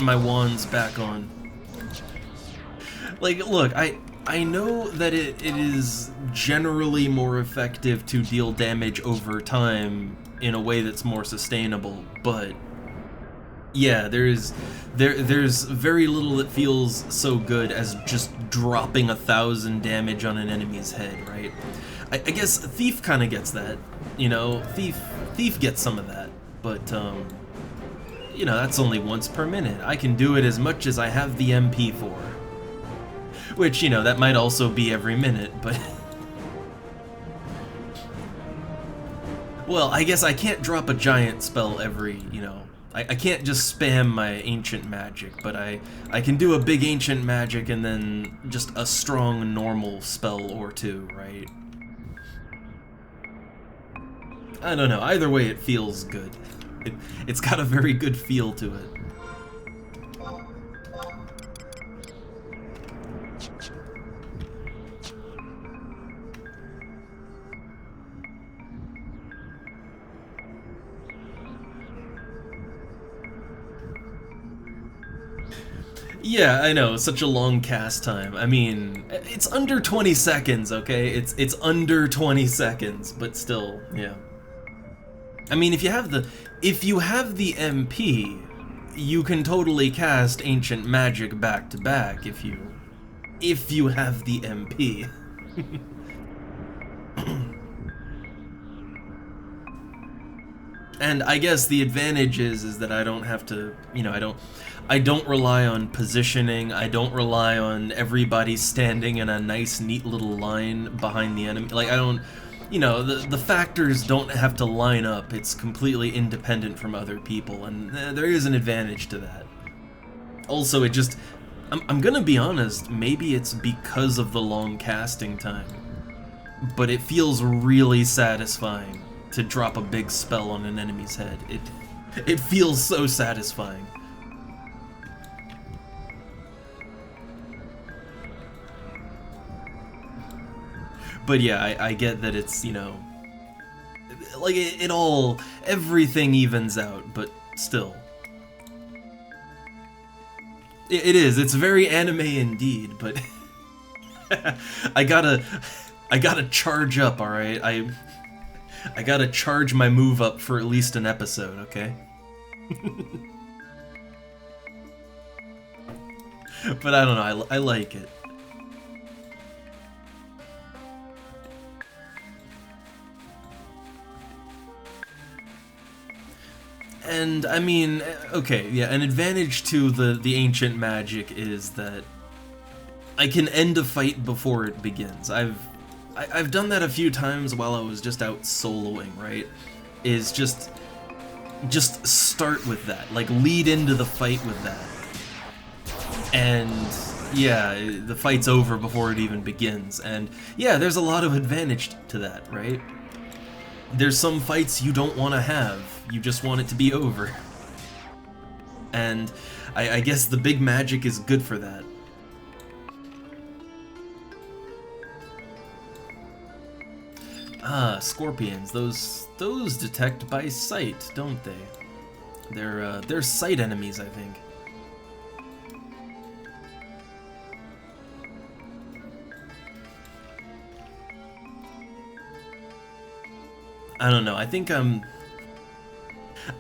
my wands back on. Like, look, I know that it is generally more effective to deal damage over time in a way that's more sustainable, but yeah, there's very little that feels so good as just dropping 1,000 damage on an enemy's head, right? I guess Thief kind of gets that, you know, Thief gets some of that, but you know, that's only once per minute. I can do it as much as I have the MP for. Which, you know, that might also be every minute, but... Well, I guess I can't drop a giant spell every, you know... I can't just spam my ancient magic, but I can do a big ancient magic and then just a strong normal spell or two, right? I don't know, either way it feels good. It's got a very good feel to it. Yeah, I know, such a long cast time. I mean, it's under 20 seconds, okay? It's under 20 seconds, but still, yeah. I mean, if you have the MP, you can totally cast Ancient Magic back to back if you have the MP. And I guess the advantage is that I don't have to, you know, I don't rely on positioning, I don't rely on everybody standing in a nice, neat little line behind the enemy. Like, I don't, you know, the factors don't have to line up. It's completely independent from other people, and there is an advantage to that. Also, it just, I'm gonna be honest, maybe it's because of the long casting time, but it feels really satisfying to drop a big spell on an enemy's head. It feels so satisfying. But yeah, I get that it's, you know, like everything evens out, but still. It's very anime indeed, but I gotta charge up, alright? I gotta charge my move up for at least an episode, okay? But I don't know, I like it. And I mean, okay, yeah, an advantage to the ancient magic is that I can end a fight before it begins. I've done that a few times while I was just out soloing, right? Is just start with that, like lead into the fight with that. And yeah, the fight's over before it even begins. And yeah, there's a lot of advantage to that, right? There's some fights you don't want to have, you just want it to be over. And I guess the big magic is good for that. Ah, scorpions, those detect by sight, don't they? They're sight enemies, I think. I don't know, I think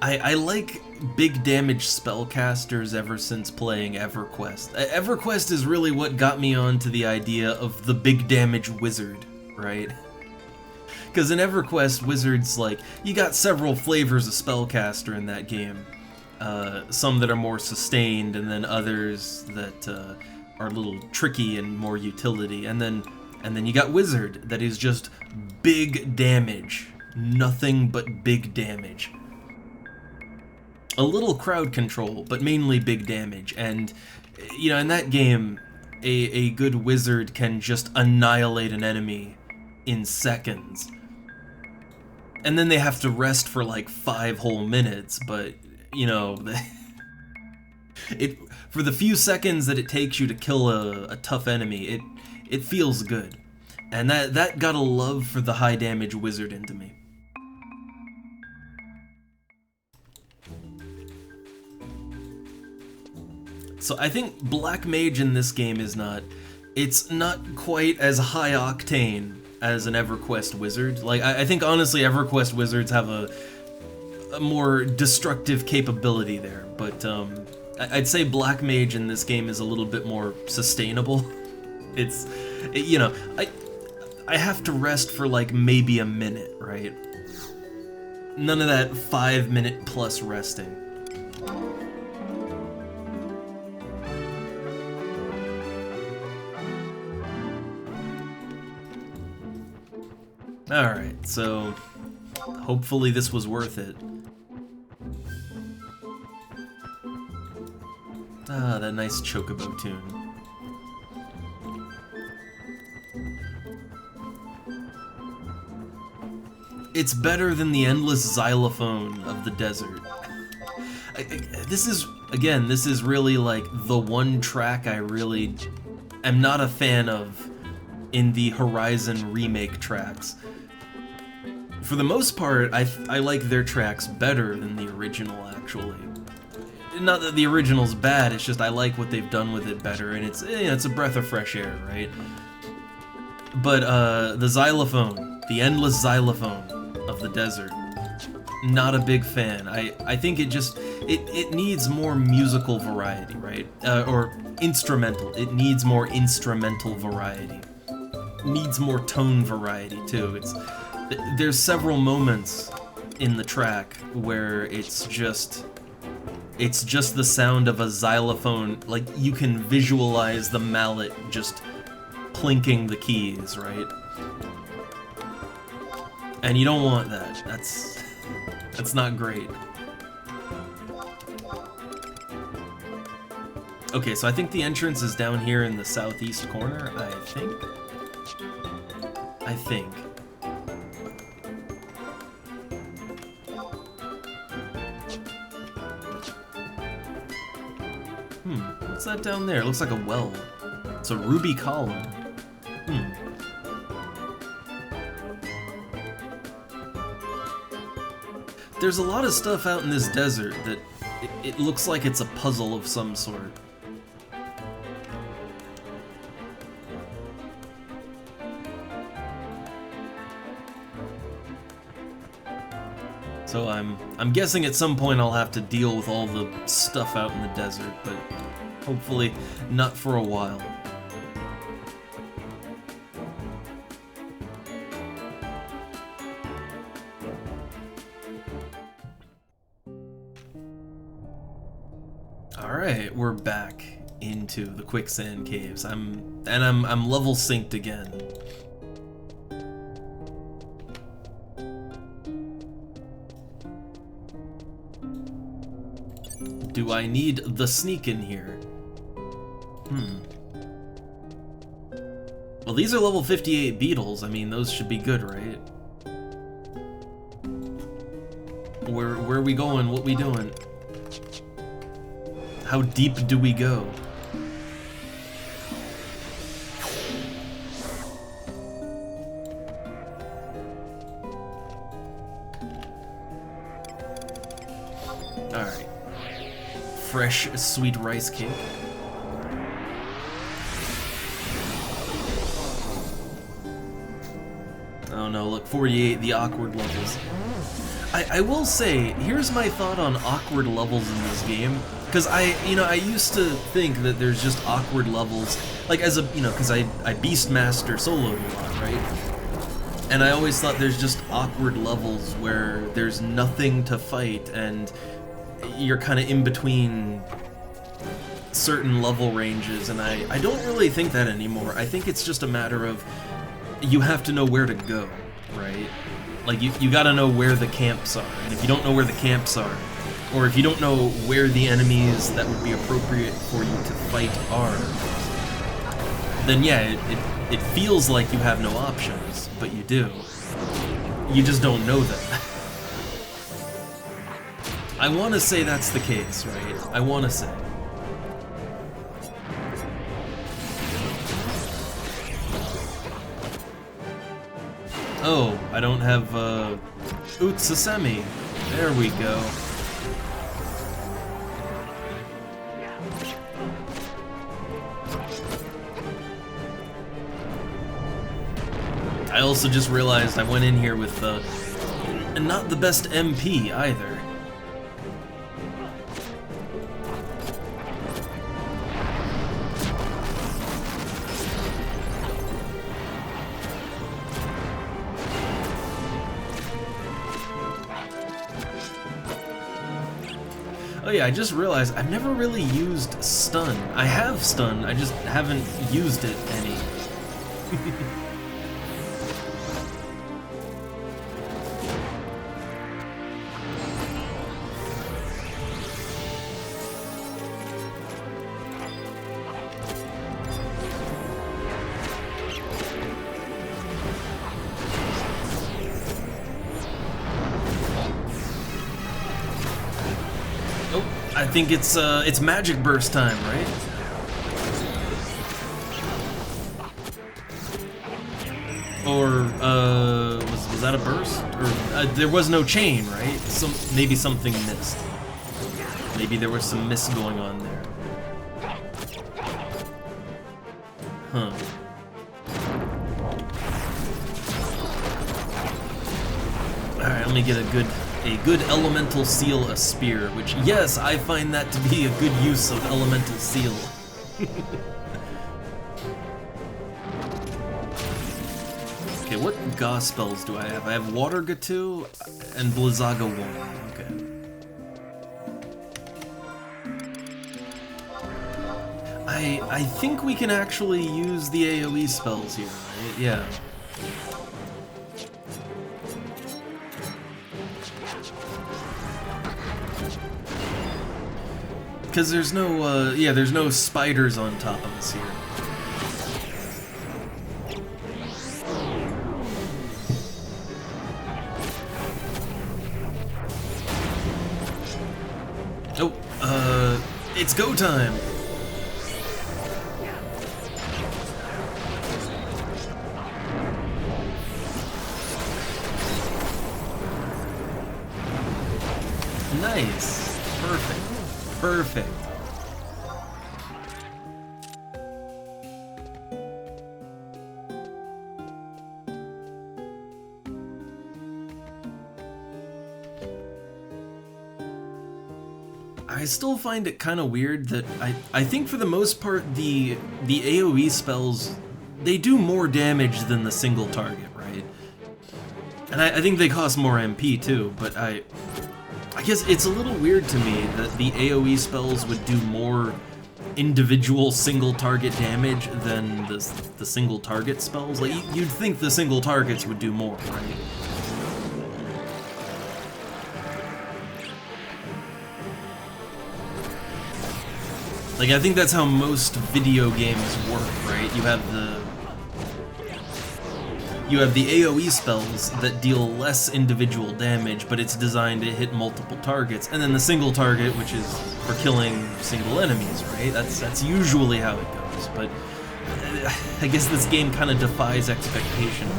I like big damage spellcasters ever since playing EverQuest. EverQuest is really what got me onto the idea of the big damage wizard, right? Because in EverQuest, wizards, like, you got several flavors of spellcaster in that game. Some that are more sustained, and then others that are a little tricky and more utility. And then you got wizard, that is just big damage. Nothing but big damage. A little crowd control, but mainly big damage. And, you know, in that game, a good wizard can just annihilate an enemy in seconds. And then they have to rest for like 5 whole minutes, but, you know, for the few seconds that it takes you to kill a tough enemy, it feels good. And that got a love for the high damage wizard into me. So I think Black Mage in this game it's not quite as high octane as an EverQuest wizard. Like, I think honestly EverQuest wizards have a more destructive capability there, but I'd say Black Mage in this game is a little bit more sustainable. You know, I have to rest for like maybe a minute, right? None of that 5-minute plus resting. Alright, so hopefully this was worth it. Ah, that nice chocobo tune. It's better than the endless xylophone of the desert. This is really like the one track I really am not a fan of in the Horizon remake tracks. For the most part, I like their tracks better than the original, actually. not that the original's bad, it's just I like what they've done with it better, and it's, you know, it's a breath of fresh air, right? But the xylophone, the endless xylophone of the desert, not a big fan. I think it needs more musical variety, right? Or instrumental. It needs more instrumental variety. Needs more tone variety too. There's several moments in the track where it's just the sound of a xylophone. Like, you can visualize the mallet just plinking the keys, right? And you don't want that. That's not great. Okay, so I think the entrance is down here in the southeast corner, I think. What's that down there? It looks like a well. It's a ruby column. There's a lot of stuff out in this desert that it looks like it's a puzzle of some sort. So I'm guessing at some point I'll have to deal with all the stuff out in the desert, but hopefully not for a while. Alright, we're back into the quicksand caves. I'm level synced again. Do I need the sneak in here? Well, these are level 58 beetles. I mean, those should be good, right? Where are we going? What we doing? How deep do we go? Alright. Fresh sweet rice cake. Oh no, look, 48, the awkward levels. I will say, here's my thought on awkward levels in this game. Because I used to think that there's just awkward levels, like as a, because I Beastmaster soloed a lot, right? And I always thought there's just awkward levels where there's nothing to fight and you're kind of in between certain level ranges, and I don't really think that anymore. I think it's just a matter of you have to know where to go, right? Like, you gotta know where the camps are, and if you don't know where the camps are, or if you don't know where the enemies that would be appropriate for you to fight are, then yeah, it feels like you have no options, but you do. You just don't know them. I want to say that's the case, right? I want to say. Oh, I don't have, Utsasemi. There we go. I also just realized I went in here with, not the best MP either. Oh yeah, I just realized I've never really used stun. I have stun, I just haven't used it any. I think it's magic burst time, right? Or was that a burst? Or there was no chain, right? Maybe something missed. Maybe there was some miss going on there. Huh. Alright, let me get a good elemental seal, a spear, which, yes, I find that to be a good use of elemental seal. Okay, what Ga spells do I have? I have Water Gatu and Blizzaga 1. Okay. I think we can actually use the AoE spells here, right? Yeah. Because there's no, there's no spiders on top of us here. Oh, it's go time! Nice! Perfect. Perfect. I still find it kind of weird that I think for the most part the AoE spells, they do more damage than the single target, right? And I think they cost more MP too, but I guess it's a little weird to me that the AoE spells would do more individual single target damage than the single target spells. Like, you'd think the single targets would do more, right? Like, I think that's how most video games work, right? You have the AoE spells that deal less individual damage, but it's designed to hit multiple targets, and then the single target, which is for killing single enemies, right? That's usually how it goes, but I guess this game kind of defies expectation.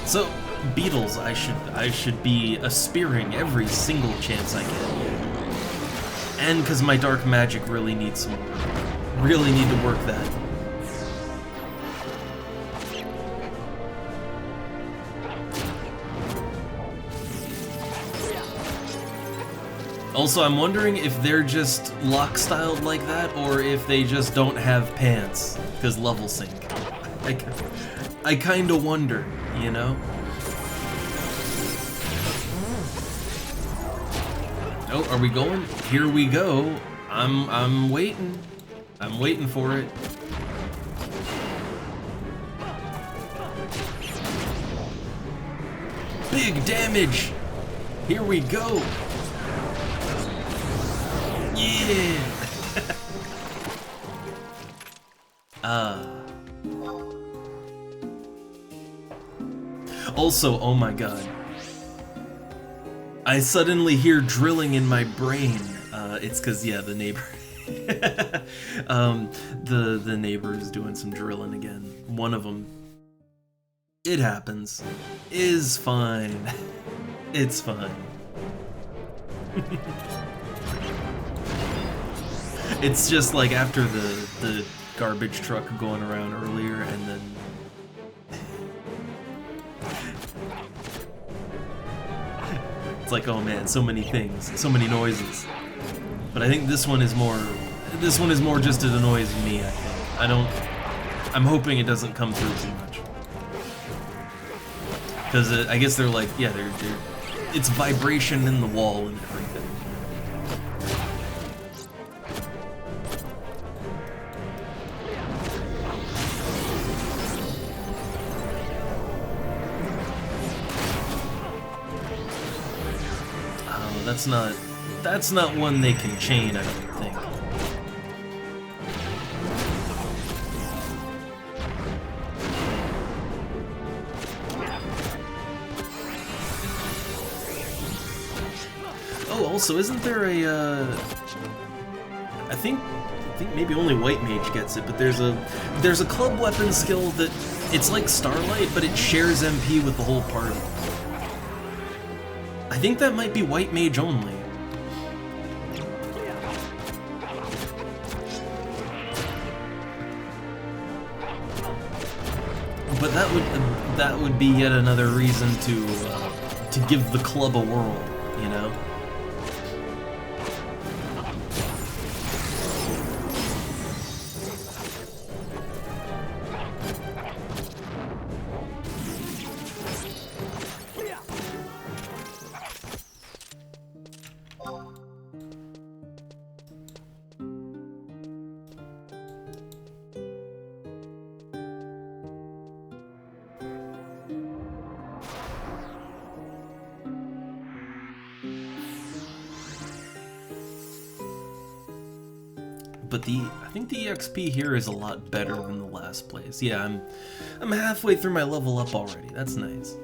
So, beetles, I should be spearing every single chance I get. And because my dark magic really needs to work that. Also, I'm wondering if they're just lock-styled like that, or if they just don't have pants, because level sync. I kinda wonder, you know? Oh, are we going? Here we go. I'm waiting. I'm waiting for it. Big damage! Here we go! Yeah! Also, oh my god. I suddenly hear drilling in my brain. It's cause, yeah, the neighbor. The neighbor is doing some drilling again. One of them. It happens. Is fine. It's fine. It's just like after the garbage truck going around earlier, and then it's like, oh man, so many things, so many noises. But I think this one is more just it annoys me, I think. I'm hoping it doesn't come through too much. Because I guess they're like, yeah, it's vibration in the wall and everything. That's not one they can chain, I don't think. Also, isn't there a, I think maybe only White Mage gets it, but there's a club weapon skill that it's like Starlight, but it shares MP with the whole party. I think that might be White Mage only. But that would be yet another reason to give the club a whirl, you know? But I think the EXP here is a lot better than the last place. Yeah, I'm halfway through my level up already. That's nice.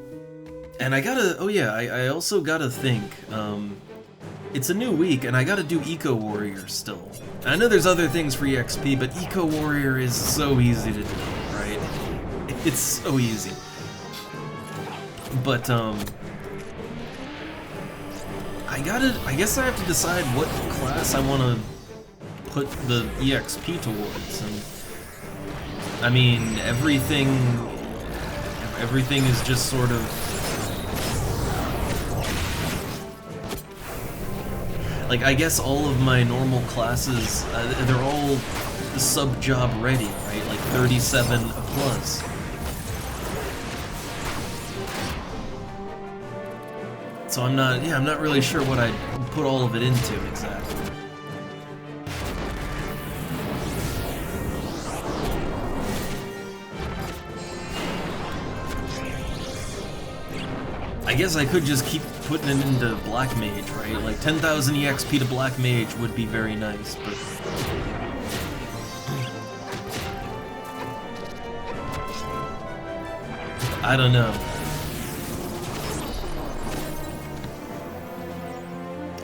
And I gotta, oh yeah, I also gotta think, it's a new week and I gotta do Eco Warrior still. I know there's other things for EXP, but Eco Warrior is so easy to do, right? It's so easy. But, I guess I have to decide what class I wanna put the EXP towards, and I mean everything is just sort of like, I guess all of my normal classes, they're all sub-job ready, right? Like 37 a plus. So I'm not really sure what I'd put all of it into exactly. I guess I could just keep putting it into Black Mage, right? Like 10,000 EXP to Black Mage would be very nice, but I don't know.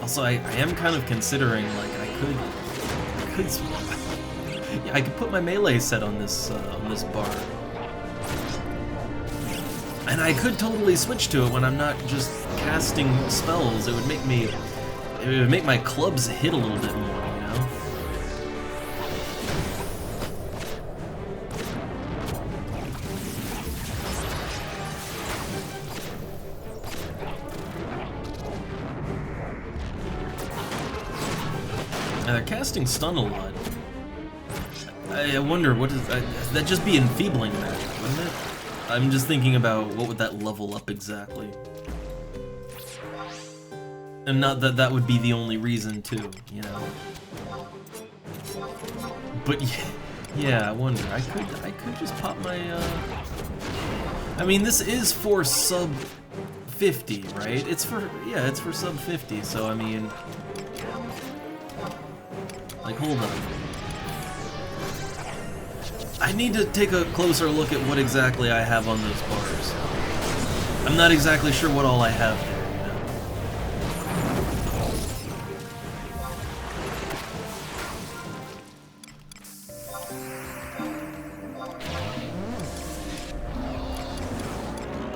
Also, I am kind of considering, like, yeah, I could put my melee set on this bar. And I could totally switch to it when I'm not just casting spells. It would make my clubs hit a little bit more, you know? And they're casting stun a lot. I wonder, what is that'd just be enfeebling magic, wouldn't it? I'm just thinking about what would that level up exactly. And not that that would be the only reason too, you know. But yeah, I wonder. I could just pop my I mean, this is for sub 50, right? It's for sub 50, so I mean, like, hold on. I need to take a closer look at what exactly I have on those bars. I'm not exactly sure what all I have there,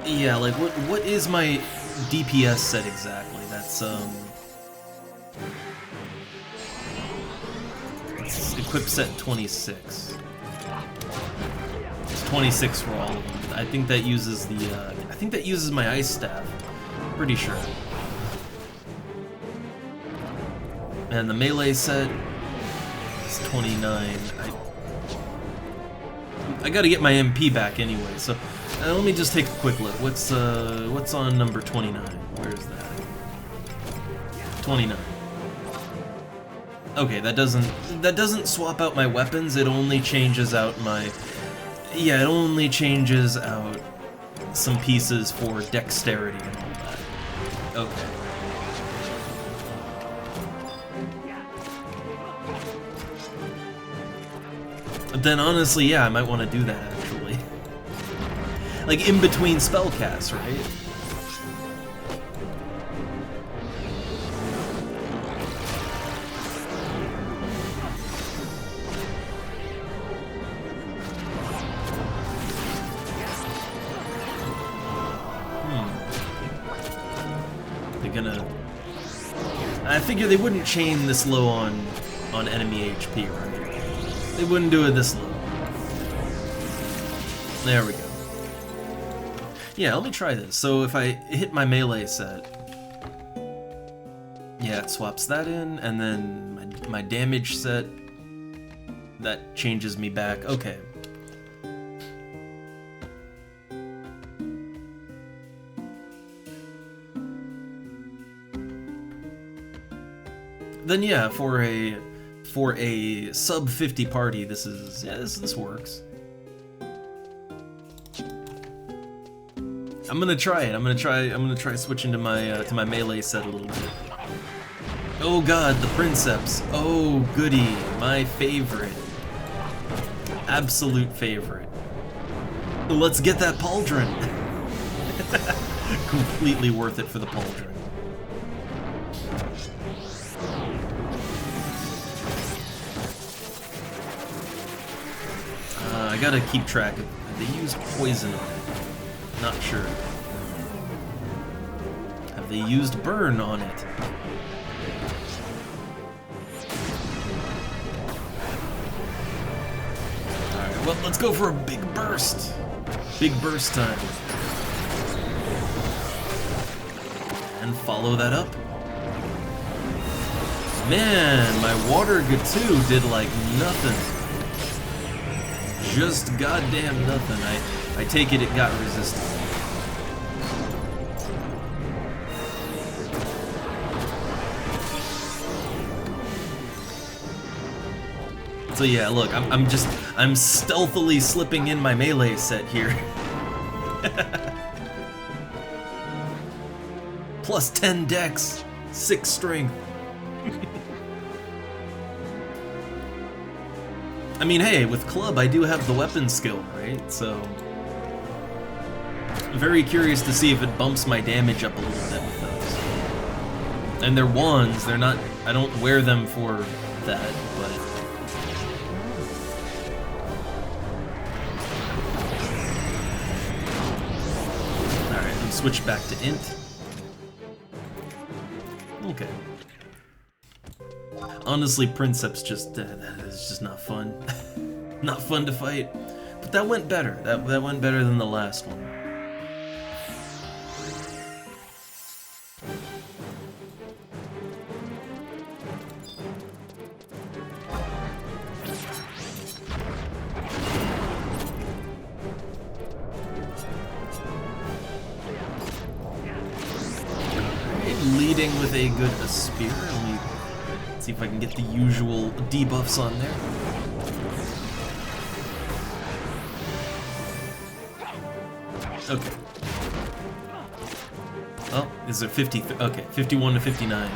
you know. Yeah, like what is my DPS set exactly? That's it's equip set 26. 26 for all of them. I think that uses my ice staff. Pretty sure. And the melee set is 29. I gotta get my MP back anyway, so let me just take a quick look. What's on number 29? Where's that? 29. Okay, that doesn't swap out my weapons. It only changes out my it only changes out some pieces for dexterity and all that. Okay. Then honestly, yeah, I might want to do that actually. Like in between spell casts, right? figure they wouldn't chain this low on enemy HP, right? They wouldn't do it this low. There we go. Yeah, let me try this. So if I hit my melee set, yeah, it swaps that in, and then my damage set, that changes me back. Okay. Then yeah, for a sub 50 party, this is, yeah, this works. I'm gonna try it. I'm gonna try switching to my melee set a little bit. Oh god, the Princeps. Oh goody, my favorite. Absolute favorite. Let's get that pauldron. Completely worth it for the pauldron. I gotta keep track of. They use poison on it. Not sure. Have they used burn on it? Alright, well, let's go for a big burst. Big burst time. And follow that up. Man, my water Gatu did like nothing. Just goddamn nothing. I take it got resisted. So yeah, look, I'm stealthily slipping in my melee set here. Plus 10 dex, 6 strength. I mean, hey, with club, I do have the weapon skill, right? So, very curious to see if it bumps my damage up a little bit with those. And they're wands, they're not, I don't wear them for that, but... Alright, let's switch back to int. Okay. Honestly, Princeps just, it's just not fun. Not fun to fight. But that went better. That went better than the last one. Leading with a good spear. Let me see if I can get the usual debuffs on there. Okay. Oh, is it 50? Okay, 51 to 59.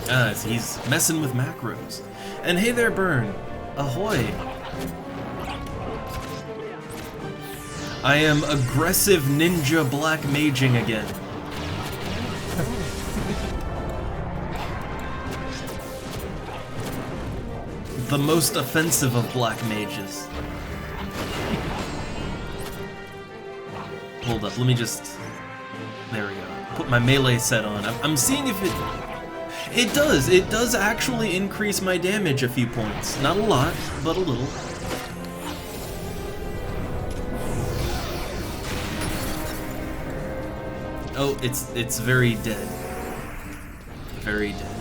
Ah, so he's messing with macros. And hey there, Burn. Ahoy. I am aggressive ninja black maging again. The most offensive of black mages. Hold up, let me just... There we go. Put my melee set on. I'm seeing if it... It does actually increase my damage a few points. Not a lot, but a little. Oh, it's very dead. Very dead.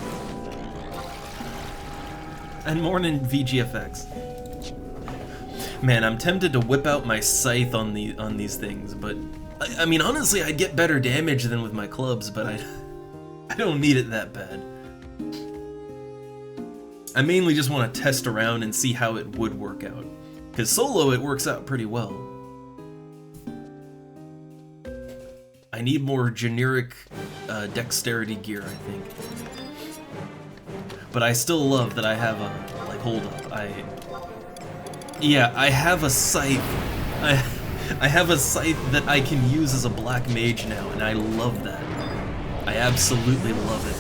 And morning VGFX. Man, I'm tempted to whip out my scythe on these things, but I mean honestly I'd get better damage than with my clubs, but I don't need it that bad. I mainly just want to test around and see how it would work out. Because solo it works out pretty well. I need more generic dexterity gear, I think. But I still love that I have a, like, hold up, yeah, I have a scythe. I have a scythe that I can use as a black mage now, and I love that. I absolutely love it.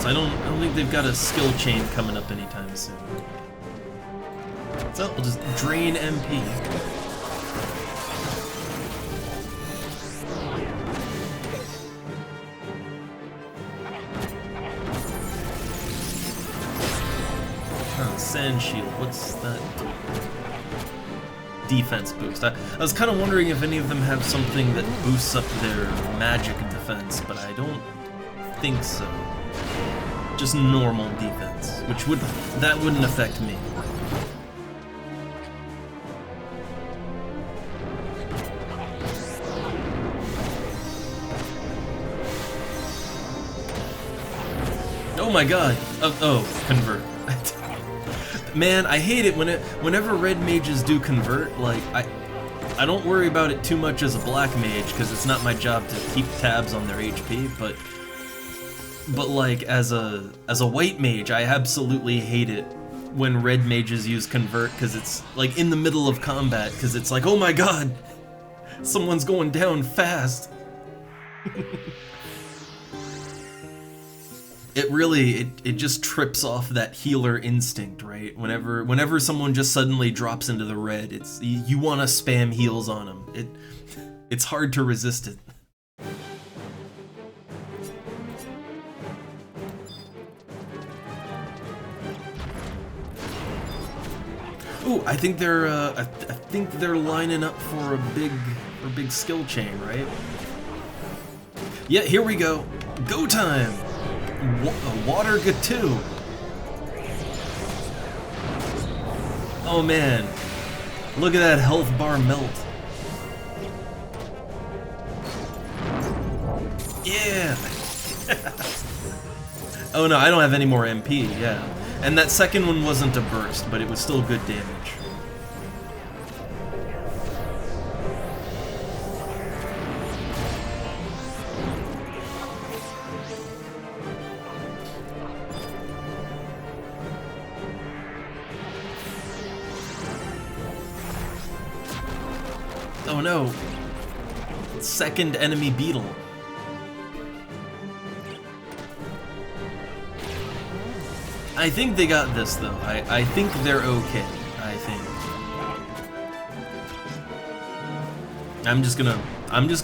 So I don't think they've got a skill chain coming up anytime soon. So we'll just drain MP. Sand shield, what's that do? Defense boost. I was kind of wondering if any of them have something that boosts up their magic defense, but I don't think so. Just normal defense, which wouldn't affect me. Oh my god! Oh, convert. Man, I hate it whenever red mages do convert. Like, I don't worry about it too much as a black mage because it's not my job to keep tabs on their HP. But like as a white mage, I absolutely hate it when red mages use convert because it's like in the middle of combat because it's like, oh my god, someone's going down fast. It just trips off that healer instinct, right? Whenever someone just suddenly drops into the red, you want to spam heals on them. It's hard to resist it. Ooh, I think they're lining up for a big skill chain, right? Yeah, here we go. Go time. Water G2. Oh man, look at that health bar melt. Yeah. Oh no, I don't have any more MP. Yeah, and that second one wasn't a burst, but it was still good damage. Oh no! Second enemy beetle. I think they got this though. I think they're okay. I think. I'm just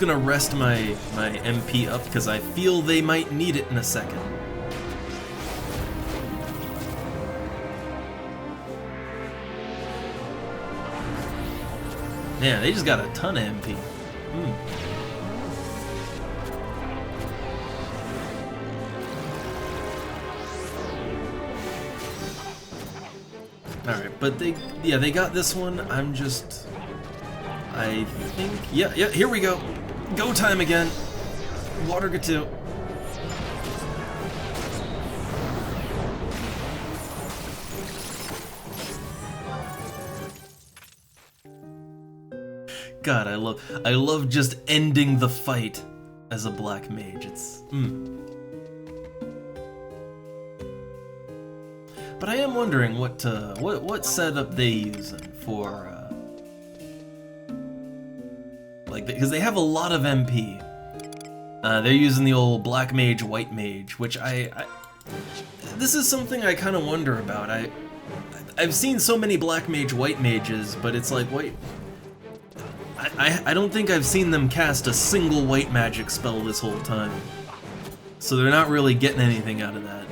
gonna rest my MP up because I feel they might need it in a second. Man, they just got a ton of MP. Alright, but they got this one. I think, yeah, here we go. Go time again. Water G2. God, I love just ending the fight as a black mage. It's But I am wondering what setup they use for like, because they have a lot of MP. They're using the old black mage, white mage, which this is something I kind of wonder about. I've seen so many black mage, white mages, but it's like, wait. I don't think I've seen them cast a single white magic spell this whole time. So they're not really getting anything out of that.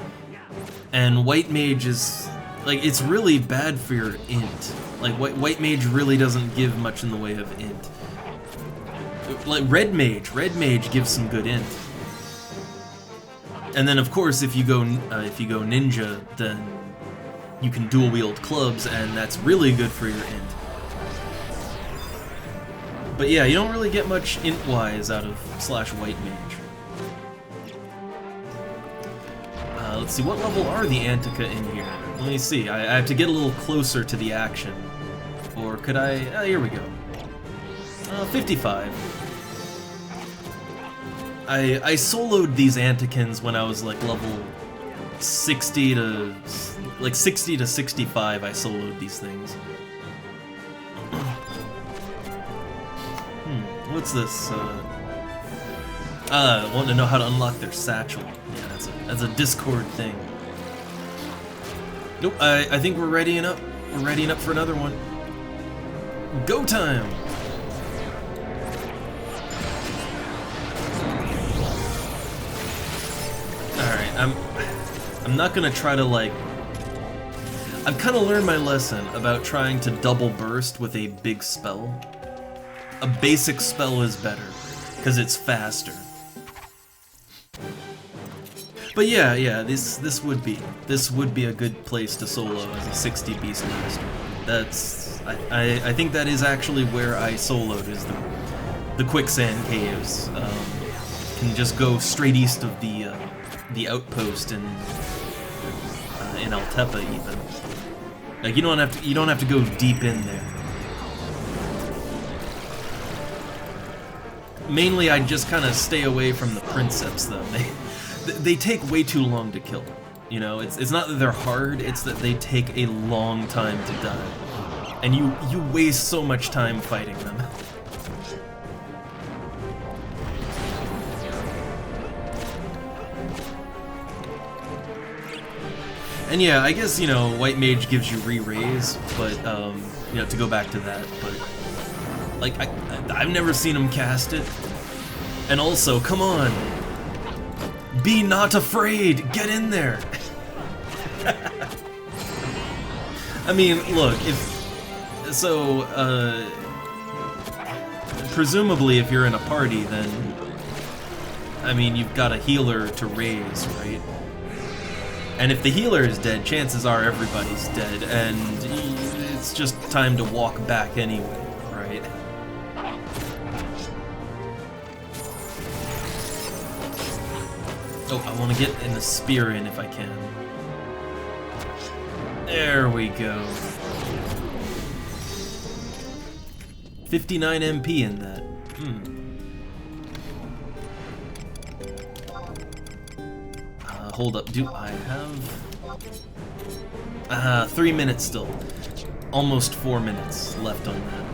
And white mage is, like, it's really bad for your int. Like, white mage really doesn't give much in the way of int. Like, red mage gives some good int. And then of course if you go ninja, then you can dual wield clubs, and that's really good for your int. But yeah, you don't really get much int-wise out of /white mage. Let's see, what level are the Antica in here? Let me see, I have to get a little closer to the action. Or could I... here we go. 55. I soloed these Anticans when I was like level 60 to 65. I soloed these things. What's this? Want to know how to unlock their satchel. Yeah, That's a Discord thing. Nope, I think we're readying up. We're readying up for another one. Go time! Alright, I'm not gonna try to, like... I've kind of learned my lesson about trying to double burst with a big spell. A basic spell is better, because it's faster. But yeah, this would be a good place to solo as a 60 beast master. That's I think that is actually where I soloed, is the quicksand caves. Can just go straight east of the outpost in Altepa even. Like you don't have to go deep in there. Mainly, I just kind of stay away from the princeps though. They take way too long to kill. You know, it's not that they're hard, it's that they take a long time to die. And you waste so much time fighting them. And yeah, I guess, you know, White Mage gives you re-raise, but, you know, to go back to that, but, like, I've never seen him cast it. And also, come on! Be not afraid! Get in there! I mean, look, presumably if you're in a party, then, I mean, you've got a healer to raise, right? And if the healer is dead, chances are everybody's dead, and it's just time to walk back anyway, right? Oh, I want to get in the spear in if I can. There we go. 59 MP in that. Hold up, do I have... 3 minutes still. Almost 4 minutes left on that.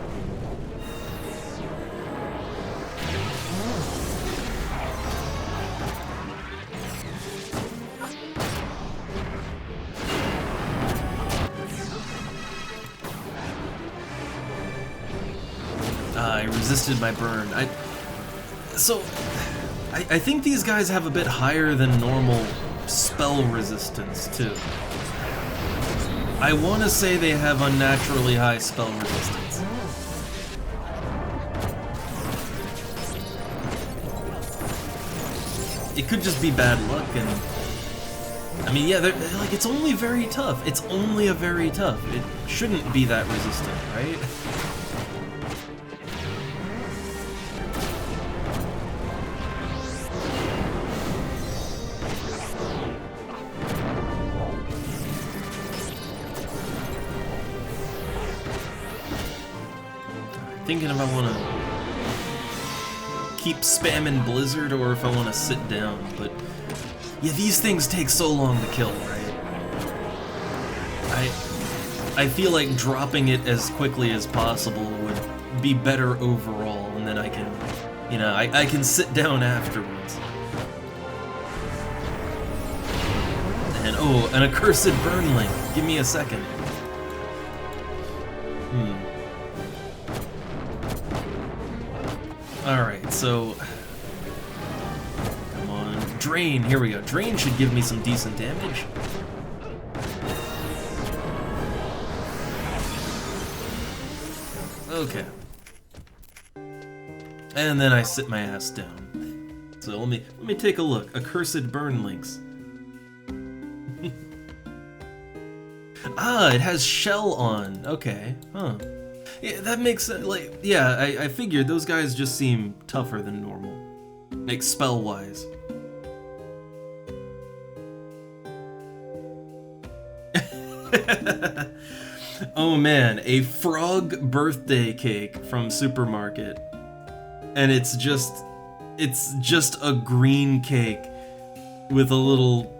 I resisted my burn. I think these guys have a bit higher than normal spell resistance, too. I want to say they have unnaturally high spell resistance. It could just be bad luck, and... I mean, yeah, like, it's only very tough. It's only a very tough. It shouldn't be that resistant, right? Thinking if I want to keep spamming Blizzard or if I want to sit down, but yeah, these things take so long to kill, right? I feel like dropping it as quickly as possible would be better overall, and then I can, you know, I can sit down afterwards. And oh, an accursed burn link. Give me a second. Alright, so... Come on. Drain, here we go. Drain should give me some decent damage. Okay. And then I sit my ass down. So let me take a look. Accursed burn links. Ah, it has shell on. Okay, huh. Yeah, that makes sense. Like, yeah, I figured those guys just seem tougher than normal. Like, spell-wise. Oh man, a frog birthday cake from Supermarket. And it's just a green cake with a little...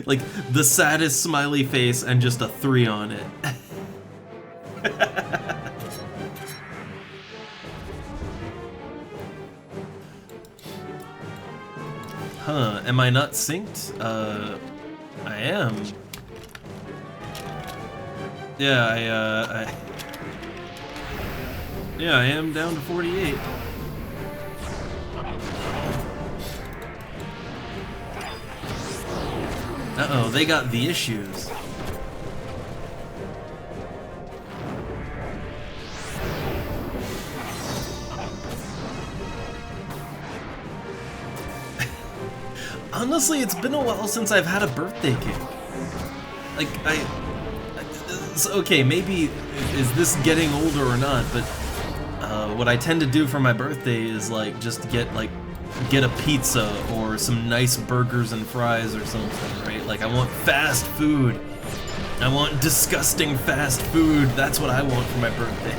like, the saddest smiley face and just a 3 on it. Huh, am I not synced? I am. Yeah, yeah, I am down to 48. Uh-oh, they got the issues. Honestly, it's been a while since I've had a birthday cake. Like, okay, maybe is this getting older or not, but what I tend to do for my birthday is like just get a pizza or some nice burgers and fries or something, right? Like, I want fast food. I want disgusting fast food. That's what I want for my birthday.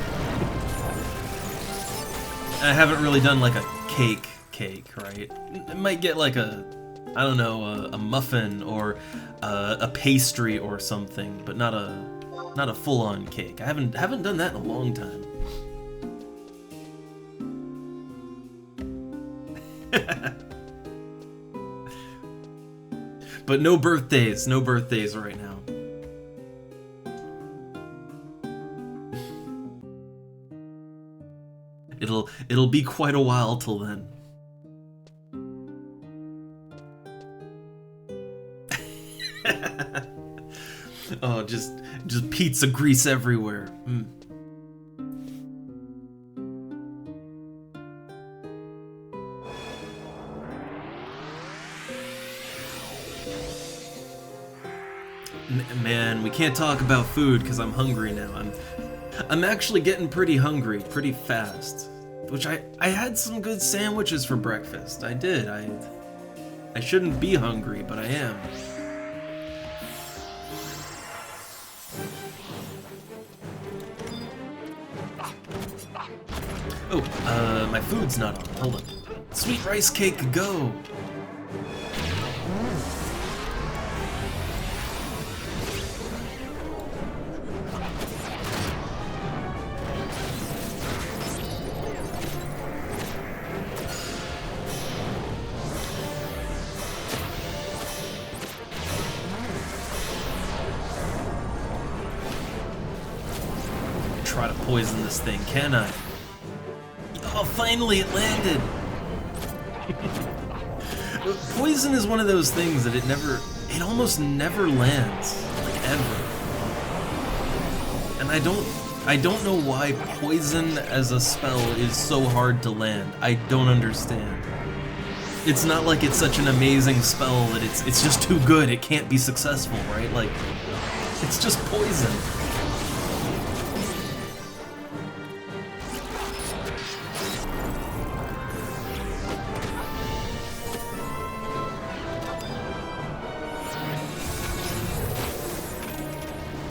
I haven't really done like a cake, right? I might get like a, I don't know, a muffin or a pastry or something, but not a full-on cake. I haven't done that in a long time. But no birthdays right now. It'll be quite a while till then. Oh, just pizza grease everywhere. Mm. Man, we can't talk about food because I'm hungry now. I'm actually getting pretty hungry pretty fast. Which I had some good sandwiches for breakfast. I did. I shouldn't be hungry, but I am. Oh, my food's not on. Hold on. Sweet rice cake, go! Try to poison this thing, can I? Oh, finally it landed! Poison is one of those things that it almost never lands, like ever. And I don't know why poison as a spell is so hard to land. I don't understand. It's not like it's such an amazing spell that it's just too good, it can't be successful, right? Like, it's just poison.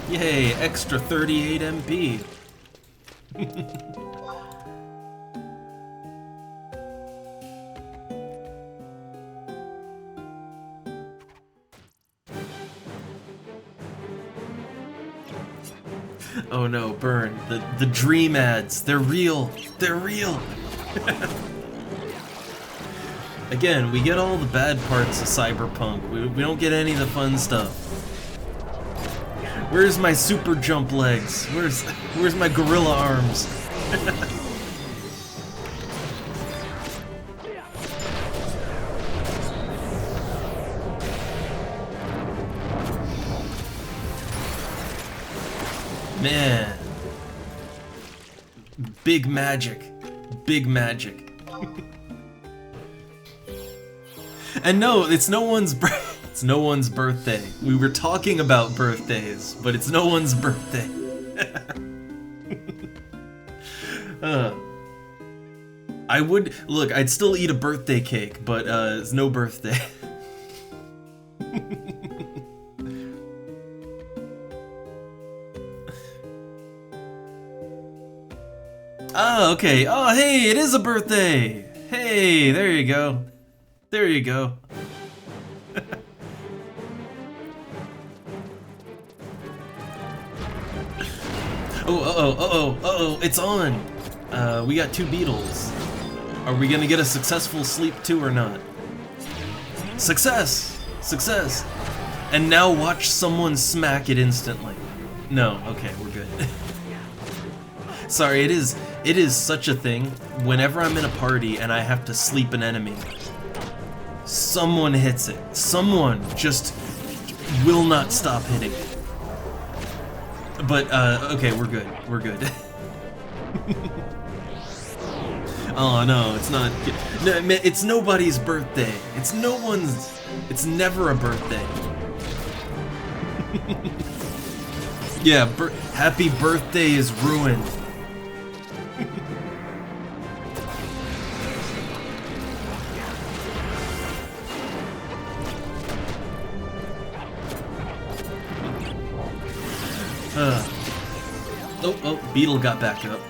Yay, extra 38 MP. Oh no, burn. The dream ads, they're real. They're real. Again, we get all the bad parts of Cyberpunk. We don't get any of the fun stuff. Where's my super jump legs? Where's my gorilla arms? Man. Big magic. Big magic. And no, it's no one's birthday. It's no one's birthday. We were talking about birthdays, but it's no one's birthday. I would look. I'd still eat a birthday cake, but it's no birthday. Oh, okay. Oh, hey, it is a birthday. Hey, there you go. There you go. Uh-oh, it's on! We got 2 beetles. Are we gonna get a successful sleep too or not? Success! Success! And now watch someone smack it instantly. No, okay, we're good. Sorry, it is such a thing. Whenever I'm in a party and I have to sleep an enemy, someone hits it. Someone just will not stop hitting it. But, okay, we're good. We're good. Oh no, it's not. No, it's nobody's birthday. It's no one's. It's never a birthday. Yeah, happy birthday is ruined. Oh, Beetle got back up.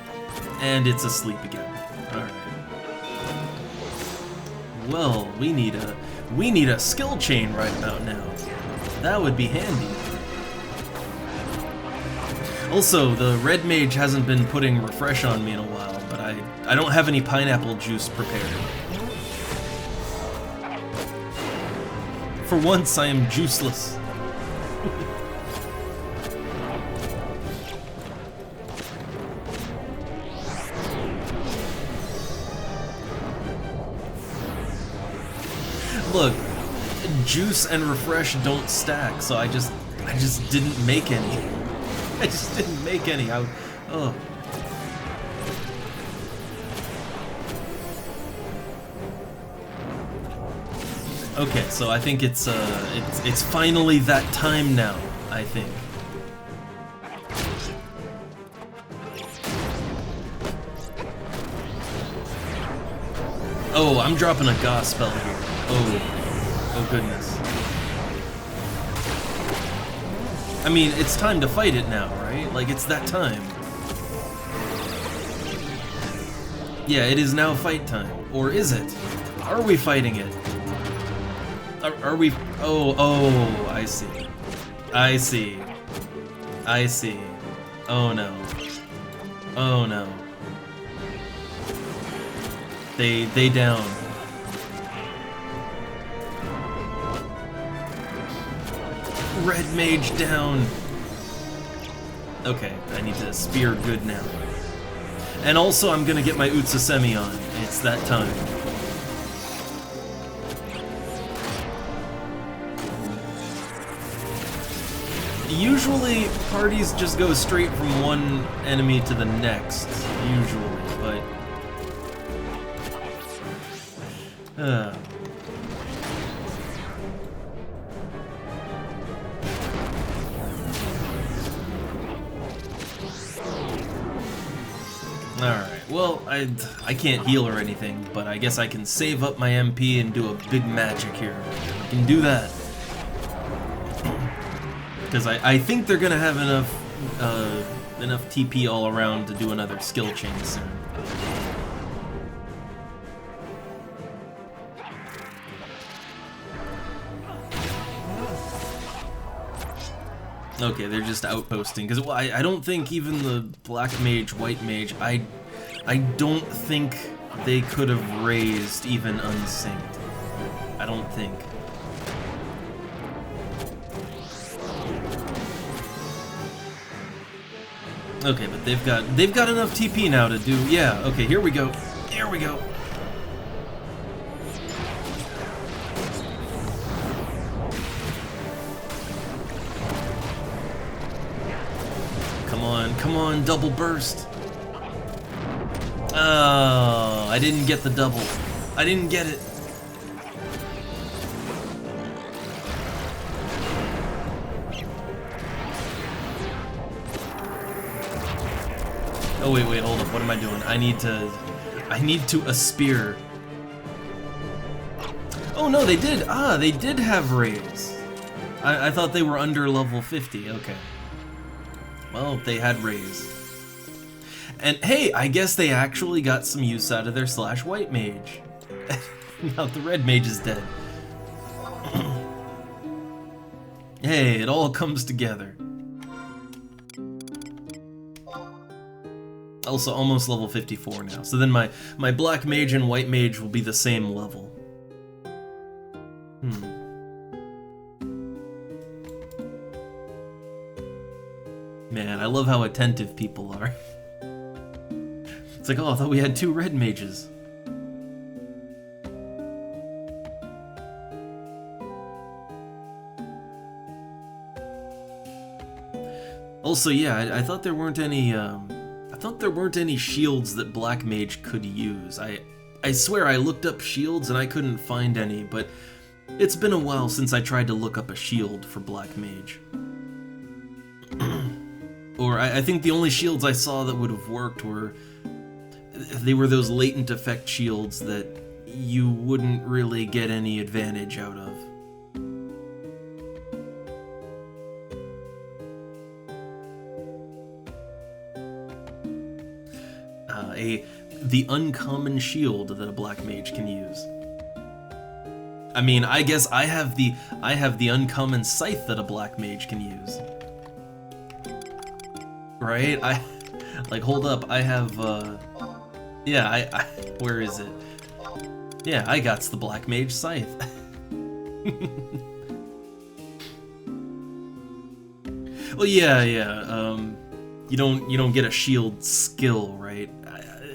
And it's asleep again. Alright. Well, we need a skill chain right about now. That would be handy. Also, the red mage hasn't been putting refresh on me in a while, but I don't have any pineapple juice prepared. For once, I am juiceless. Look, juice and refresh don't stack, so I just didn't make any. I just didn't make any. Oh. Okay, so I think it's finally that time now, I think. Oh, I'm dropping a Gauss spell here. Oh goodness. I mean, it's time to fight it now, right? Like, it's that time. Yeah, it is now fight time. Or is it? Are we fighting it? Are we... Oh, I see. I see. I see. Oh no. Oh no. They down. Red mage down. Okay, I need to spear good now. And also I'm gonna get my Utsasemi on. It's that time. Usually parties just go straight from one enemy to the next, usually, but Alright, well, I can't heal or anything, but I guess I can save up my MP and do a big magic here. I can do that. Because I think they're gonna have enough TP all around to do another skill chain soon. Okay, they're just outposting, because well, I don't think even the black mage, white mage, I don't think they could have raised even unsynced. I don't think. Okay, but they've got enough TP now to do, yeah, okay, here we go. Here we go. Come on, double burst. Oh, I didn't get the double. I didn't get it. Oh wait, hold up. What am I doing? I need to a spear. Oh no, they did. Ah, they did have raise. I thought they were under level 50. Okay. Well, they had raise. And hey, I guess they actually got some use out of their slash white mage. Now the red mage is dead. Hey, it all comes together. Also almost level 54 now. So then my black mage and white mage will be the same level. love how attentive people are. It's like, oh, I thought we had 2 red mages. Also, yeah, I thought there weren't any, shields that Black Mage could use. I swear I looked up shields and I couldn't find any, but it's been a while since I tried to look up a shield for Black Mage. Or I think the only shields I saw that would have worked were those latent effect shields that you wouldn't really get any advantage out of. The uncommon shield that a Black Mage can use. I mean, I guess I have the uncommon scythe that a Black Mage can use. Right? Hold up, I have, yeah, where is it? Yeah, I got the Black Mage scythe. Well, yeah, you don't get a shield skill, right?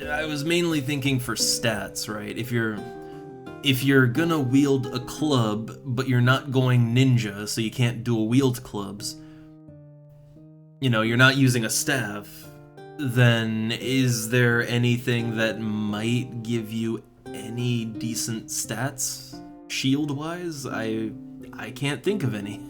I was mainly thinking for stats, right? If you're gonna wield a club, but you're not going ninja, so you can't dual wield clubs, you know, you're not using a staff, then is there anything that might give you any decent stats, shield-wise? I can't think of any.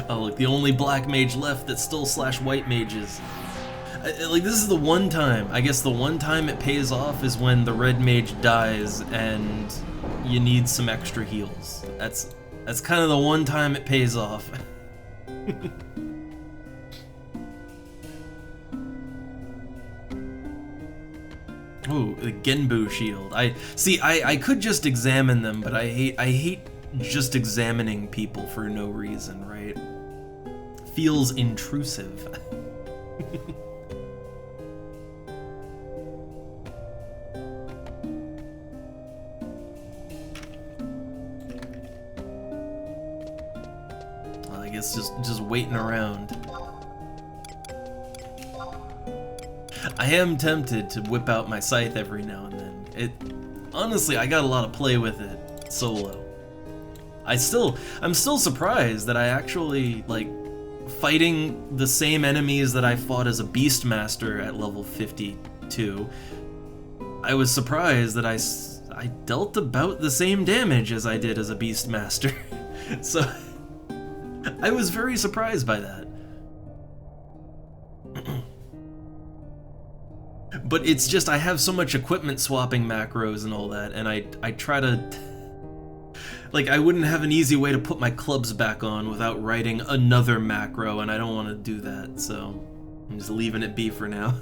Oh, look, the only Black Mage left that's still /white mages. Like, this is the one time, I guess the one time it pays off is when the Red Mage dies and you need some extra heals. That's kind of the one time it pays off. Ooh, the Genbu shield. I could just examine them, but I hate just examining people for no reason, right? Feels intrusive. Well, I guess just waiting around. I am tempted to whip out my scythe every now and then. Honestly, I got a lot of play with it solo. I'm still surprised that I actually, like, fighting the same enemies that I fought as a Beastmaster at level 52, I was surprised that I dealt about the same damage as I did as a Beastmaster. So, I was very surprised by that. But it's just, I have so much equipment swapping macros and all that, and I try to... Like, I wouldn't have an easy way to put my clubs back on without writing another macro, and I don't want to do that, so I'm just leaving it be for now.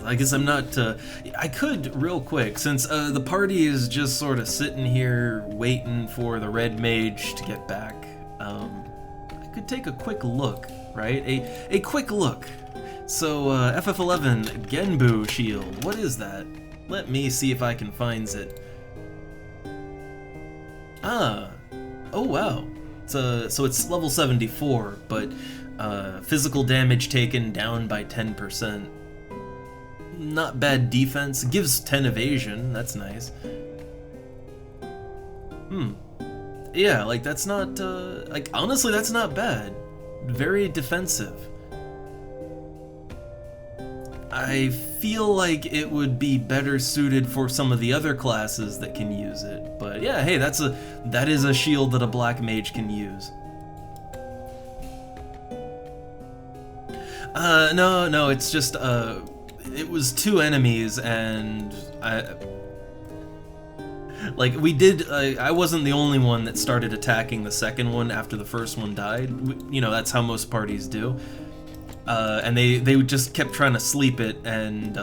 I guess I'm not, I could, real quick, since the party is just sort of sitting here waiting for the Red Mage to get back, I could take a quick look, right? A quick look. So, FF11 Genbu shield, what is that? Let me see if I can find it. Ah, oh wow. So it's level 74, but physical damage taken down by 10%. Not bad defense. Gives 10 evasion. That's nice. Yeah, like, that's not, like, honestly, that's not bad. Very defensive. I feel like it would be better suited for some of the other classes that can use it. But yeah, hey, that is a shield that a Black Mage can use. No, it's just, it was 2 enemies, and Like, we did, I wasn't the only one that started attacking the second one after the first one died. You know, that's how most parties do. And they just kept trying to sleep it, and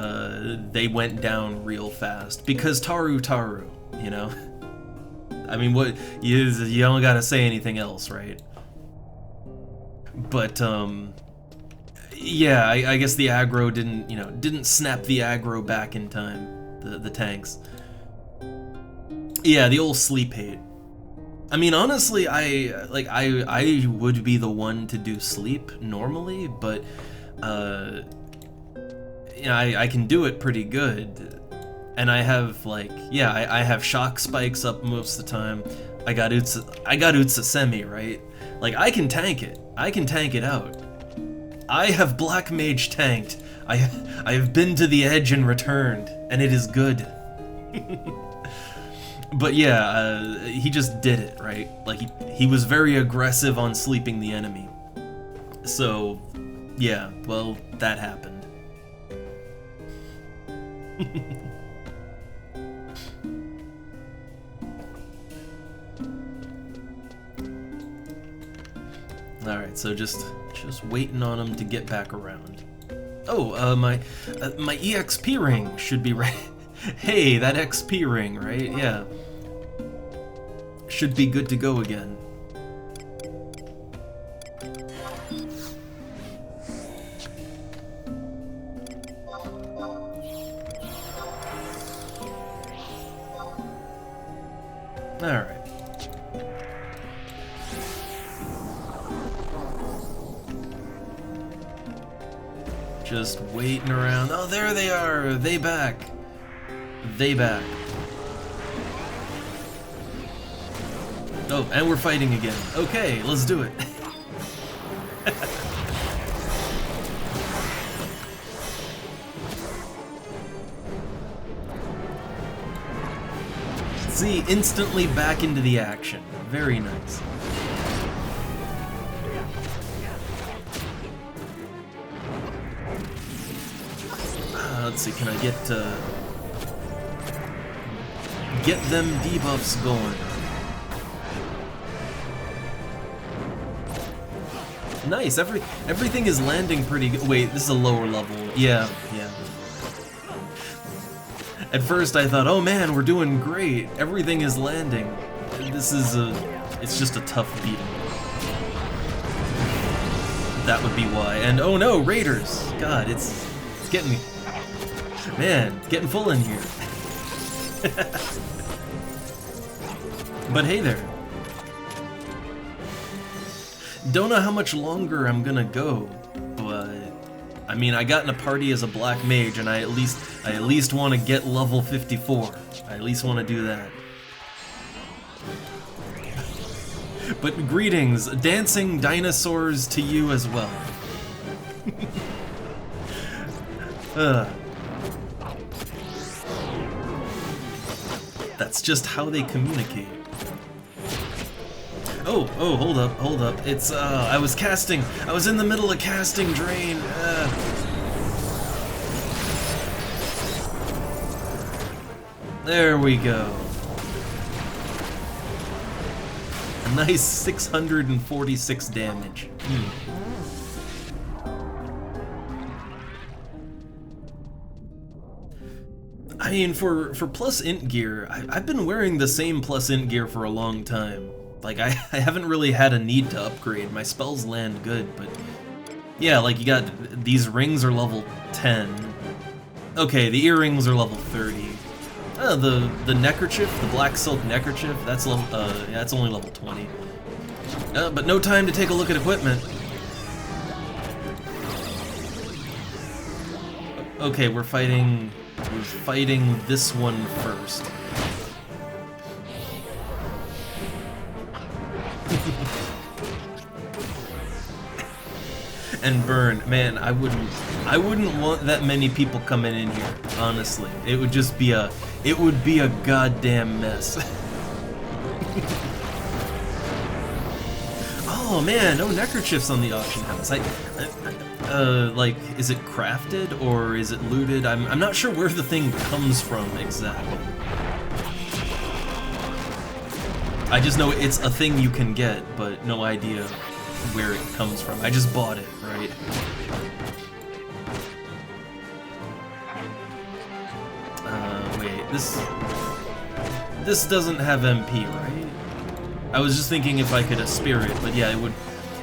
they went down real fast. Because Taru, you know? I mean, what, you don't gotta say anything else, right? But, yeah, I guess the aggro didn't snap the aggro back in time, the tanks. Yeah, the old sleep hate. I mean, honestly, I would be the one to do sleep normally, but you know, I can do it pretty good, and I have I have shock spikes up most of the time. I got Utsa Semi, right? Like, I can tank it. I can tank it out. I have Black Mage tanked. I have been to the edge and returned, and it is good. But yeah, he just did it, right? Like, he was very aggressive on sleeping the enemy. So, yeah, well, that happened. Alright, so just waiting on him to get back around. Oh, my EXP ring should be right. Hey, that XP ring, right? Yeah. Should be good to go again. Alright. Just waiting around. Oh, there they are! They back! They back. Oh, and we're fighting again. Okay, let's do it. See, instantly back into the action. Very nice. Let's see, can I get them debuffs going? Nice, everything is landing pretty good. Wait, this is a lower level. Yeah. At first I thought, oh man, we're doing great. Everything is landing. It's just a tough beating. That would be why. And oh no, raiders! God, it's getting, man, it's getting full in here. But hey there. Don't know how much longer I'm gonna go, but I mean, I got in a party as a black mage, and I at least want to get level 54. I at least want to do that. But greetings, dancing dinosaurs to you as well. That's just how they communicate. Oh, hold up. It's, I was in the middle of casting Drain. There we go. A nice 646 damage. I mean, for plus int gear, I've been wearing the same plus int gear for a long time. Like, I haven't really had a need to upgrade. My spells land good, but yeah, like, you got, these rings are level 10. Okay, the earrings are level 30. The neckerchief, the black silk neckerchief, that's level, yeah, that's only level 20. But no time to take a look at equipment. Okay, we're fighting this one first. And burn, man, I wouldn't want that many people coming in here, honestly. It would just be a goddamn mess. Oh man, no neckerchiefs on the auction house. Like, is it crafted or is it looted? I'm not sure where the thing comes from exactly. I just know it's a thing you can get, but no idea where it comes from. I just bought it, right? Wait, this doesn't have MP, right? I was just thinking if I could aspire it, but yeah,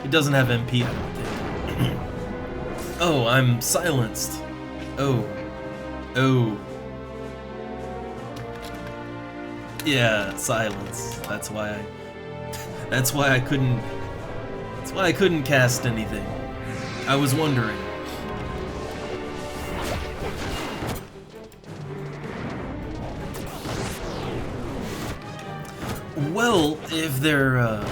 it doesn't have MP, I don't think. Oh, I'm silenced. Oh. Oh. Yeah, silence. That's why I couldn't cast anything. I was wondering. Well, if they're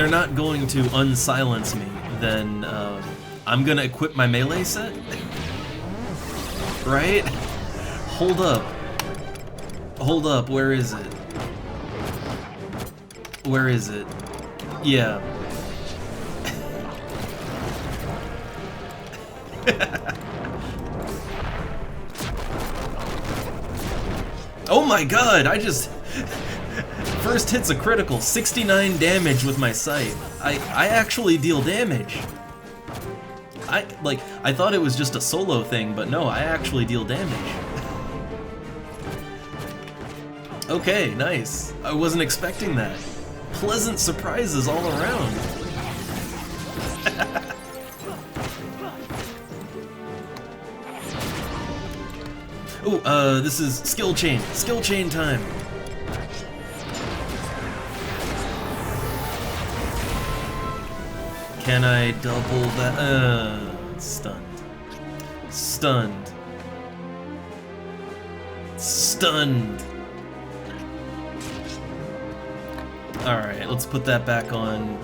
not going to unsilence me, then I'm gonna equip my melee set? Right? Hold up. Hold up, where is it? Where is it? Yeah. Oh my god, I just... First hit's a critical, 69 damage with my scythe. I actually deal damage. I thought it was just a solo thing, but no, I actually deal damage. Okay, nice. I wasn't expecting that. Pleasant surprises all around. Oh, this is skill chain. Skill chain time. Can I double that? Stunned. Stunned. Stunned. Alright, let's put that back on.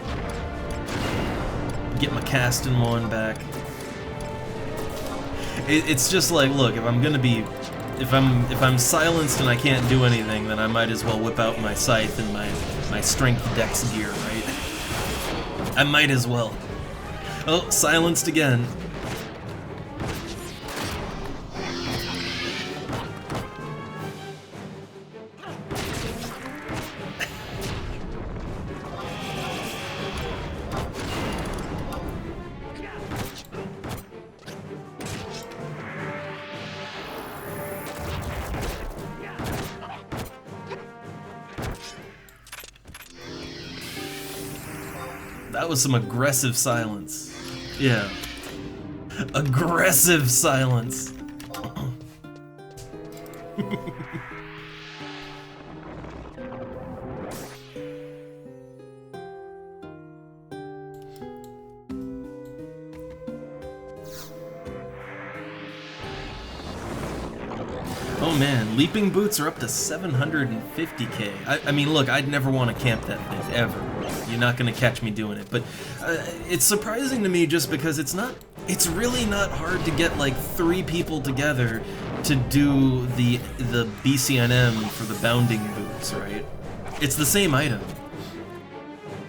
Get my casting one back. It's just like, look, if I'm gonna be... If I'm silenced and I can't do anything, then I might as well whip out my scythe and my strength dex gear, right? I might as well. Oh, silenced again. That was some aggressive silence. Yeah. Aggressive silence. Oh man, leaping boots are up to 750k. I mean, look, I'd never want to camp that thing, ever. You're not gonna catch me doing it, but it's surprising to me just because it's really not hard to get like 3 people together to do the BCNM for the bounding boots, right? It's the same item,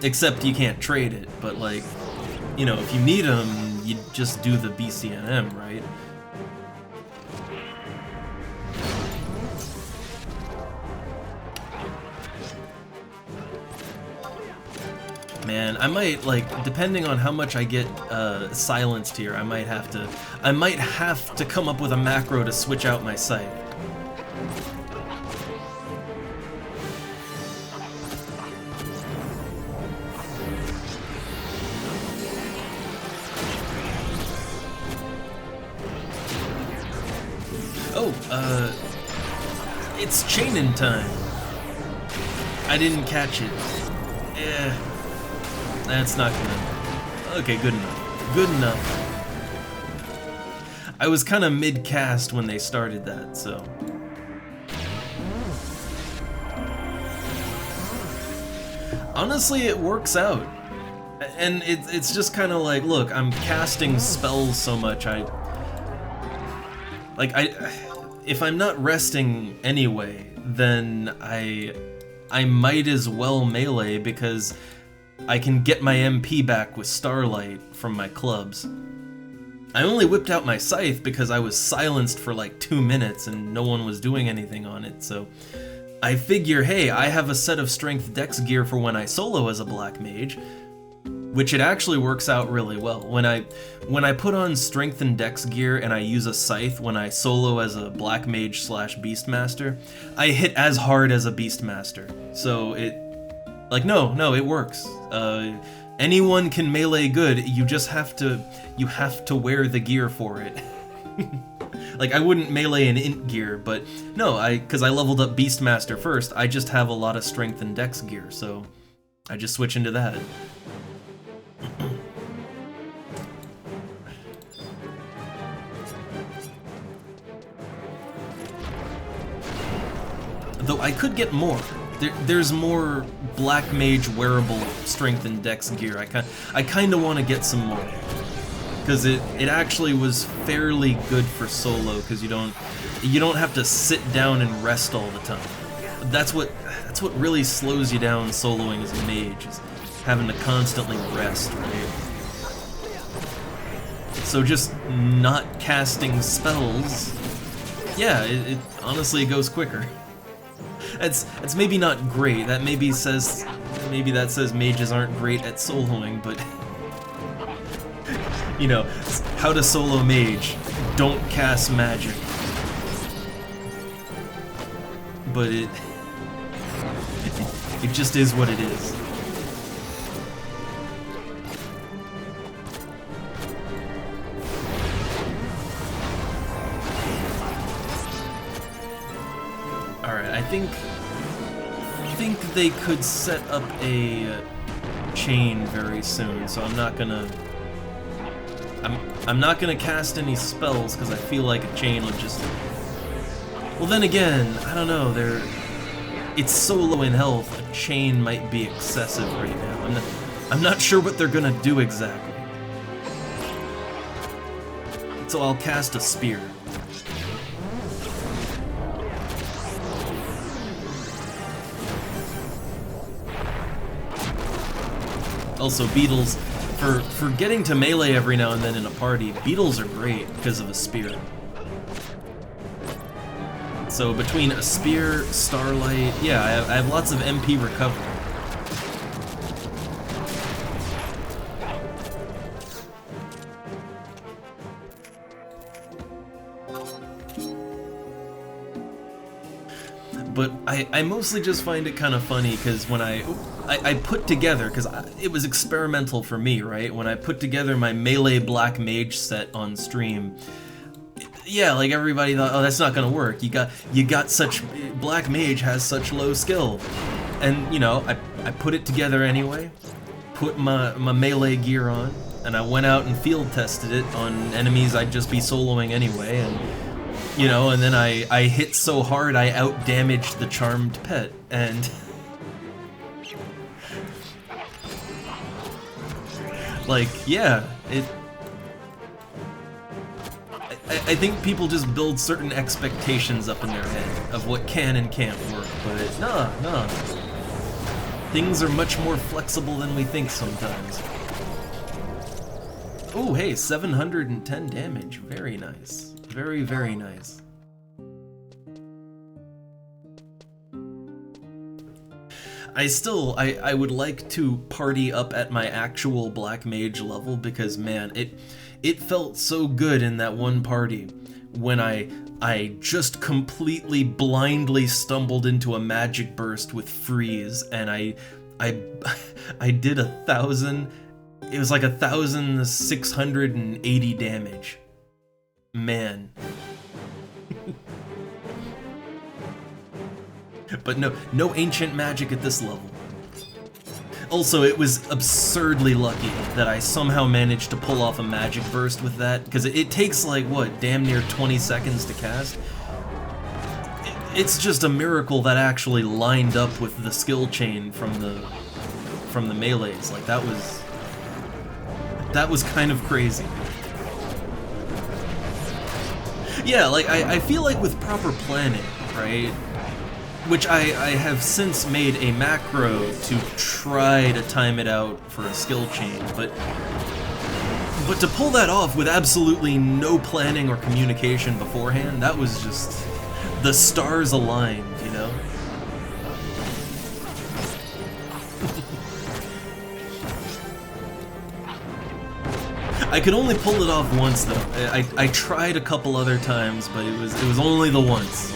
except you can't trade it, but like, you know, if you need them, you just do the BCNM, right? Man, I might, like, depending on how much I get silenced here, I might have to come up with a macro to switch out my scythe. Oh, it's chainin' time. I didn't catch it. That's not gonna... Okay, good enough. Good enough. I was kind of mid-cast when they started that, so... Honestly, it works out. And it's just kind of like, look, I'm casting spells so much, if I'm not resting anyway, then I might as well melee because I can get my MP back with Starlight from my clubs. I only whipped out my scythe because I was silenced for like 2 minutes and no one was doing anything on it, so I figure, hey, I have a set of strength dex gear for when I solo as a black mage, which it actually works out really well. When I put on strength and dex gear and I use a scythe when I solo as a black mage slash beastmaster, I hit as hard as a beastmaster. So it, like, no, it works. Anyone can melee good. You just have to wear the gear for it. Like, I wouldn't melee in int gear, but no, because I leveled up beastmaster first, I just have a lot of strength and dex gear, so I just switch into that. Though I could get more. There's more black mage wearable strength and dex gear. I kind of want to get some more, because it actually was fairly good for solo, because you don't have to sit down and rest all the time. That's what really slows you down soloing as a mage, is having to constantly rest, right? So just not casting spells, yeah, it honestly goes quicker. It's maybe not great. Maybe that says mages aren't great at soloing, but you know, how to solo mage, don't cast magic. But it just is what it is. Alright, I think they could set up a chain very soon, so I'm not gonna cast any spells, because I feel like a chain would just... Well, then again, I don't know, it's so low in health, a chain might be excessive right now. I'm not sure what they're gonna do exactly. So I'll cast a spear. Also, beetles, for getting to melee every now and then in a party, beetles are great because of a spear. So between a spear, starlight, yeah, I have lots of MP recovery. But I mostly just find it kind of funny, because when I put together, because it was experimental for me, right? When I put together my melee black mage set on stream, yeah, like everybody thought, oh, that's not gonna work. You got such, black mage has such low skill, and you know, I put it together anyway, put my melee gear on, and I went out and field tested it on enemies I'd just be soloing anyway, and you know, and then I hit so hard I out-damaged the charmed pet, and like, yeah, I think people just build certain expectations up in their head of what can and can't work, but no. Things are much more flexible than we think sometimes. Oh, hey, 710 damage. Very nice. Very, very nice. I would like to party up at my actual black mage level, because man, it felt so good in that one party when I just completely blindly stumbled into a magic burst with freeze, and I did 1,000. It was like 1,680 damage. Man. But no ancient magic at this level. Also, it was absurdly lucky that I somehow managed to pull off a magic burst with that, because it takes like, what, damn near 20 seconds to cast? It's just a miracle that actually lined up with the skill chain from the melees. Like, that was kind of crazy. Yeah, like, I feel like with proper planning, right? Which I have since made a macro to try to time it out for a skill chain, but to pull that off with absolutely no planning or communication beforehand, that was just... the stars aligned, you know? I could only pull it off once though. I tried a couple other times, but it was only the once,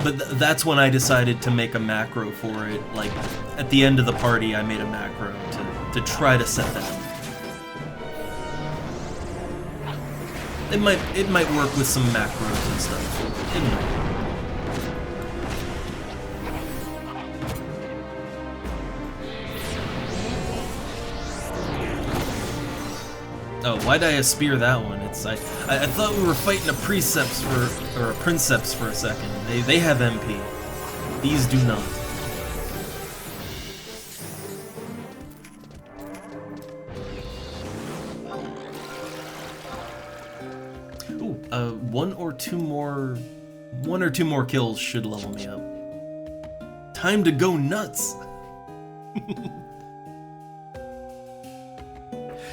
But that's when I decided to make a macro for it. Like at the end of the party, I made a macro to try to set that up. It might work with some macros and stuff. It might. Oh, why'd I spear that one? I thought we were fighting a Princeps for a second. They have MP. These do not. Ooh, one or two more kills should level me up. Time to go nuts.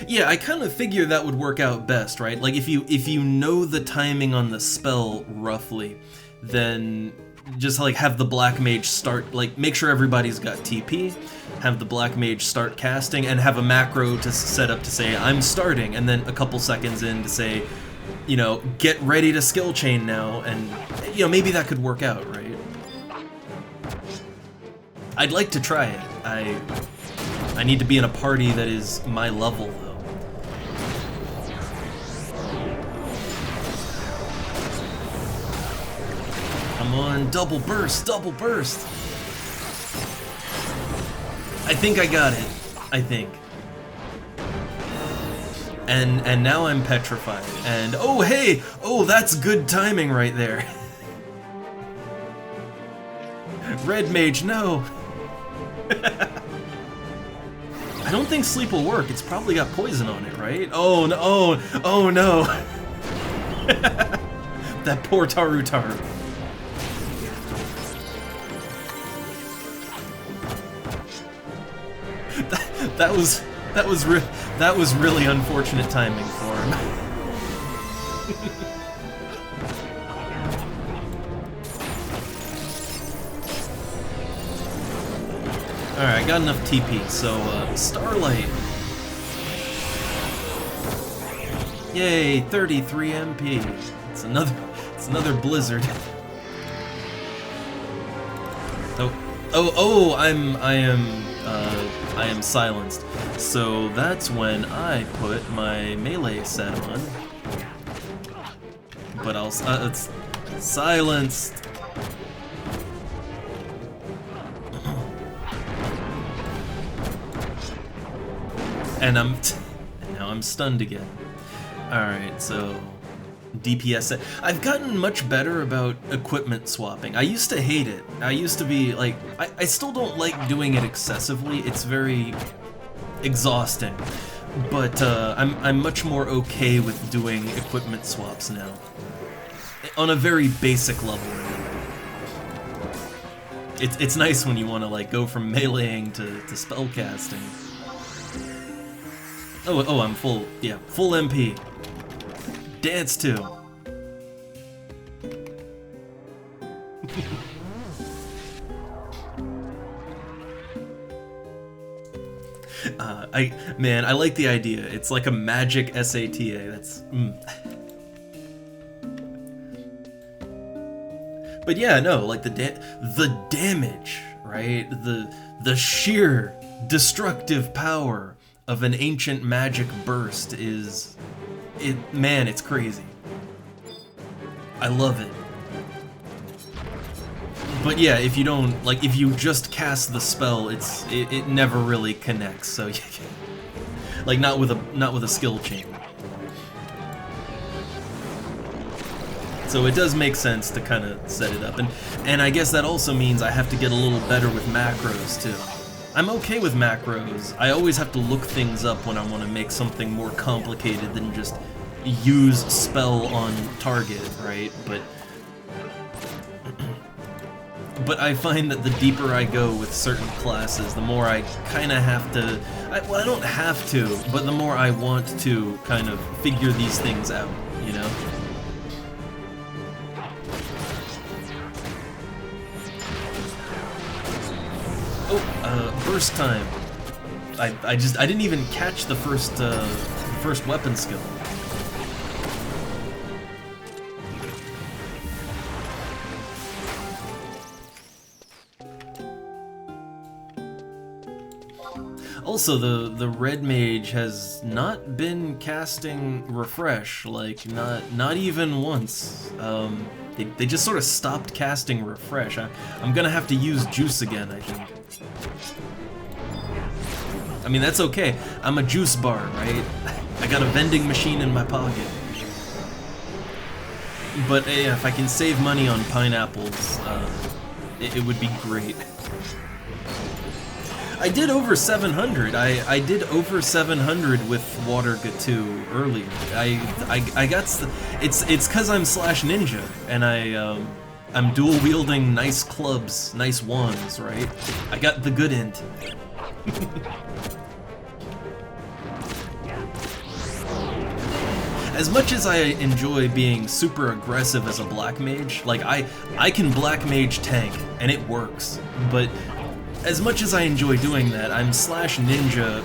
Yeah, I kind of figure that would work out best, right? Like if you know the timing on the spell roughly, then just like have the Black Mage start, like make sure everybody's got TP, have the Black Mage start casting, and have a macro to set up to say I'm starting, and then a couple seconds in to say, you know, get ready to skill chain now, and you know, maybe that could work out, right? I'd like to try it. I need to be in a party that is my level, though. Come on, double burst, double burst! I think I got it. I think. And now I'm petrified. And oh hey! Oh, that's good timing right there. Red Mage, no! I don't think sleep will work. It's probably got poison on it, right? Oh no! Oh no! That poor Tarutar. That was really unfortunate timing for him. Alright, I got enough TP, so Starlight. Yay, 33 MP. It's another blizzard. I am silenced. So that's when I put my melee set on. But it's silenced. And now I'm stunned again. Alright, so DPS. I've gotten much better about equipment swapping. I used to hate it. I used to be like, I still don't like doing it excessively. It's very exhausting. But I'm much more okay with doing equipment swaps now. On a very basic level. It's nice when you want to like go from meleeing to spellcasting. Oh, I'm full. Yeah, full MP. Dance too. I like the idea. It's like a magic SATA. That's. But yeah, no, like the damage, right? The sheer destructive power of an ancient magic burst is, man, it's crazy. I love it. But yeah, if you don't, like, if you just cast the spell, it never really connects. So, like, not with a skill chain. So it does make sense to kind of set it up, and I guess that also means I have to get a little better with macros too. I'm okay with macros. I always have to look things up when I want to make something more complicated than just use spell on target, right? But I find that the deeper I go with certain classes, the more I kind of have to... well, I don't have to, but the more I want to kind of figure these things out, you know? Oh, burst time. I didn't even catch the first first weapon skill. Also, the red mage has not been casting refresh, like not even once. They just sort of stopped casting refresh. I'm gonna have to use juice again, I think. I mean, that's okay. I'm a juice bar, right? I got a vending machine in my pocket. But yeah, if I can save money on pineapples, it would be great. I did over 700. I did over 700 with Water Gatu earlier. I got it's cuz I'm slash ninja and I'm dual wielding nice clubs, nice wands, right? I got the good end. As much as I enjoy being super aggressive as a black mage, like I can black mage tank and it works, but as much as I enjoy doing that, I'm slash ninja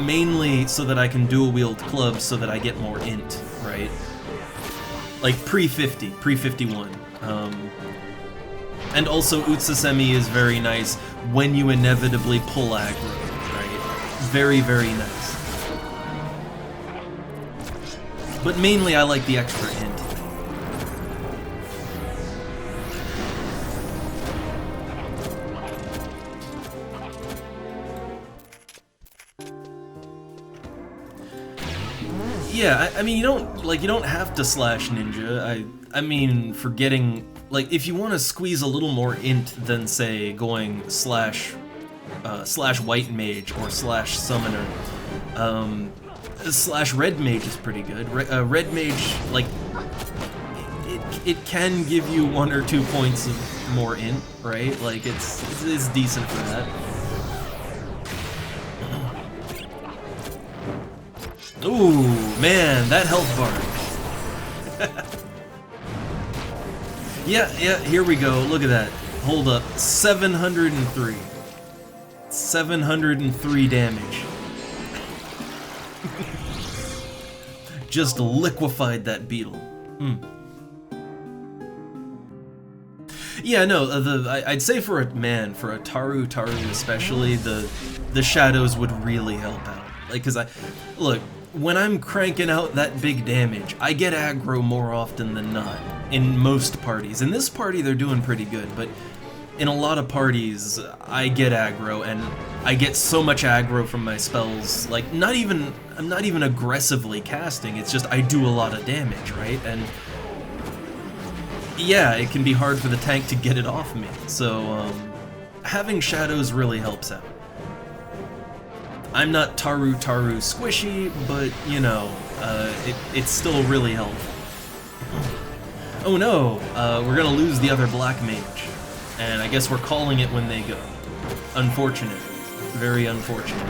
mainly so that I can dual wield clubs so that I get more int, right? Like pre-50, pre-51. And also Utsasemi is very nice when you inevitably pull aggro, right? Very, very nice. But mainly I like the extra int. Yeah, I mean, you don't have to slash ninja. I mean, for getting, like, if you want to squeeze a little more int than, say, going slash white mage or slash summoner, slash red mage is pretty good. Red mage, like, it can give you 1 or 2 points of more int, right? Like, it's decent for that. Ooh, man, that health bar. Yeah, here we go. Look at that. Hold up. 703. 703 damage. Just liquefied that beetle. Yeah, no, I'd say for a Taru especially, the shadows would really help out. Like, cause look, when I'm cranking out that big damage, I get aggro more often than not, in most parties. In this party, they're doing pretty good, but in a lot of parties, I get aggro, and I get so much aggro from my spells, like, I'm not even aggressively casting, it's just I do a lot of damage, right? And yeah, it can be hard for the tank to get it off me, so having shadows really helps out. I'm not Taru squishy, but, you know, it's still really helpful. Oh no, we're gonna lose the other black mage. And I guess we're calling it when they go. Unfortunate. Very unfortunate.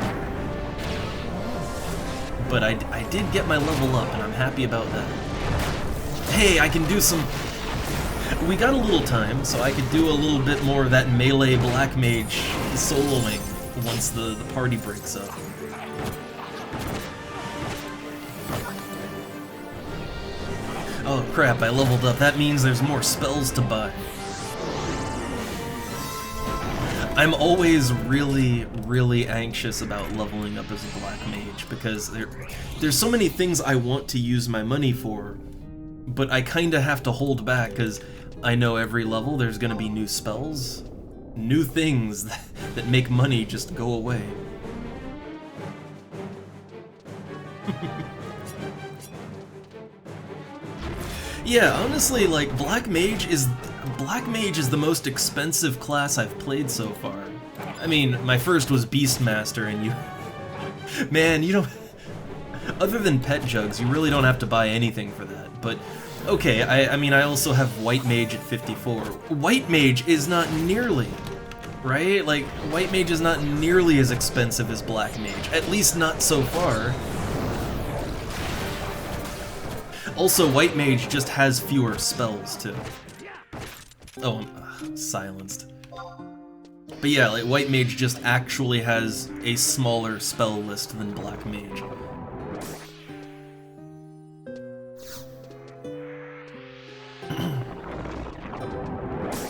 But I did get my level up, and I'm happy about that. Hey, I can do some... We got a little time, so I could do a little bit more of that melee black mage soloing once the party breaks up. Oh crap, I leveled up. That means there's more spells to buy. I'm always really, really anxious about leveling up as a black mage, because there's so many things I want to use my money for, but I kinda have to hold back, because I know every level there's gonna be new spells, new things that make money just go away. Yeah, honestly, like, Black Mage is the most expensive class I've played so far. I mean, my first was Beastmaster, and man, you don't... Other than pet jugs, you really don't have to buy anything for that, but... Okay, I mean, I also have White Mage at 54. White Mage is not nearly... Right? Like, White Mage is not nearly as expensive as Black Mage. At least not so far. Also, White Mage just has fewer spells, too. Oh, I'm silenced. But yeah, like, White Mage just actually has a smaller spell list than Black Mage.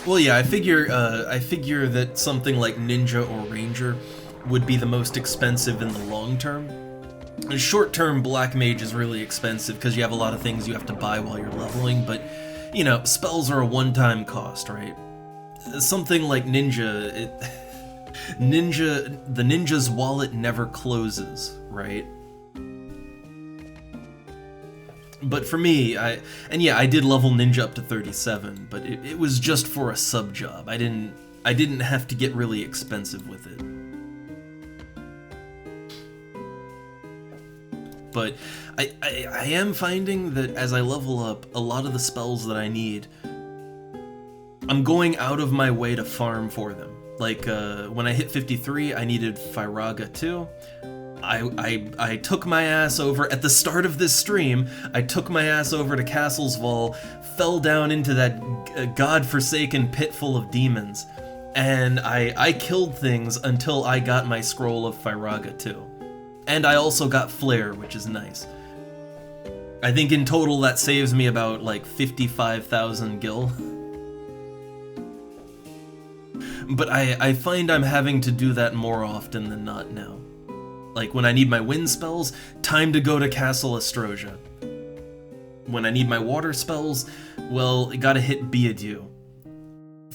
Well, yeah, I figure that something like Ninja or Ranger would be the most expensive in the long term. The short term, Black Mage is really expensive because you have a lot of things you have to buy while you're leveling, but, you know, spells are a one-time cost, right? Something like Ninja, the ninja's wallet never closes, right? But for me, I did level Ninja up to 37, but it was just for a sub job. I didn't have to get really expensive with it. But I am finding that as I level up, a lot of the spells that I need, I'm going out of my way to farm for them. Like, when I hit 53, I needed Firaga 2. I took my ass over, at the start of this stream, I took my ass over to Castle's Vol, fell down into that godforsaken pit full of demons, and I killed things until I got my scroll of Firaga 2. And I also got Flare, which is nice. I think in total that saves me about, like, 55,000 gil. But I find I'm having to do that more often than not now. Like, when I need my wind spells, time to go to Castle Astrosia. When I need my water spells, well, gotta hit Beadieu.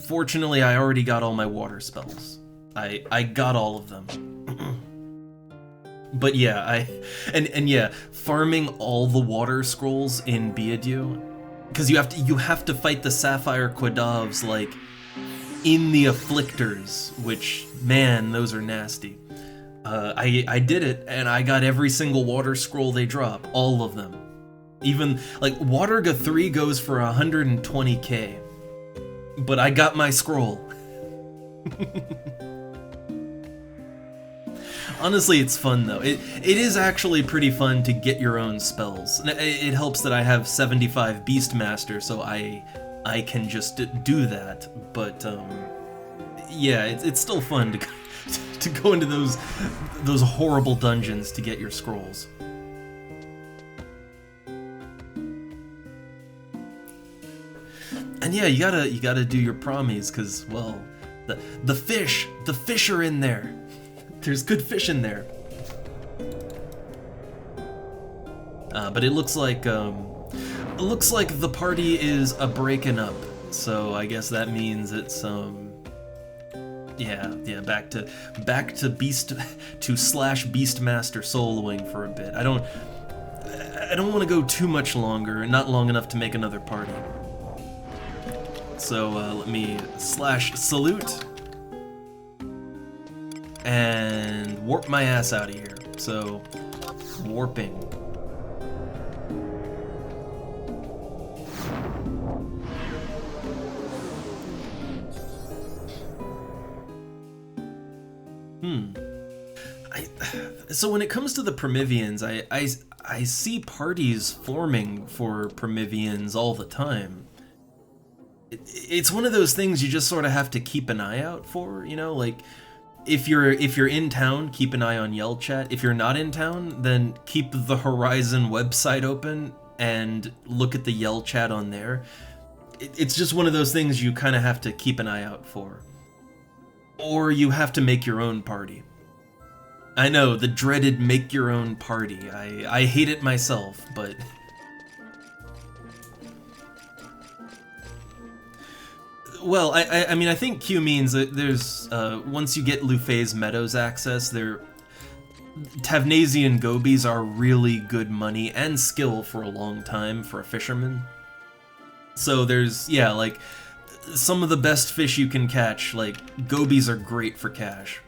Fortunately, I already got all my water spells. I got all of them. But yeah, yeah, farming all the water scrolls in Beadieu, because you have to fight the Sapphire Quadavs, like, in the Afflictors, which, man, those are nasty. I did it, and I got every single water scroll they drop, all of them. Even, like, Waterga 3 goes for 120k, but I got my scroll. Honestly, it's fun, though. It is actually pretty fun to get your own spells. It helps that I have 75 Beastmaster, so I can just do that, but, yeah, it's still fun to go into those horrible dungeons to get your scrolls. And yeah, you gotta do your promies, cause, well, the fish are in there. There's good fish in there. But it looks like the party is a breaking up, so I guess that means it's yeah, back to slash Beastmaster soloing for a bit. I don't want to go too much longer, not long enough to make another party. So let me slash salute and warp my ass out of here. So warping. So when it comes to the Prometheans, I see parties forming for Prometheans all the time. It's one of those things you just sort of have to keep an eye out for, you know, like if you're in town, keep an eye on Yell Chat. If you're not in town, then keep the Horizon website open and look at the Yell Chat on there. It's just one of those things you kind of have to keep an eye out for. Or you have to make your own party. I know, the dreaded make your own party. I hate it myself, but... Well, I mean, I think Q means that there's, once you get Lufay's Meadows access, Tavnasian gobies are really good money and skill for a long time for a fisherman. So there's, yeah, like, some of the best fish you can catch, like, gobies are great for cash.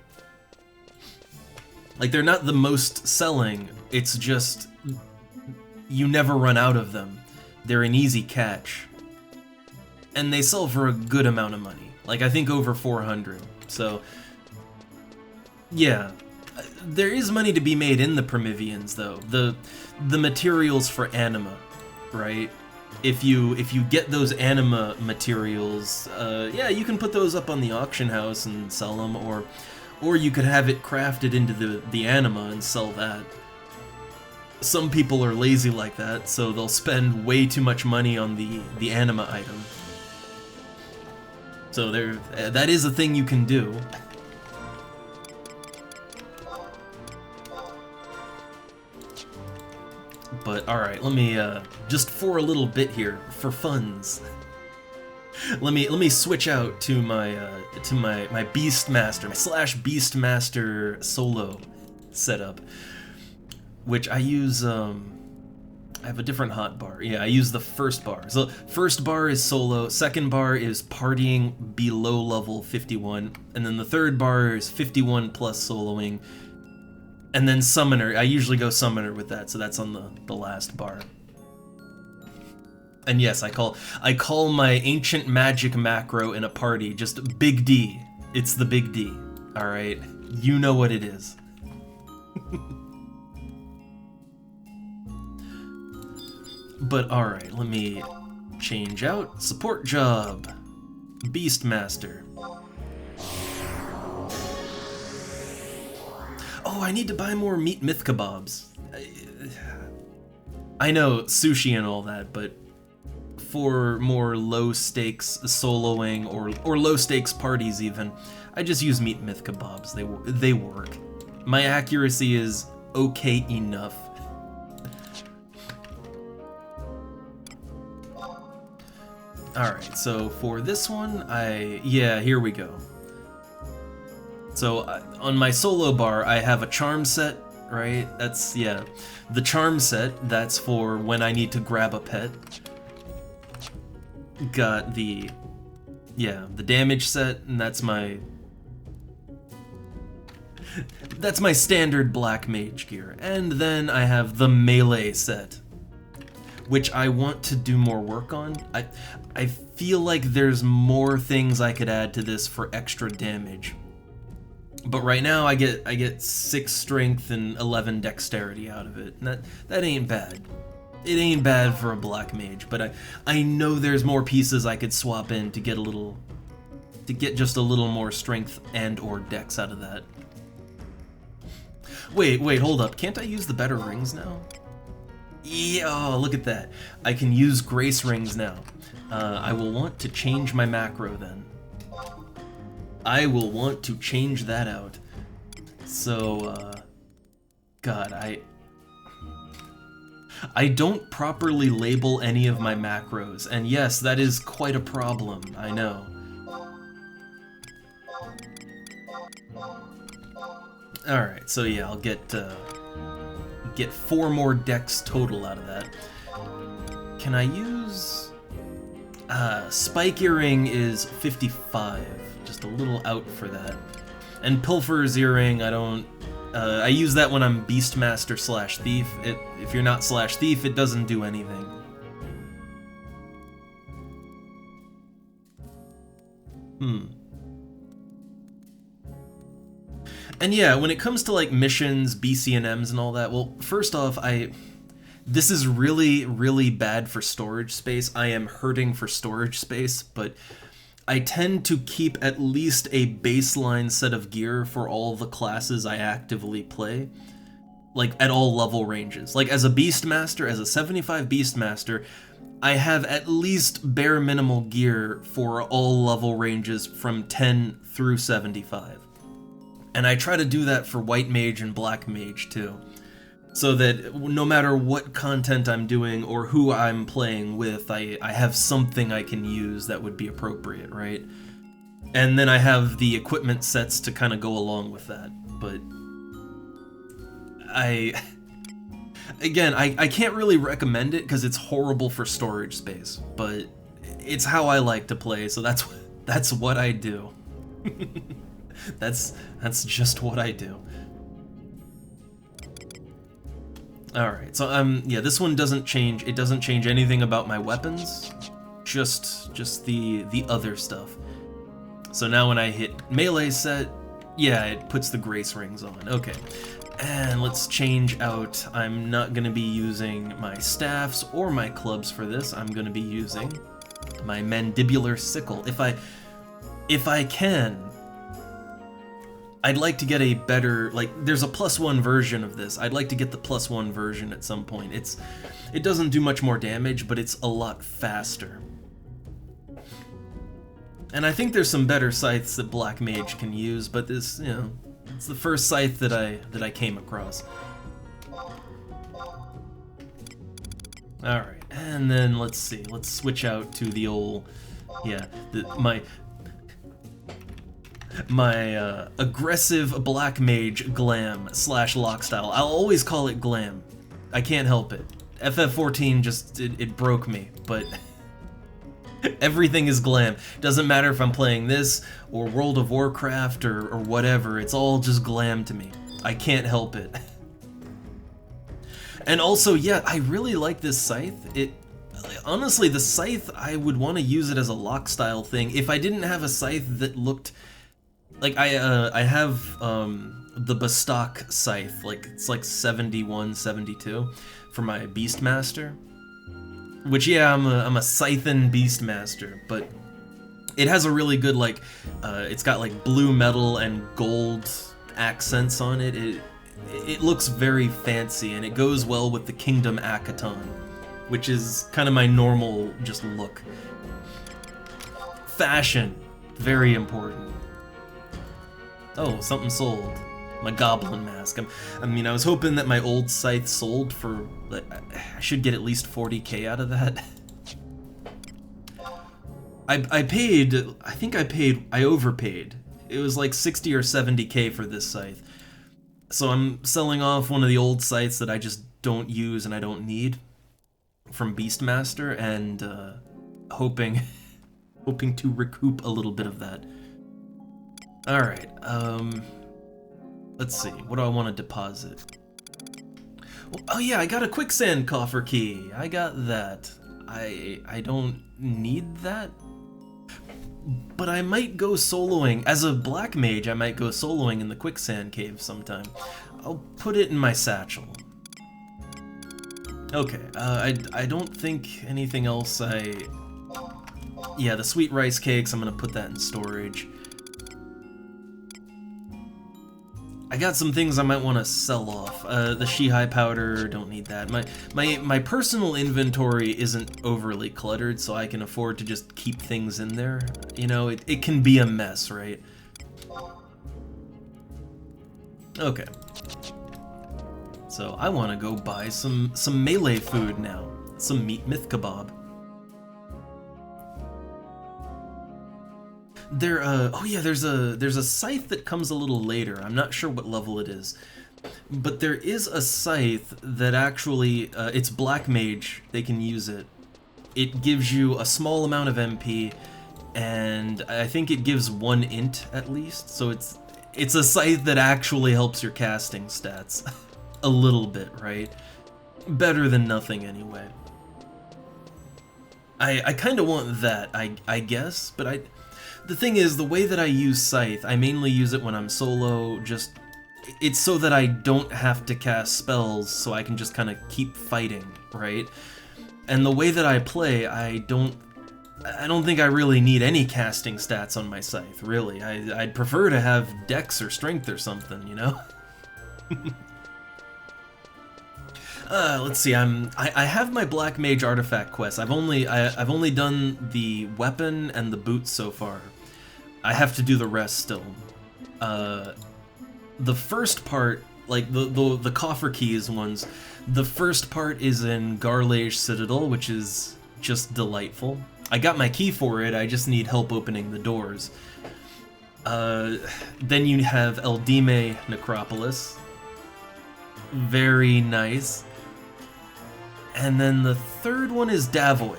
Like, they're not the most selling, it's just, you never run out of them. They're an easy catch. And they sell for a good amount of money. Like, I think over 400. So, yeah. There is money to be made in the Prometheans, though. The materials for anima, right? If you get those anima materials, yeah, you can put those up on the auction house and sell them, or you could have it crafted into the anima and sell that. Some people are lazy like that, so they'll spend way too much money on the anima item. So there, that is a thing you can do. But alright, let me, just for a little bit here, for funs, let me switch out to my Beastmaster, my /Beastmaster solo setup, which I use, I have a different hotbar. Yeah, I use the first bar. So first bar is solo, second bar is partying below level 51, and then the third bar is 51 plus soloing, and then summoner. I usually go summoner with that, so that's on the last bar. And yes, I call my ancient magic macro in a party just Big D. It's the Big D. All right, you know what it is. But all right, let me change out support job, Beastmaster. Oh, I need to buy more meat myth kebabs. I know sushi and all that, but for more low stakes soloing or low stakes parties even, I just use meat myth kebabs. They work. My accuracy is okay enough. Alright, so for this one, yeah, here we go. So on my solo bar, I have a charm set, right? That's, yeah, the charm set, that's for when I need to grab a pet. Got the, yeah, the damage set, and that's my standard black mage gear. And then I have the melee set, which I want to do more work on. I feel like there's more things I could add to this for extra damage. But right now I get 6 strength and 11 dexterity out of it. And that ain't bad. It ain't bad for a black mage, but I know there's more pieces I could swap in to get just a little more strength and or dex out of that. Wait, hold up. Can't I use the better rings now? Yeah, oh, look at that. I can use grace rings now. I will want to change my macro then. I will want to change that out. So, God, I don't properly label any of my macros, and yes, that is quite a problem, I know. Alright, so yeah, I'll get 4 more dex total out of that. Can I use... Spike Earring is 55, just a little out for that. And Pilfer's Earring, I don't... I use that when I'm Beastmaster / Thief. If you're not / Thief, it doesn't do anything. And yeah, when it comes to like missions, BCNMs and all that, well, first off, this is really, really bad for storage space. I am hurting for storage space, but I tend to keep at least a baseline set of gear for all the classes I actively play, like at all level ranges. Like as a Beastmaster, as a 75 Beastmaster, I have at least bare minimal gear for all level ranges from 10 through 75. And I try to do that for White Mage and Black Mage too, so that no matter what content I'm doing or who I'm playing with, I have something I can use that would be appropriate, right? And then I have the equipment sets to kind of go along with that, but again, I can't really recommend it because it's horrible for storage space, but it's how I like to play, so that's what I do. That's just what I do. Alright, so yeah, this one doesn't change. It doesn't change anything about my weapons, just the other stuff. So now when I hit melee set, yeah, it puts the grace rings on. Okay, and let's change out. I'm not gonna be using my staffs or my clubs for this. I'm gonna be using my mandibular sickle. If I can, I'd like to get a better, like, there's a +1 version of this. I'd like to get the +1 version at some point. It doesn't do much more damage, but it's a lot faster. And I think there's some better scythes that Black Mage can use, but this, you know, it's the first scythe that I came across. Alright, and then let's see, let's switch out to the old, yeah, my aggressive Black Mage glam / lock style. I'll always call it glam. I can't help it. FF14 just, it broke me, but everything is glam. Doesn't matter if I'm playing this, or World of Warcraft, or whatever, it's all just glam to me. I can't help it. And also, yeah, I really like this scythe. Honestly, the scythe, I would want to use it as a lock style thing. If I didn't have a scythe that looked... Like, I have the Bestock scythe, like, it's like 71, 72 for my Beastmaster. Which, yeah, I'm a Scythen Beastmaster, but it has a really good, like, it's got, like, blue metal and gold accents on it. It looks very fancy, and it goes well with the Kingdom Akaton, which is kind of my normal, just look. Fashion, very important. Oh, something sold. My Goblin Mask. I mean, I was hoping that my old scythe sold for... Like, I should get at least 40k out of that. I paid... I overpaid. It was like 60 or 70k for this scythe. So I'm selling off one of the old scythes that I just don't use and I don't need from Beastmaster, and hoping to recoup a little bit of that. Alright, let's see, what do I want to deposit? Oh yeah, I got a quicksand coffer key. I got that. I don't need that, but I might go soloing. As a Black Mage, I might go soloing in the quicksand cave sometime. I'll put it in my satchel. Okay, I don't think anything else Yeah, the sweet rice cakes, I'm gonna put that in storage. I got some things I might want to sell off. The Shihai powder, don't need that. My personal inventory isn't overly cluttered, so I can afford to just keep things in there. You know, it can be a mess, right? Okay. So I want to go buy some melee food now. Some meat myth kebab. Oh yeah, there's a scythe that comes a little later. I'm not sure what level it is, but there is a scythe that actually, it's Black Mage, they can use it. It gives you a small amount of MP, and I think it gives 1 int at least, so it's a scythe that actually helps your casting stats. A little bit, right? Better than nothing anyway. I kind of want that, I guess, but the thing is, the way that I use Scythe, I mainly use it when I'm solo, it's so that I don't have to cast spells, so I can just kind of keep fighting, right? And the way that I play, I don't think I really need any casting stats on my Scythe, really. I'd prefer to have Dex or Strength or something, you know? Let's see. I have my Black Mage artifact quest. I've only done the weapon and the boots so far. I have to do the rest still. The first part, like the coffer keys ones, the first part is in Garlage Citadel, which is just delightful. I got my key for it. I just need help opening the doors. Then you have Eldime Necropolis. Very nice. And then the third one is Davoy.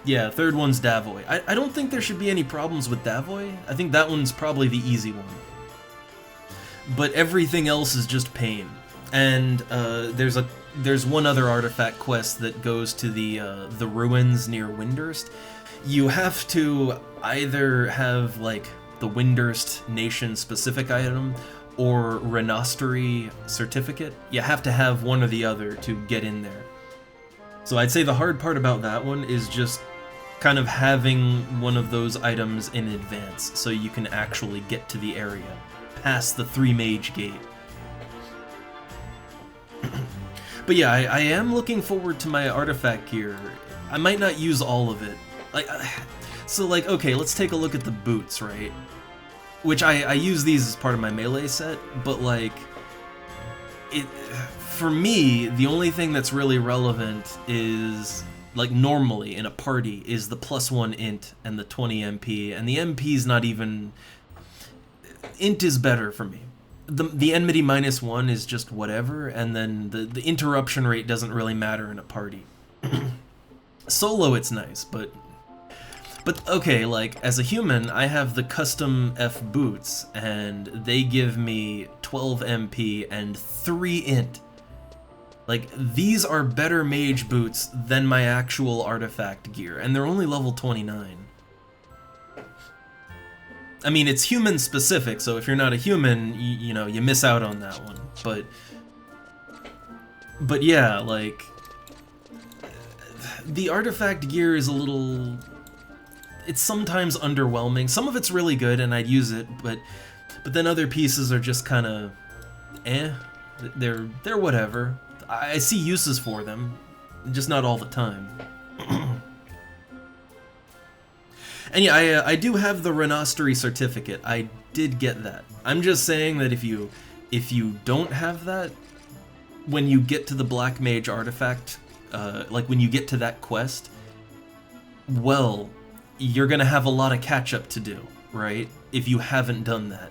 Yeah, third one's Davoy. I don't think there should be any problems with Davoy. I think that one's probably the easy one. But everything else is just pain. And there's one other artifact quest that goes to the ruins near Windurst. You have to either have like the Windurst nation-specific item or Renostery certificate. You have to have one or the other to get in there. So I'd say the hard part about that one is just kind of having one of those items in advance so you can actually get to the area, past the 3-mage gate. But yeah, I am looking forward to my artifact gear. I might not use all of it. Like, So, like, okay, let's take a look at the boots, right? Which I use these as part of my melee set, but, like, for me, the only thing that's really relevant is, like, normally in a party, is the +1 int and the 20 MP, and the MP's not even... Int is better for me. The enmity -1 is just whatever, and then the interruption rate doesn't really matter in a party. Solo, it's nice, but okay, like, as a human, I have the custom F boots, and they give me 12 MP and 3 int. Like, these are better mage boots than my actual artifact gear, and they're only level 29. I mean, it's human specific, so if you're not a human, you know, you miss out on that one. But yeah, like, the artifact gear is a little... It's sometimes underwhelming. Some of it's really good, and I'd use it, but then other pieces are just kind of eh. They're whatever. I see uses for them, just not all the time. And yeah, I do have the Renostery certificate. I did get that. I'm just saying that if you don't have that, when you get to the Black Mage artifact, like when you get to that quest, well, you're gonna have a lot of catch-up to do, right? If you haven't done that.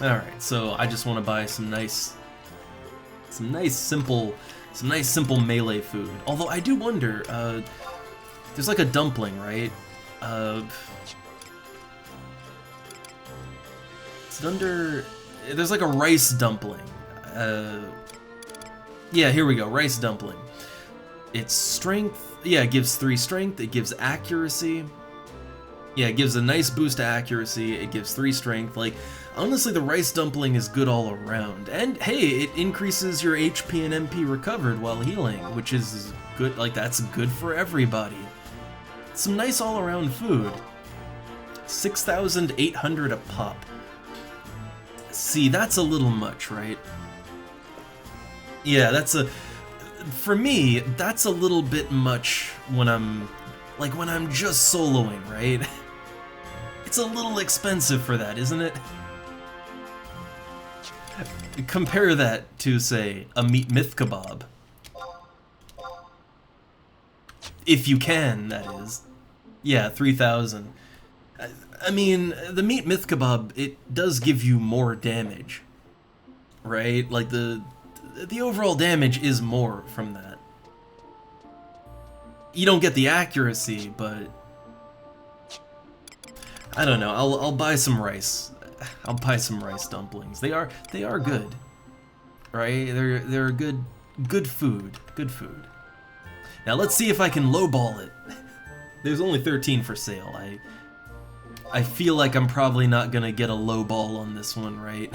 Alright, so I just want to buy some nice simple melee food. Although I do wonder, there's like a dumpling, right? It's under... There's like a rice dumpling. Yeah, here we go, rice dumpling. It's strength, yeah, it gives 3 strength, it gives accuracy. Yeah, it gives a nice boost to accuracy, it gives 3 strength, like, honestly the rice dumpling is good all around. And hey, it increases your HP and MP recovered while healing, which is good, like, that's good for everybody. Some nice all around food. 6,800 a pop. See, that's a little much, right? Yeah, for me, that's a little bit much when I'm just soloing, right? It's a little expensive for that, isn't it? Compare that to, say, a meat myth kebab. If you can, that is. Yeah, 3,000. I mean, the meat myth kebab, it does give you more damage, right? Like, the overall damage is more from that. You don't get the accuracy, but I don't know. I'll buy some rice. I'll buy some rice dumplings. They are good, right? They're good food. Good food. Now let's see if I can lowball it. There's only 13 for sale. I feel like I'm probably not gonna get a lowball on this one, right?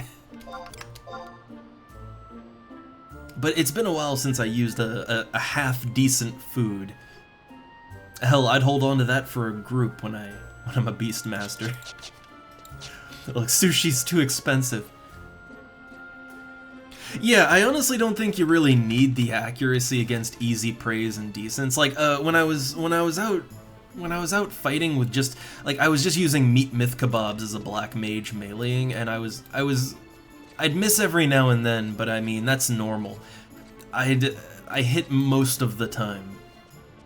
But it's been a while since I used a half-decent food. Hell, I'd hold on to that for a group when I'm a Beastmaster. Like, sushi's too expensive. Yeah, I honestly don't think you really need the accuracy against easy praise and decents. Like, when I was out fighting with just, like, I was just using meat myth kebabs as a black mage meleeing, and I'd miss every now and then, but I mean, that's normal. I hit most of the time.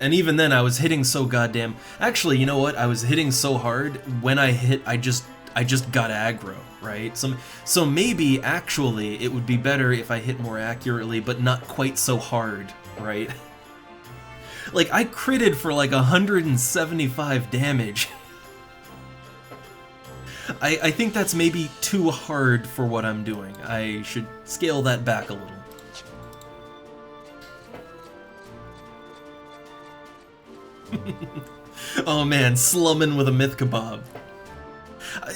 And even then, I was hitting so goddamn... Actually, you know what? I was hitting so hard, when I hit, I just got aggro, right? So maybe, actually, it would be better if I hit more accurately, but not quite so hard, right? Like, I critted for like 175 damage. I think that's maybe too hard for what I'm doing. I should scale that back a little. Oh man, slumming with a myth kebab.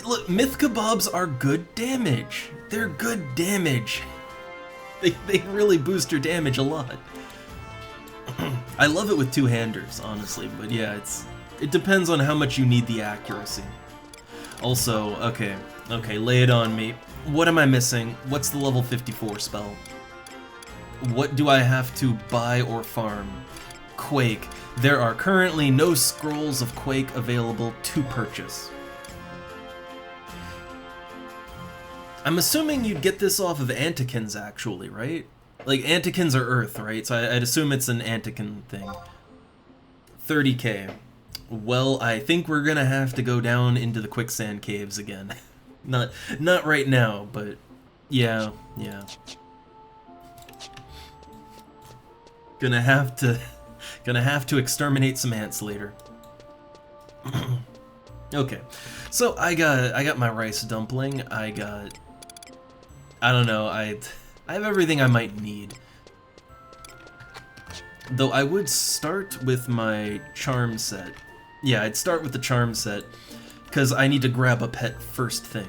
Look, myth kebabs are good damage. They're good damage. They really boost your damage a lot. I love it with two-handers, honestly, but yeah, it depends on how much you need the accuracy. Also, okay, lay it on me. What am I missing? What's the level 54 spell? What do I have to buy or farm? Quake. There are currently no scrolls of Quake available to purchase. I'm assuming you'd get this off of Antikins, actually, right? Like, Antikins are Earth, right? So I'd assume it's an Antikin thing. 30k. Well, I think we're gonna have to go down into the quicksand caves again. Not right now, but yeah. Gonna have to exterminate some ants later. Okay, so I got my rice dumpling. I don't know. I have everything I might need. Though I would start with my charm set. Yeah, I'd start with the charm set, because I need to grab a pet first thing.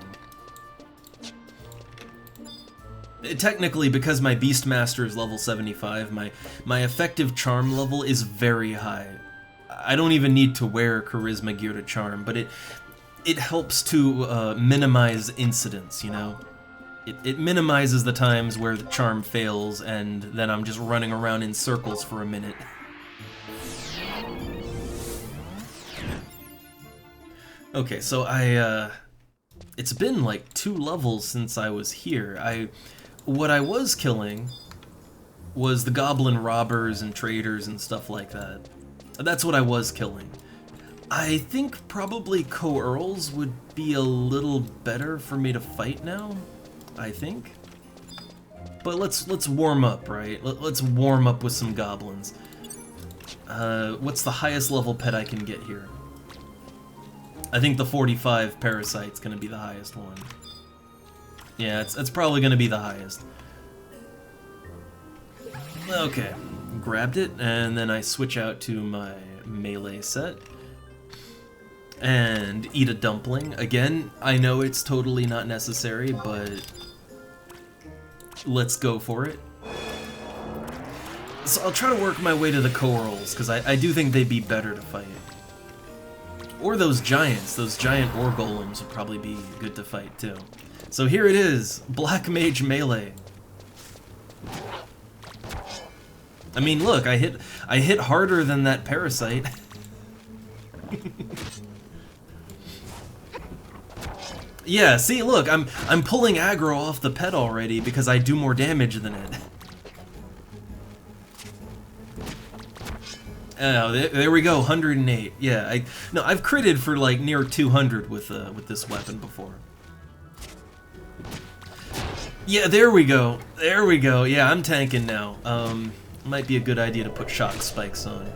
Technically, because my Beastmaster is level 75, my effective charm level is very high. I don't even need to wear Charisma gear to charm, but it helps to minimize incidents, you know? It minimizes the times where the charm fails, and then I'm just running around in circles for a minute. Okay, so it's been like 2 levels since I was here. What I was killing was the goblin robbers and traders and stuff like that. That's what I was killing. I think probably co-earls would be a little better for me to fight now, I think. But let's warm up, right? Let's warm up with some goblins. What's the highest level pet I can get here? I think the 45 parasite's gonna be the highest one. Yeah, it's probably gonna be the highest. Okay, grabbed it, and then I switch out to my melee set. And eat a dumpling. Again, I know it's totally not necessary, but let's go for it. So I'll try to work my way to the Corals, because I do think they'd be better to fight. Or those giants. Those giant ore golems would probably be good to fight, too. So here it is, Black Mage Melee. I mean, look, I hit harder than that parasite. Yeah, see, look, I'm pulling aggro off the pet already because I do more damage than it. Oh, there we go, 108. Yeah, I've critted for like near 200 with this weapon before. Yeah, there we go. There we go. Yeah, I'm tanking now. Might be a good idea to put shock spikes on.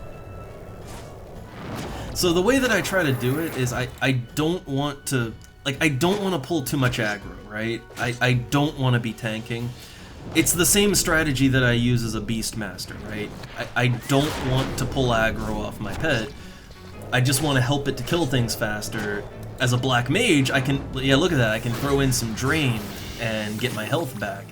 So the way that I try to do it is I don't want to, like, I don't want to pull too much aggro, right? I don't want to be tanking. It's the same strategy that I use as a Beastmaster, right? I don't want to pull aggro off my pet. I just want to help it to kill things faster. As a Black Mage, I can, yeah, look at that, I can throw in some Drain and get my health back.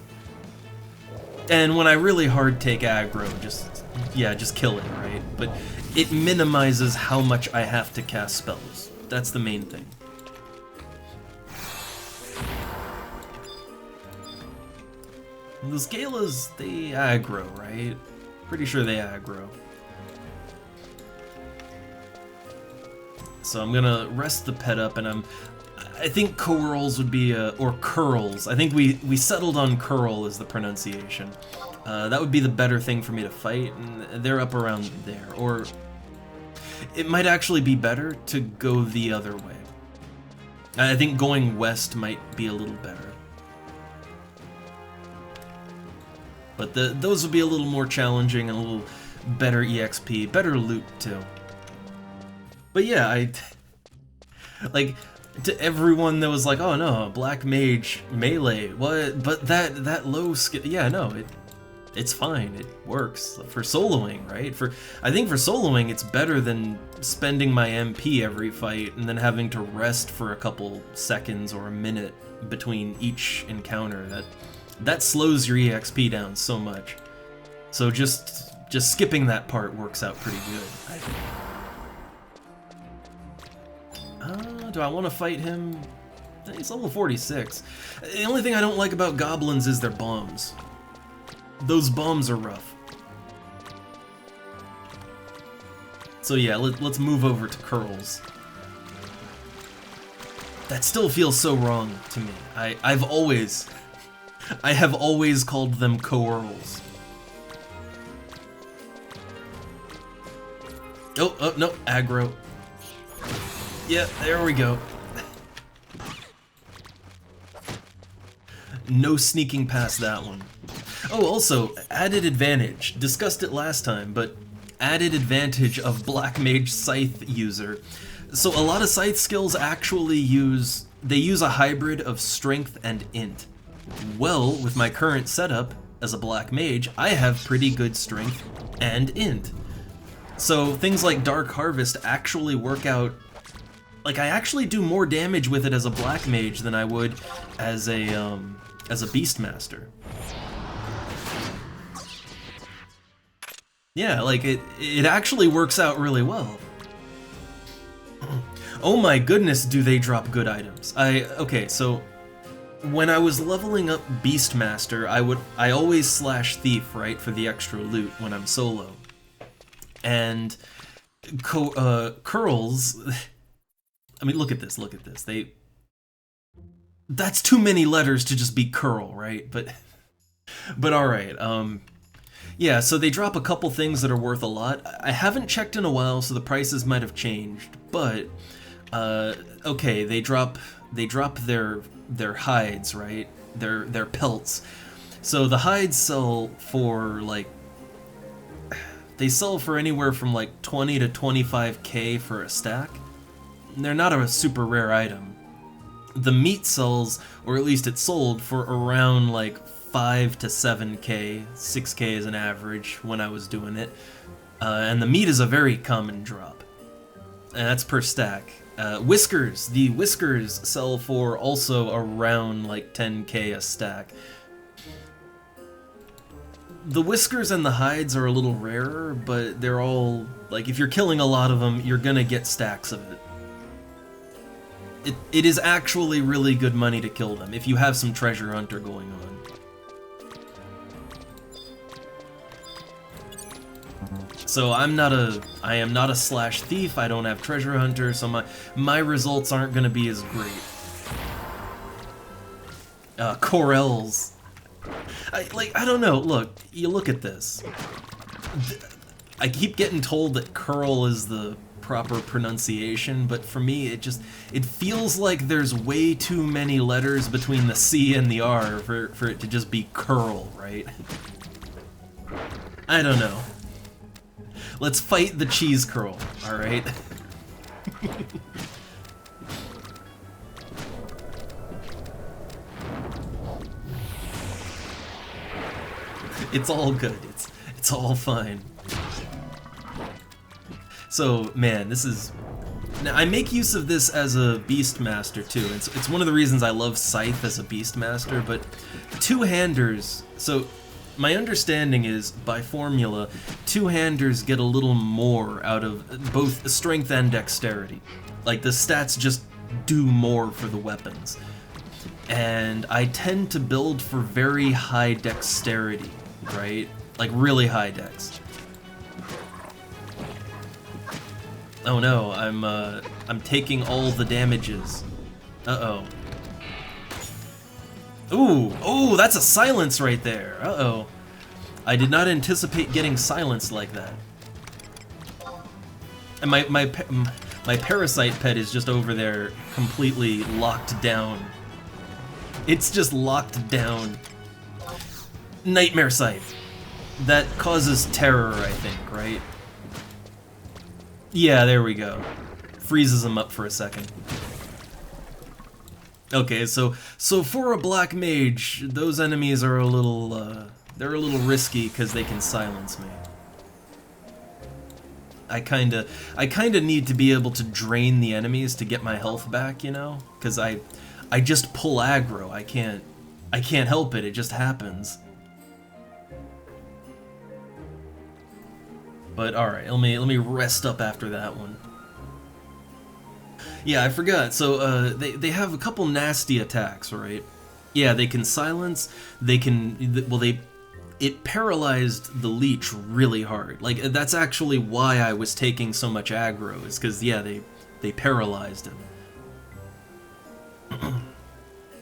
And when I really hard take aggro, just kill it, right? But it minimizes how much I have to cast spells. That's the main thing. And the Scalas, they aggro, right? Pretty sure they aggro. So I'm gonna rest the pet up, and I think Curls would be, or Curls. I think we settled on Curl as the pronunciation. That would be the better thing for me to fight, and they're up around there. Or it might actually be better to go the other way. I think going west might be a little better. But those would be a little more challenging and a little better EXP, better loot too. But yeah, like, to everyone that was like, oh no, Black Mage Melee, what? But that low skill, yeah, no, it's fine, it works for soloing, right? I think for soloing, it's better than spending my MP every fight and then having to rest for a couple seconds or a minute between each encounter. That slows your EXP down so much. So just skipping that part works out pretty good, I think. Do I want to fight him? He's level 46. The only thing I don't like about goblins is their bombs. Those bombs are rough. So yeah, let's move over to curls. That still feels so wrong to me. I have always called them coerls. Oh, no, aggro. Yeah, there we go. No sneaking past that one. Oh, also, added advantage. Discussed it last time, but added advantage of Black Mage Scythe user. So a lot of Scythe skills actually use a hybrid of Strength and Int. Well, with my current setup as a Black Mage, I have pretty good Strength and Int. So things like Dark Harvest actually work out. Like, I actually do more damage with it as a Black Mage than I would as a Beastmaster. Yeah, like, it actually works out really well. Oh my goodness, do they drop good items. Okay, so when I was leveling up Beastmaster, I always slash Thief, right, for the extra loot when I'm solo. And curls, I mean, look at this. That's too many letters to just be curl, right? But all right. Yeah, so they drop a couple things that are worth a lot. I haven't checked in a while, so the prices might have changed. But okay, they drop their hides, right? Their pelts. So the hides sell for like, they sell for anywhere from like 20 to 25k for a stack. They're not a super rare item. The meat sells, or at least it's sold, for around like 5 to 7k, 6k is an average when I was doing it. And the meat is a very common drop. And that's per stack. Whiskers, the whiskers sell for also around like 10k a stack. The whiskers and the hides are a little rarer, but they're all, like, if you're killing a lot of them, you're gonna get stacks of it. It is actually really good money to kill them, if you have some treasure hunter going on. So I am not a slash thief, I don't have treasure hunter, so my results aren't gonna be as great. Corels. I don't know, look, you look at this. I keep getting told that curl is the proper pronunciation, but for me it feels like there's way too many letters between the C and the R for it to just be curl, right? I don't know. Let's fight the cheese curl, alright? It's all good. It's all fine. So, man, this is... Now, I make use of this as a Beastmaster, too. It's one of the reasons I love Scythe as a Beastmaster, but two-handers... So, my understanding is, by formula, two-handers get a little more out of both strength and dexterity. Like, the stats just do more for the weapons. And I tend to build for very high dexterity, right? Like, really high dex. Oh no, I'm taking all the damages. Uh-oh. Ooh, that's a silence right there. Uh-oh. I did not anticipate getting silenced like that. And my parasite pet is just over there completely locked down. It's just locked down. Nightmare Scythe. That causes terror, I think, right? Yeah, there we go. Freezes him up for a second. Okay, so for a black mage, those enemies are a little, they're a little risky because they can silence me. I kinda need to be able to drain the enemies to get my health back, you know? Because I just pull aggro. I can't help it. It just happens. But alright, let me rest up after that one. Yeah, I forgot. So they have a couple nasty attacks, right? Yeah, they can silence. They can, well, it paralyzed the leech really hard. Like, that's actually why I was taking so much aggro, is because, yeah, they paralyzed him.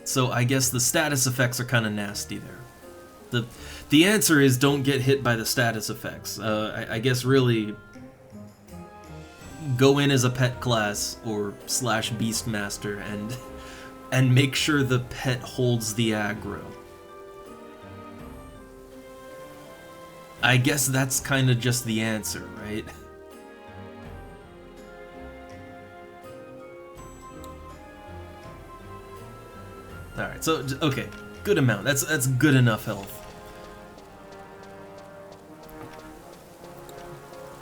So I guess the status effects are kind of nasty there. The answer is don't get hit by the status effects. I guess really go in as a pet class or / Beastmaster and make sure the pet holds the aggro. I guess that's kind of just the answer, right? Alright, so, okay, good amount. That's good enough health.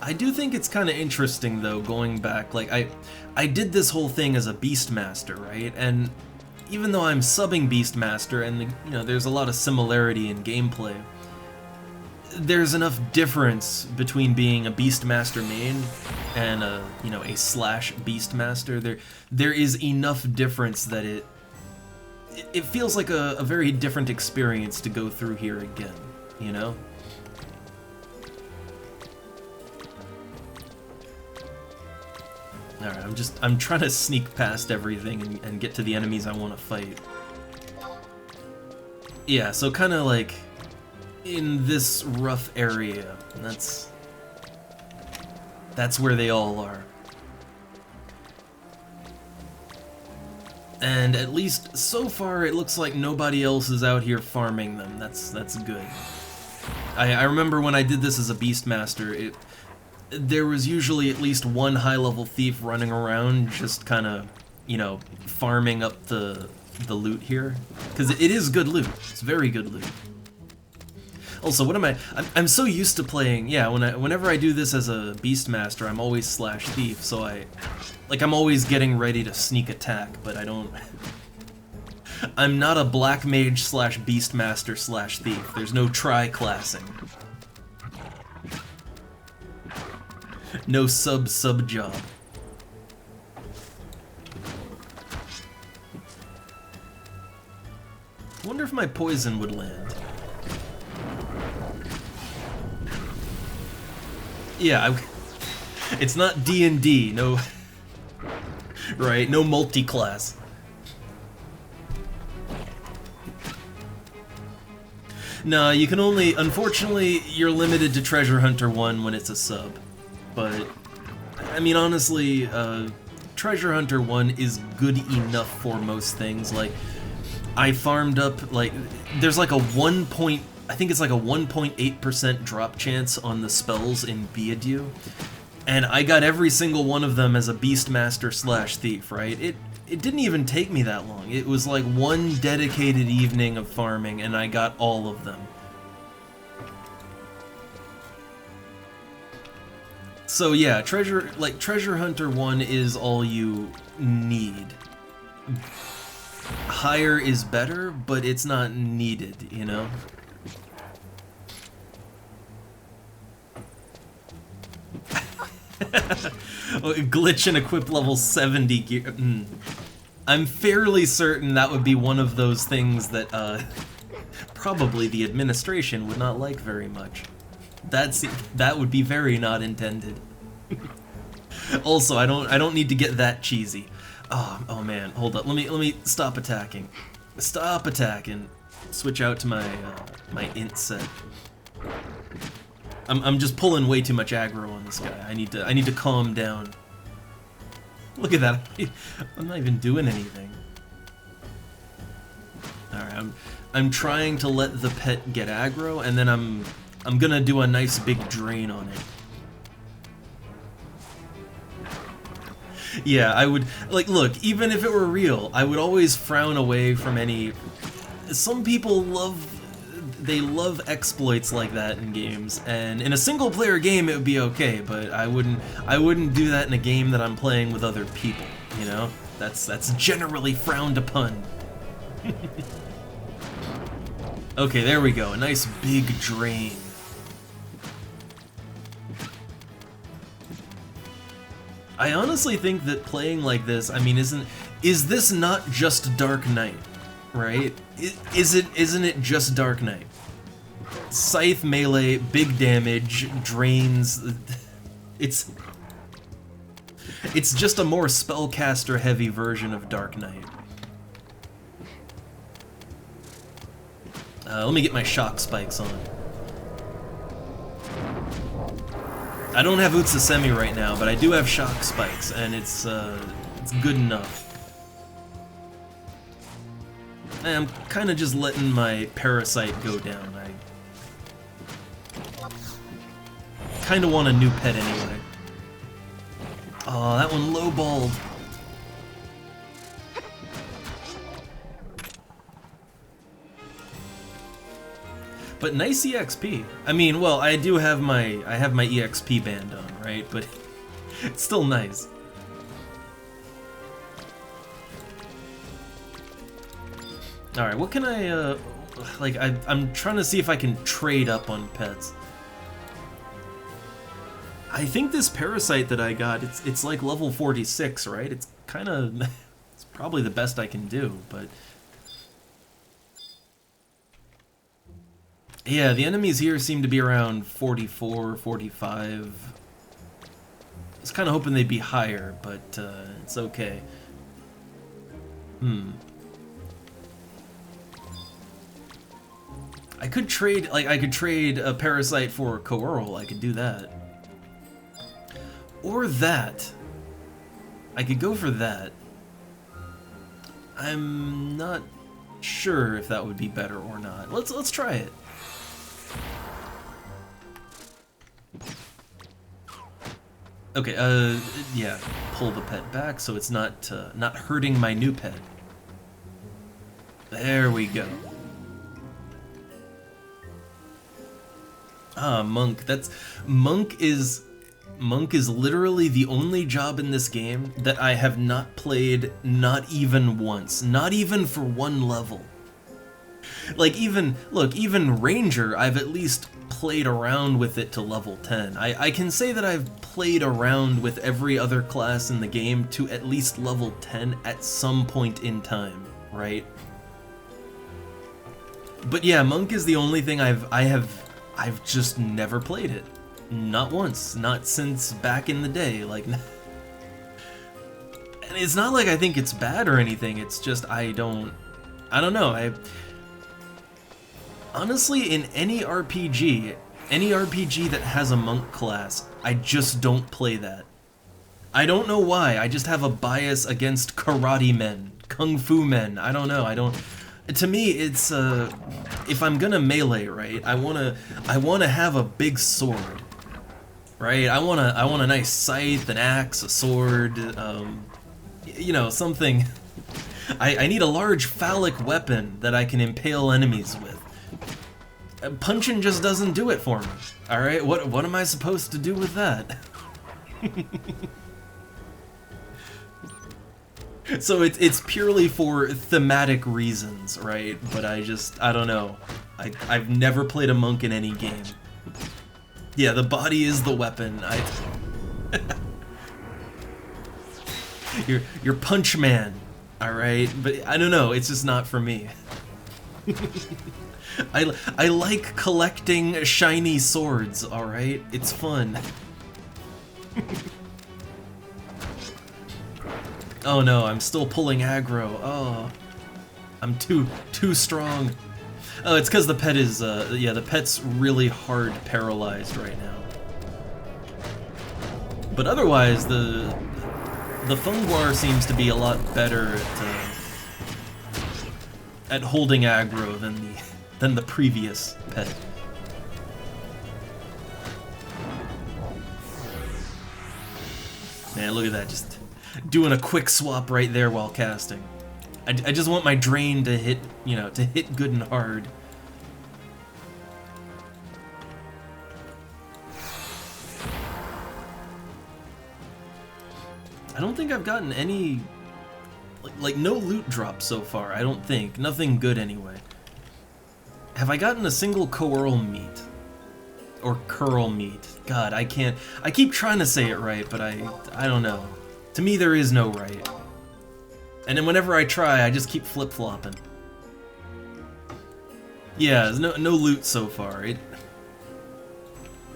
I do think it's kind of interesting, though, going back. Like, I did this whole thing as a Beastmaster, right? And even though I'm subbing Beastmaster, and, you know, there's a lot of similarity in gameplay, there's enough difference between being a Beastmaster main and a, you know, a / Beastmaster. There is enough difference that it feels like a very different experience to go through here again, you know? Alright, I'm trying to sneak past everything and get to the enemies I want to fight. Yeah, so kind of like in this rough area, and that's where they all are. And at least so far, it looks like nobody else is out here farming them. That's good. I remember when I did this as a Beastmaster, there was usually at least one high-level thief running around, just kind of, you know, farming up the loot here, because it is good loot. It's very good loot. Also, what am I'm so used to playing, yeah, whenever I do this as a Beastmaster, I'm always / thief, so I'm always getting ready to sneak attack, but I don't... I'm not a black mage / Beastmaster / thief. There's no tri-classing. No sub job. I wonder if my poison would land. Yeah, it's not D&D, no... Right, no multi-class. Nah, you can only... Unfortunately, you're limited to Treasure Hunter 1 when it's a sub. But, I mean, honestly, Treasure Hunter 1 is good enough for most things. Like, I farmed up, like... There's like a I think it's like a 1.8% drop chance on the spells in Beadu. And I got every single one of them as a Beastmaster / thief, right? It didn't even take me that long. It was like one dedicated evening of farming, and I got all of them. So yeah, Treasure Hunter 1 is all you need. Higher is better, but it's not needed, you know? Glitch and equip level 70 gear. I'm fairly certain that would be one of those things that probably the administration would not like very much. That would be very not intended. Also, I don't need to get that cheesy. Oh man, hold up. Let me stop attacking. Stop attacking. Switch out to my my int set. I'm just pulling way too much aggro on this guy. I need to calm down. Look at that. I'm not even doing anything. Alright, I'm trying to let the pet get aggro, and then I'm gonna do a nice big drain on it. Yeah, I would, like, look, even if it were real, I would always frown away from any... Some people love exploits like that in games, and in a single-player game it would be okay, but I wouldn't do that in a game that I'm playing with other people, you know? That's generally frowned upon. Okay, there we go, a nice big drain. I honestly think that playing like this, I mean, is this not just Dark Knight, right? Isn't it just Dark Knight? Scythe melee, big damage, drains. It's just a more spellcaster heavy version of Dark Knight. Let me get my shock spikes on. I don't have Utsasemi right now, but I do have shock spikes, and it's good enough. I'm kind of just letting my parasite go down. I kind of want a new pet anyway. Oh, that one lowballed. But nice EXP. I mean, well, I do have my EXP band on, right? But it's still nice. All right, what can I like? I'm trying to see if I can trade up on pets. I think this parasite that I got, it's like level 46, right? It's kind of, it's probably the best I can do, but yeah, the enemies here seem to be around 44, 45. I was kind of hoping they'd be higher, but it's okay. I could trade, like, I could trade a parasite for a Coeurl. I could do that. Or that. I could go for that. I'm not sure if that would be better or not. Let's try it. Okay, yeah, pull the pet back so it's not hurting my new pet. There we go. Ah, Monk. Monk is literally the only job in this game that I have not played, not even once, not even for one level. Like, even Ranger, I've at least played around with it to level 10. I can say that I've played around with every other class in the game to at least level 10 at some point in time, right? But yeah, Monk is the only thing I've just never played it. Not once. Not since back in the day. Like, and it's not like I think it's bad or anything. It's just I don't know. Honestly, in any RPG that has a monk class, I just don't play that. I don't know why. I just have a bias against karate men, kung fu men. I don't know. To me, it's if I'm gonna melee, right? I wanna have a big sword, right? I want a nice scythe, an axe, a sword, you know, something. I need a large phallic weapon that I can impale enemies with. Punching just doesn't do it for me. All right, what am I supposed to do with that? So it's purely for thematic reasons, right? But I don't know. I've never played a monk in any game. Yeah, the body is the weapon. You're Punch Man, all right? But I don't know. It's just not for me. I like collecting shiny swords, all right? It's fun. Oh no, I'm still pulling aggro. Oh, I'm too strong. Oh, it's because the pet is, yeah, the pet's really hard paralyzed right now. But otherwise, the Funguar seems to be a lot better at holding aggro than the previous pet. Man, look at that, just doing a quick swap right there while casting. I just want my drain to hit, you know, to hit good and hard. I don't think I've gotten any, like no loot drops so far, I don't think. Nothing good anyway. Have I gotten a single Coeurl meat? Or curl meat? God, I can't, I keep trying to say it right, but I don't know. To me, there is no right. And then whenever I try, I just keep flip-flopping. Yeah, there's no loot so far.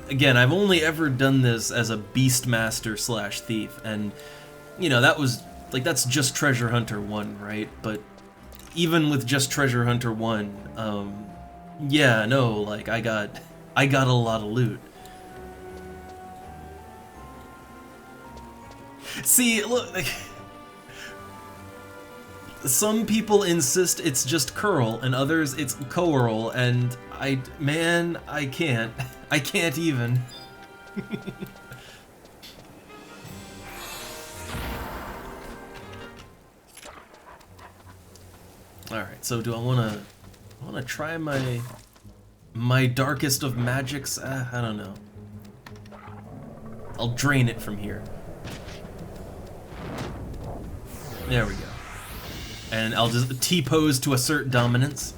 Again, I've only ever done this as a Beastmaster / thief, and you know, that's just Treasure Hunter 1, right? But even with just Treasure Hunter 1, yeah, no, like I got a lot of loot. See, look, like, some people insist it's just curl, and others it's coeurl, and man, I can't. I can't even. Alright, so do I wanna try my darkest of magics? I don't know. I'll drain it from here. There we go. And I'll just T-pose to assert dominance.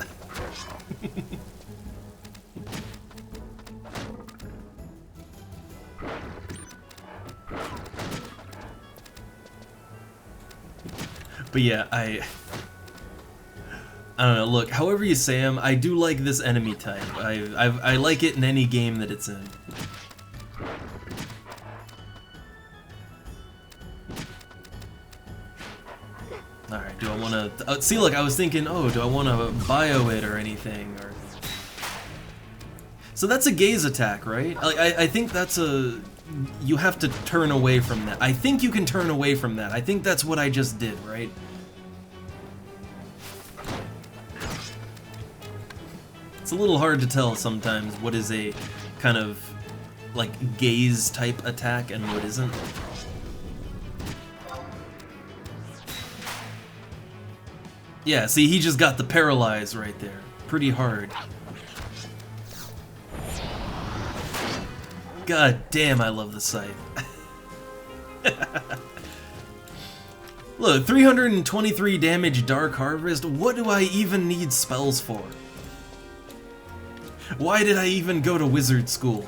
But yeah, I don't know, look, however you say them, I do like this enemy type. I like it in any game that it's in. Alright, do I want to... see, look, I was thinking, oh, do I want to bio it or anything? Or... So that's a gaze attack, right? I think that's a... You have to turn away from that. I think you can turn away from that. I think that's what I just did, right? It's a little hard to tell sometimes what is a kind of, like, gaze type attack and what isn't. Yeah, see, he just got the paralyze right there. Pretty hard. God damn, I love the scythe. Look, 323 damage Dark Harvest. What do I even need spells for? Why did I even go to wizard school?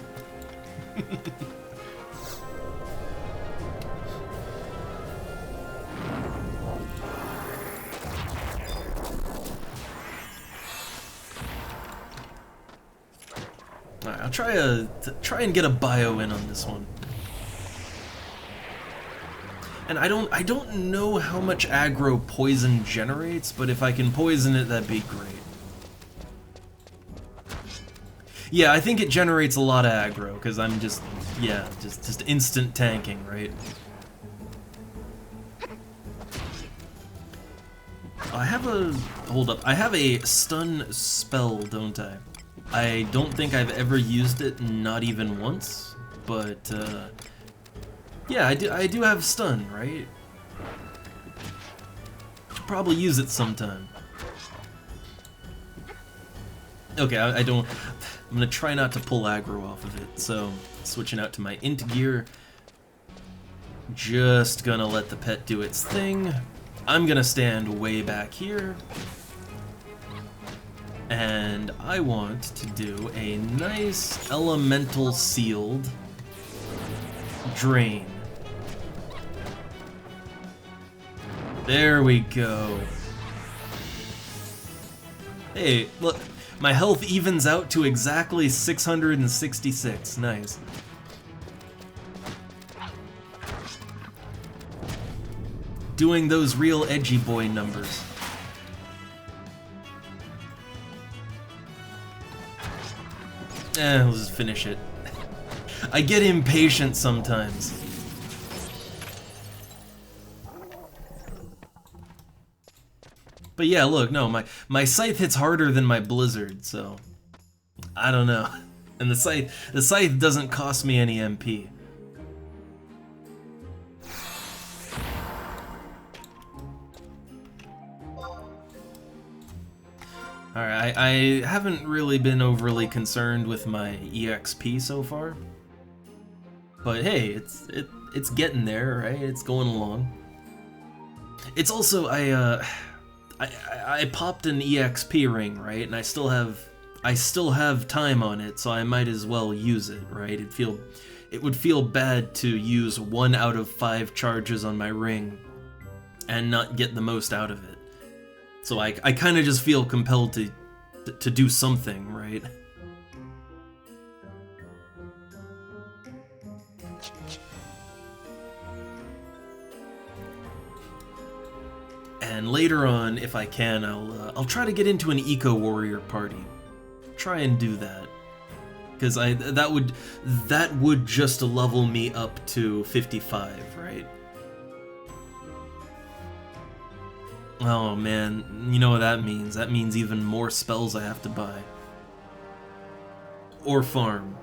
Alright, I'll try and get a bio in on this one. And I don't know how much aggro poison generates, but if I can poison it, that'd be great. Yeah, I think it generates a lot of aggro, because I'm just instant tanking, right? I have a... hold up. I have a stun spell, don't I? I don't think I've ever used it, not even once, but, yeah, I do have stun, right? Should probably use it sometime. Okay, I don't... I'm gonna try not to pull aggro off of it, so switching out to my int gear. Just gonna let the pet do its thing. I'm gonna stand way back here. And I want to do a nice elemental sealed drain. There we go. Hey, look, my health evens out to exactly 666. Nice. Doing those real edgy boy numbers. Let's just finish it. I get impatient sometimes. But yeah, look, no, my scythe hits harder than my blizzard, so I don't know. And the scythe doesn't cost me any MP. Alright, I haven't really been overly concerned with my EXP so far. But hey, it's getting there, right? It's going along. It's also I popped an EXP ring, right? And I still have time on it, so I might as well use it, right? It would feel bad to use 1 out of 5 charges on my ring and not get the most out of it. So I kind of just feel compelled to to do something, right? And later on, if I can, I'll try to get into an eco warrior party. Try and do that, because that would just level me up to 55, right? Oh man, you know what that means? That means even more spells I have to buy or farm.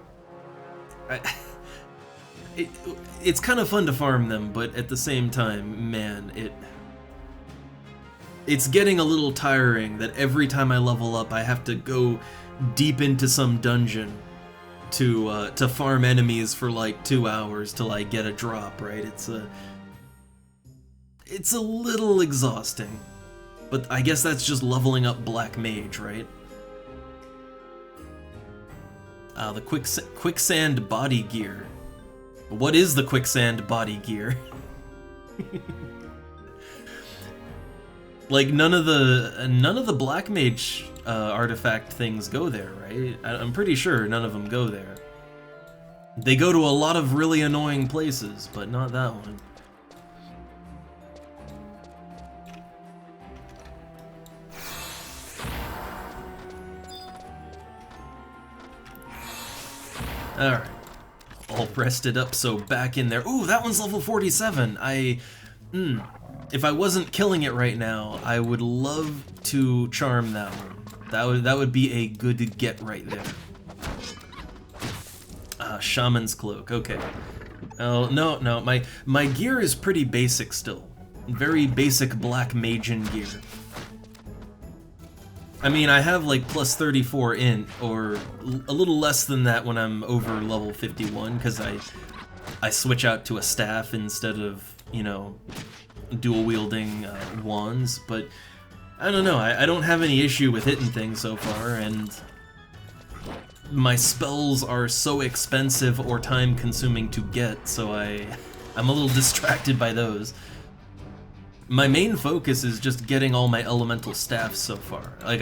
It's kind of fun to farm them, but at the same time, man, it's getting a little tiring that every time I level up, I have to go deep into some dungeon to farm enemies for like 2 hours till I get a drop, right? It's a little exhausting, but I guess that's just leveling up Black Mage, right? The quicksand body gear. What is the quicksand body gear? Like none of the Black Mage artifact things go there, right? I'm pretty sure none of them go there. They go to a lot of really annoying places, but not that one. Alright. All rested up, so back in there. Ooh, that one's level 47. If I wasn't killing it right now, I would love to charm that one. That would be a good get right there. Shaman's Cloak, okay. Oh, no, my gear is pretty basic still. Very basic Black Magean gear. I mean, I have like plus 34 int, or a little less than that when I'm over level 51, because I switch out to a staff instead of, you know, dual-wielding wands, but I don't know, I don't have any issue with hitting things so far, and my spells are so expensive or time-consuming to get, so I'm a little distracted by those. My main focus is just getting all my elemental staffs so far. Like,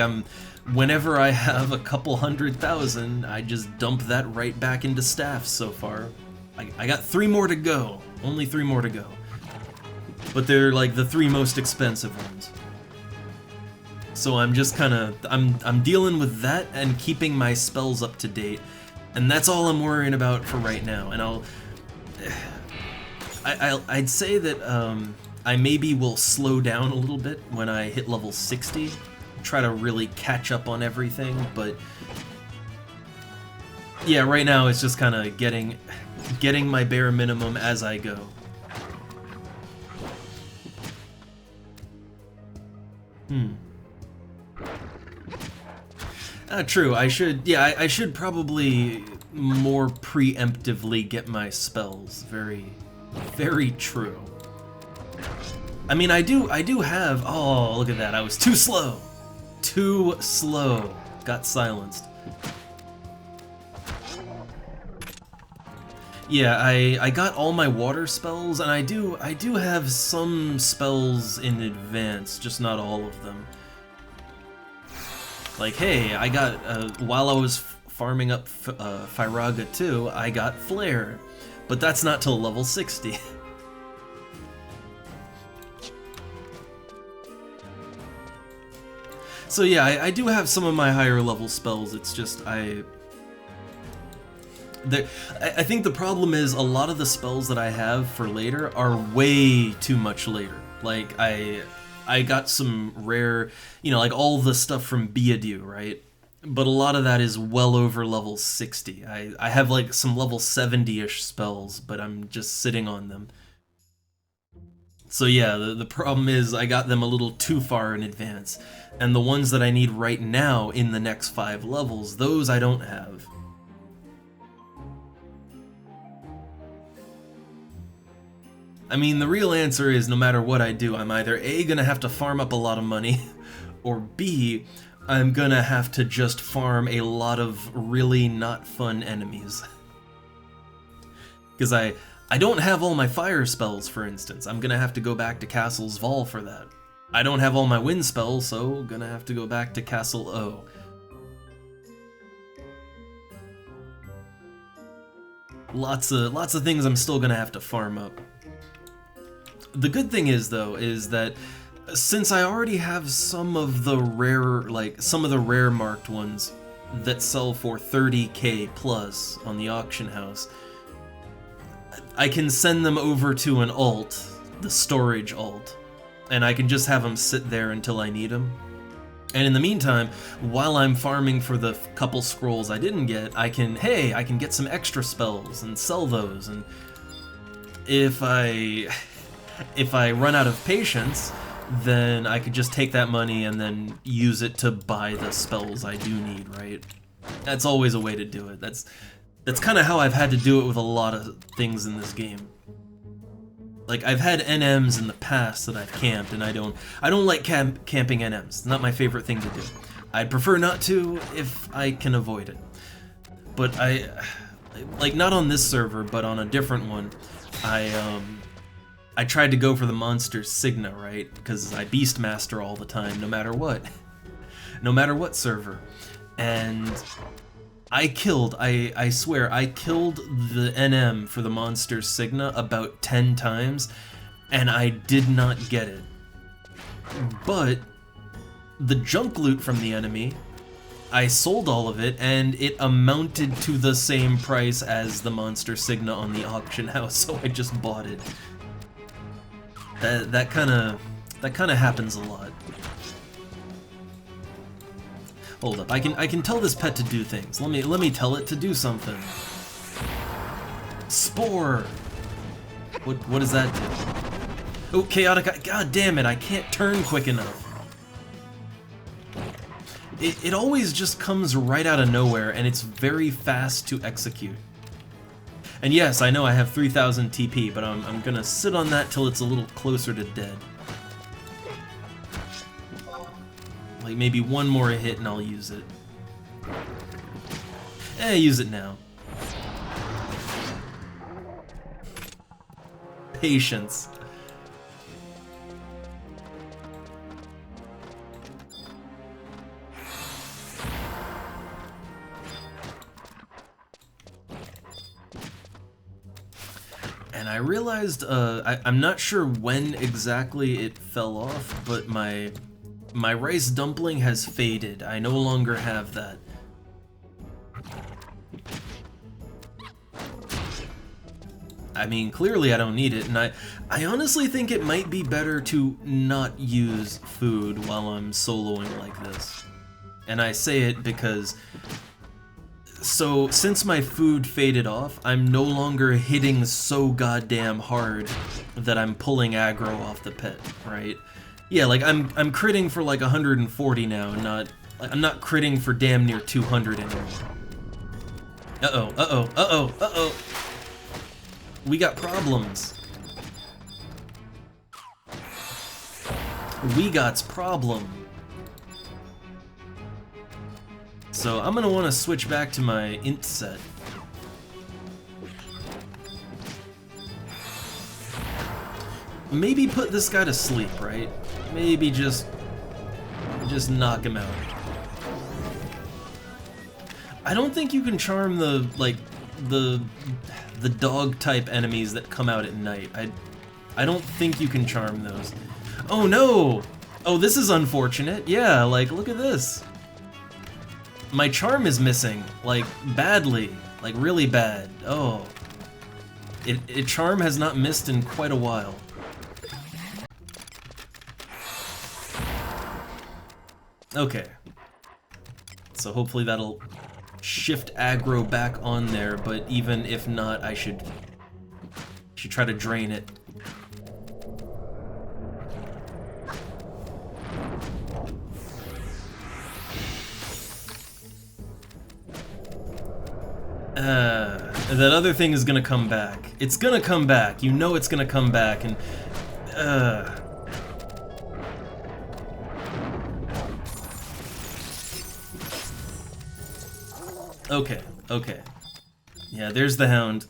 whenever I have a couple 100,000, I just dump that right back into staffs so far. I got 3 more to go, only 3 more to go. But they're like the 3 most expensive ones. So I'm just kinda, I'm dealing with that and keeping my spells up to date. And that's all I'm worrying about for right now. And I'd say that I maybe will slow down a little bit when I hit level 60. Try to really catch up on everything, but yeah, right now it's just kinda getting my bare minimum as I go. True, I should probably more preemptively get my spells. Very, very true. I mean, I do have, oh, look at that, I was too slow. Too slow. Got silenced. Yeah, I got all my water spells, and I do have some spells in advance, just not all of them. Like, hey, I got, while I was farming up Firaga 2, I got Flare, but that's not till level 60. So yeah, I do have some of my higher level spells, it's just, I think the problem is a lot of the spells that I have for later are way too much later. Like, I got some rare, you know, like all the stuff from Beadu, right? But a lot of that is well over level 60. I have like some level 70-ish spells, but I'm just sitting on them. So yeah, the problem is I got them a little too far in advance. And the ones that I need right now in the next 5 levels, those I don't have. I mean, the real answer is no matter what I do, I'm either A, gonna have to farm up a lot of money, or B, I'm gonna have to just farm a lot of really not fun enemies. Because I don't have all my fire spells, for instance. I'm gonna have to go back to Castle's Vol for that. I don't have all my wind spells, so gonna have to go back to Castle O. Lots of things I'm still gonna have to farm up. The good thing is, though, is that since I already have some of the rare marked ones that sell for 30k plus on the auction house, I can send them over to an alt, the storage alt, and I can just have them sit there until I need them. And in the meantime, while I'm farming for the couple scrolls I didn't get, I can get some extra spells and sell those, and if I run out of patience, then I could just take that money and then use it to buy the spells I do need, right? That's always a way to do it. That's kind of how I've had to do it with a lot of things in this game. Like, I've had NMs in the past that I've camped, and I don't like camping NMs. It's not my favorite thing to do. I'd prefer not to if I can avoid it. But like, not on this server, but on a different one, I tried to go for the monster Signa, right? Because I Beastmaster all the time, no matter what. No matter what server. And I swear, I killed the NM for the monster Signa about 10 times, and I did not get it. But the junk loot from the enemy, I sold all of it, and it amounted to the same price as the monster Signa on the auction house, so I just bought it. That kind of happens a lot. Hold up, I can tell this pet to do things. Let me tell it to do something. Spore. What does that do? Oh, chaotic. God damn it! I can't turn quick enough. It always just comes right out of nowhere, and it's very fast to execute. And yes, I know I have 3000 TP, but I'm gonna sit on that till it's a little closer to dead. Like, maybe one more hit and I'll use it. Use it now. Patience. And I realized, I'm not sure when exactly it fell off, but my rice dumpling has faded. I no longer have that. I mean, clearly I don't need it, and I honestly think it might be better to not use food while I'm soloing like this. And I say it because, so since my food faded off, I'm no longer hitting so goddamn hard that I'm pulling aggro off the pet, right? Yeah, like I'm critting for like 140 now, I'm not critting for damn near 200 anymore. Uh-oh. We got problems. We got's problem. So I'm gonna want to switch back to my int set. Maybe put this guy to sleep, right? Maybe just knock him out. I don't think you can charm the dog type enemies that come out at night. I don't think you can charm those. Oh no! Oh, this is unfortunate. Yeah, like look at this. My charm is missing, like badly, like really bad. Oh. Charm has not missed in quite a while. Okay. So hopefully that'll shift aggro back on there, but even if not, I should try to drain it. That other thing is gonna come back. It's gonna come back. You know it's gonna come back, and Okay. Yeah, there's the hound.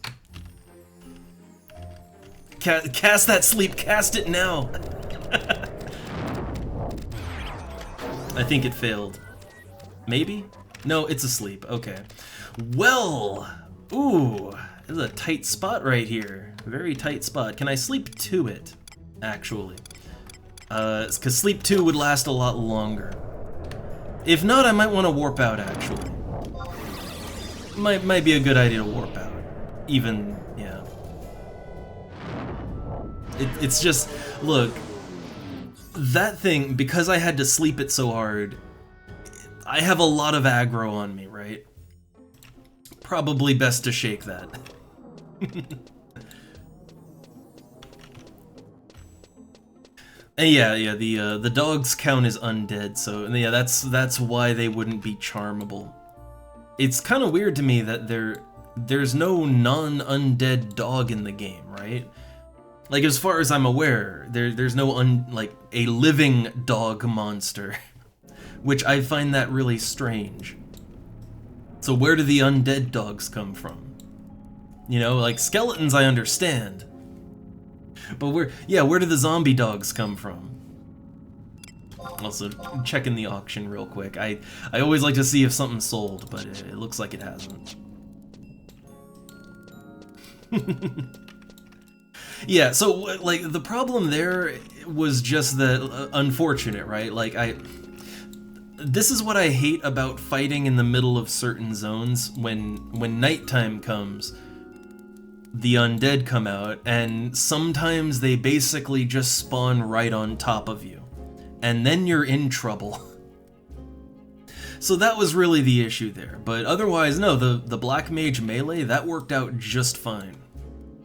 Cast that sleep. Cast it now. I think it failed. Maybe? No, it's asleep. Okay. Well, ooh, This is a tight spot right here. Very tight spot. Can I sleep to it, actually? Because sleep 2 would last a lot longer. If not, I might want to warp out, actually. Might be a good idea to warp out. Even, yeah. It's just, look, that thing, because I had to sleep it so hard, I have a lot of aggro on me, right? Probably best to shake that. And yeah, the dog's count is undead, so yeah, that's why they wouldn't be charmable. It's kind of weird to me that there's no non-undead dog in the game, right? Like, as far as I'm aware, there's no like a living dog monster, which I find that really strange. So where do the undead dogs come from? You know, like skeletons I understand. But where do the zombie dogs come from? Also, checking the auction real quick. I always like to see if something's sold, but it looks like it hasn't. Yeah, so, like, the problem there was just that unfortunate, right? Like, this is what I hate about fighting in the middle of certain zones. When nighttime comes, the undead come out, and sometimes they basically just spawn right on top of you. And then you're in trouble. So that was really the issue there. But otherwise, no, the Black Mage melee, that worked out just fine.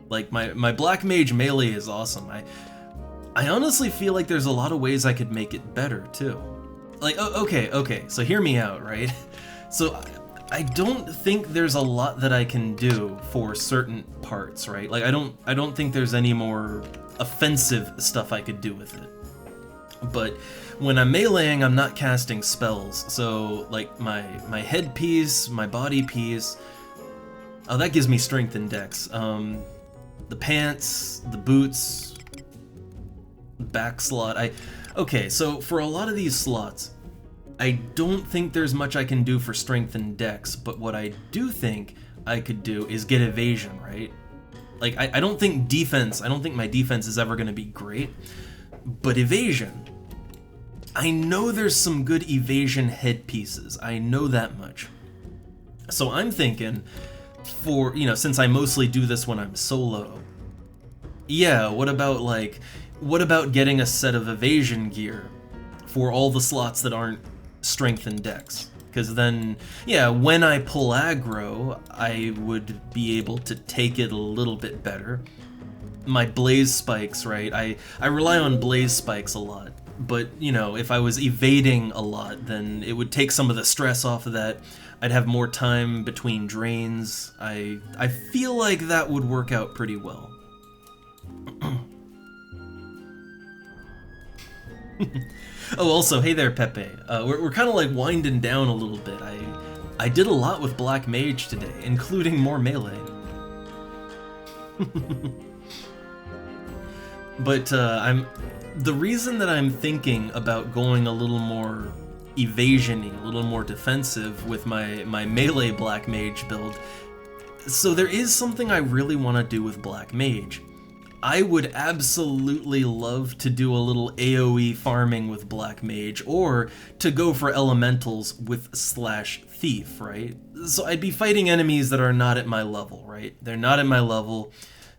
Like, my Black Mage melee is awesome. I honestly feel like there's a lot of ways I could make it better, too. Like, okay, so hear me out, right? So, I don't think there's a lot that I can do for certain parts, right? Like, I don't think there's any more offensive stuff I could do with it. But when I'm meleeing, I'm not casting spells, so, like, my headpiece, my body piece, oh, that gives me strength and dex. The pants, the boots, back slot, okay, so for a lot of these slots, I don't think there's much I can do for strength and dex, but what I do think I could do is get evasion, right? Like, I don't think my defense is ever going to be great, but evasion, I know there's some good evasion headpieces, I know that much. So I'm thinking, for, you know, since I mostly do this when I'm solo, yeah, what about getting a set of evasion gear for all the slots that aren't strength and dex? Because then, yeah, when I pull aggro, I would be able to take it a little bit better. My blaze spikes, right? I rely on blaze spikes a lot, but, you know, if I was evading a lot, then it would take some of the stress off of that. I'd have more time between drains. I feel like that would work out pretty well. Oh, also, hey there, Pepe. We're kind of like winding down a little bit. I did a lot with Black Mage today, including more melee. But the reason that I'm thinking about going a little more evasion-y, a little more defensive with my melee Black Mage build, so there is something I really want to do with Black Mage. I would absolutely love to do a little AoE farming with Black Mage, or to go for elementals with /thief, right? So I'd be fighting enemies that are not at my level, right? They're not at my level,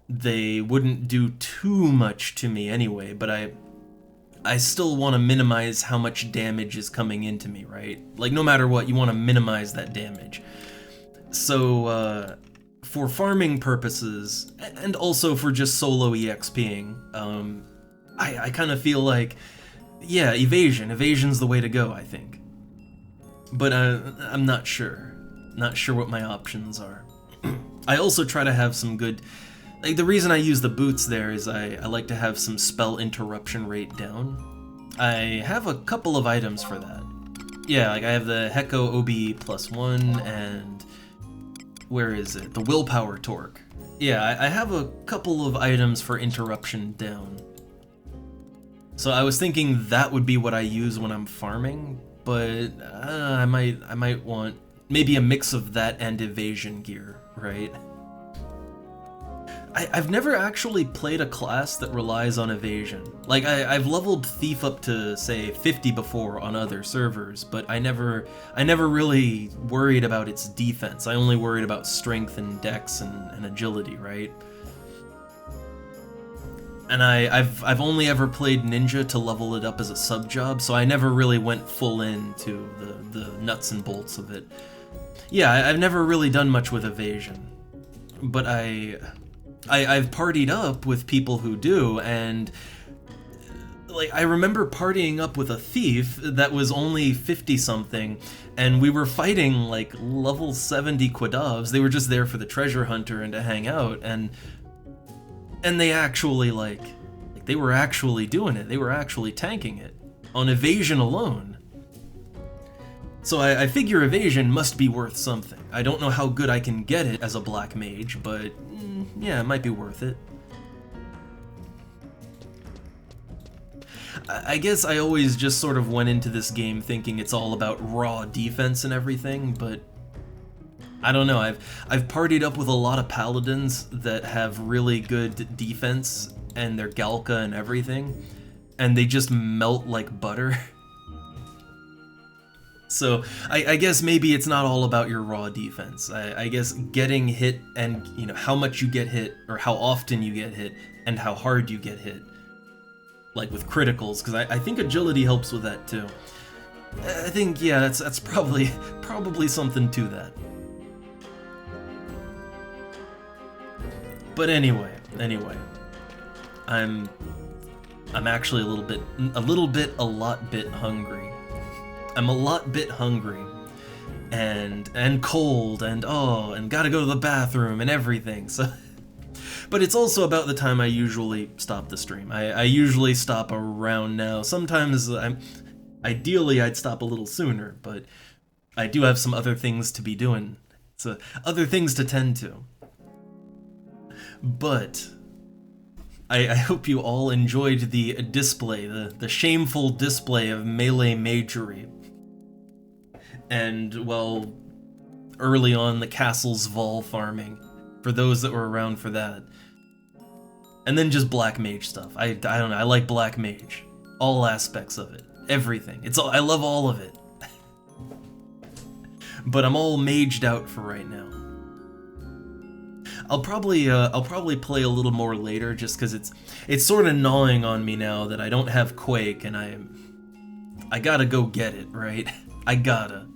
they wouldn't do too much to me anyway, but I still want to minimize how much damage is coming into me, right? Like, no matter what, you want to minimize that damage. So, for farming purposes, and also for just solo EXPing, I kind of feel like, yeah, evasion's the way to go, I think. But I'm not sure. Not sure what my options are. I also try to have some good, like, the reason I use the boots there is I like to have some spell interruption rate down. I have a couple of items for that. Yeah, like I have the Heko OB +1 and where is it? The Willpower Torque. Yeah, I have a couple of items for interruption down. So I was thinking that would be what I use when I'm farming, but I might want maybe a mix of that and evasion gear, right? I've never actually played a class that relies on evasion. Like, I've leveled Thief up to, say, 50 before on other servers, but I never really worried about its defense. I only worried about strength and dex and agility, right? And I've only ever played Ninja to level it up as a sub-job, so I never really went full into the nuts and bolts of it. Yeah, I've never really done much with evasion, but I've partied up with people who do, and like I remember partying up with a thief that was only 50-something, and we were fighting like level 70 Quadavs. They were just there for the treasure hunter and to hang out, and they actually like they were actually doing it. They were actually tanking it on evasion alone. So I figure evasion must be worth something. I don't know how good I can get it as a black mage, but yeah, it might be worth it. I guess I always just sort of went into this game thinking it's all about raw defense and everything, but I don't know. I've partied up with a lot of paladins that have really good defense and their Galka and everything, and they just melt like butter. So I guess maybe it's not all about your raw defense. I guess getting hit and, you know, how much you get hit, or how often you get hit, and how hard you get hit. Like with criticals, because I think agility helps with that too. I think, yeah, that's probably something to that. But anyway, I'm actually a lot bit hungry. I'm a lot bit hungry, and cold, and gotta go to the bathroom and everything, so... But it's also about the time I usually stop the stream. I usually stop around now. Sometimes ideally I'd stop a little sooner, but I do have some other things to be doing. So, other things to tend to. But I hope you all enjoyed the display, the shameful display of melee magery. And, well, early on, the castle's vol farming, for those that were around for that. And then just black mage stuff. I don't know, I like black mage. All aspects of it. Everything. I love all of it. But I'm all maged out for right now. I'll probably play a little more later, just because it's sort of gnawing on me now that I don't have Quake, and I gotta go get it, right? I gotta.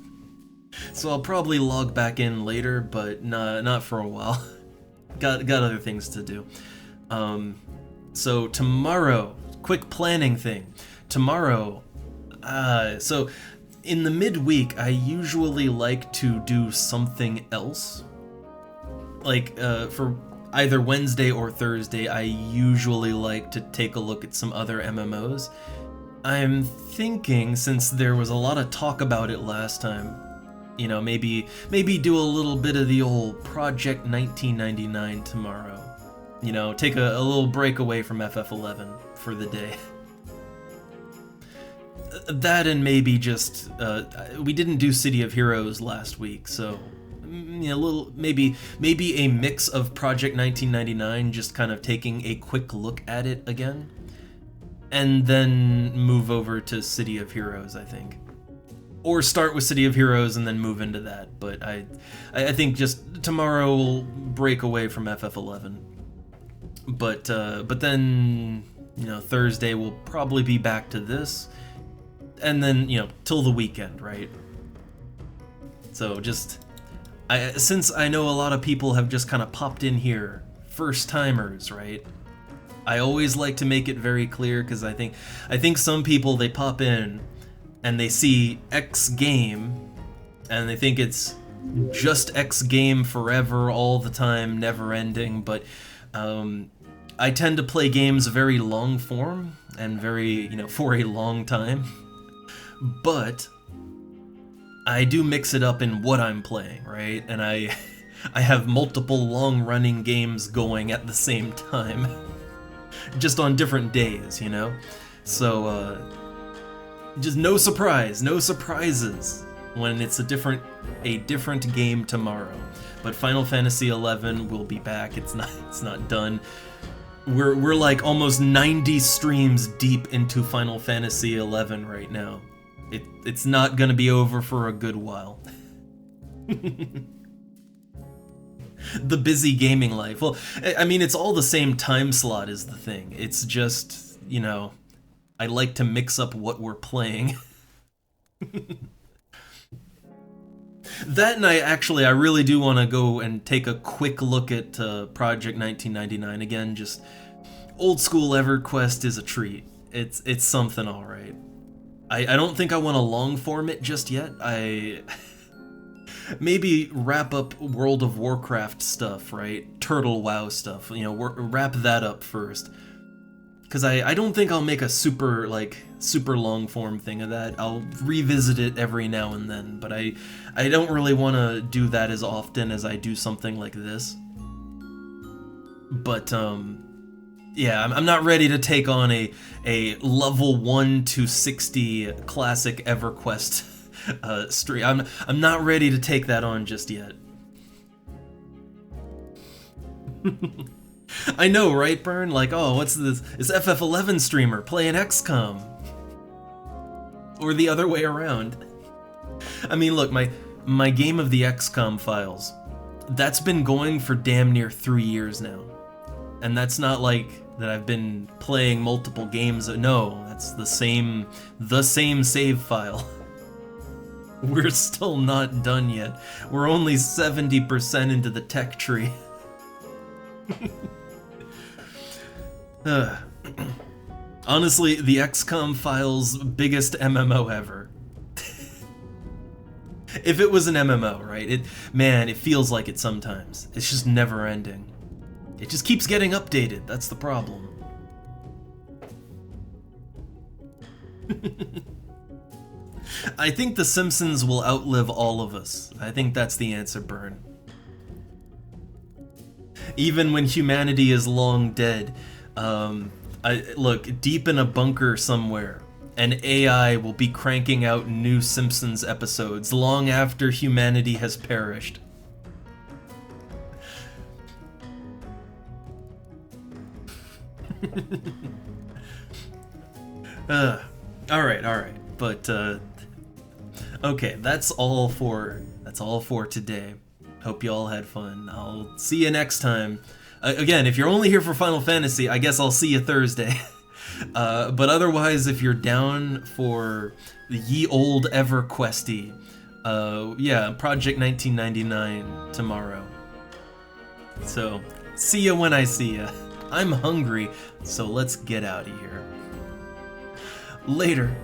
So I'll probably log back in later, but not for a while. Got other things to do. So tomorrow, quick planning thing. Tomorrow, so in the midweek, I usually like to do something else. Like, for either Wednesday or Thursday, I usually like to take a look at some other MMOs. I'm thinking, since there was a lot of talk about it last time, you know, maybe do a little bit of the old Project 1999 tomorrow. You know, take a little break away from FF11 for the day. That, and maybe just, we didn't do City of Heroes last week, so... a little, maybe a mix of Project 1999, just kind of taking a quick look at it again, and then move over to City of Heroes, I think. Or start with City of Heroes and then move into that, but I think just tomorrow we'll break away from FF11. But then, you know, Thursday we'll probably be back to this, and then, you know, till the weekend, right? So just... since I know a lot of people have just kind of popped in here, first-timers, right? I always like to make it very clear, because I think some people, they pop in, and they see X game, and they think it's just X game forever, all the time, never-ending, but I tend to play games very long form, and very, you know, for a long time, but... I do mix it up in what I'm playing, right? And I have multiple long-running games going at the same time. Just on different days, you know? So, just no surprises when it's a different game tomorrow. But Final Fantasy XI will be back. It's not done. We're like almost 90 streams deep into Final Fantasy XI right now. It's not gonna be over for a good while. The busy gaming life. Well, I mean, it's all the same time slot is the thing. It's just, you know, I like to mix up what we're playing. That and I really do want to go and take a quick look at Project 1999 again. Just old school EverQuest is a treat. It's something, all right. I don't think I want to long form it just yet. Maybe wrap up World of Warcraft stuff, right? Turtle WoW stuff. You know, wrap that up first. Because I don't think I'll make a super long form thing of that. I'll revisit it every now and then, but I don't really want to do that as often as I do something like this. But yeah, I'm not ready to take on a level 1 to 60 classic EverQuest stream. I'm not ready to take that on just yet. I know, right, Burn? Like, oh, what's this? It's FF11 streamer playing XCOM. Or the other way around. I mean, look, my game of the XCOM files, that's been going for damn near 3 years now. And that's not like that I've been playing multiple games. No, that's the same save file. We're still not done yet. We're only 70% into the tech tree. Honestly, the XCOM file's biggest MMO ever. If it was an MMO, right? Man, it feels like it sometimes. It's just never ending. It just keeps getting updated. That's the problem. I think The Simpsons will outlive all of us. I think that's the answer, Burn. Even when humanity is long dead, look, deep in a bunker somewhere, an AI will be cranking out new Simpsons episodes long after humanity has perished. Alright, but, okay, that's all for today. Hope you all had fun. I'll see you next time. Again, if you're only here for Final Fantasy, I guess I'll see you Thursday. But otherwise, if you're down for the ye old EverQuesty, yeah, Project 1999 tomorrow. So, see ya when I see ya. I'm hungry, so let's get out of here. Later.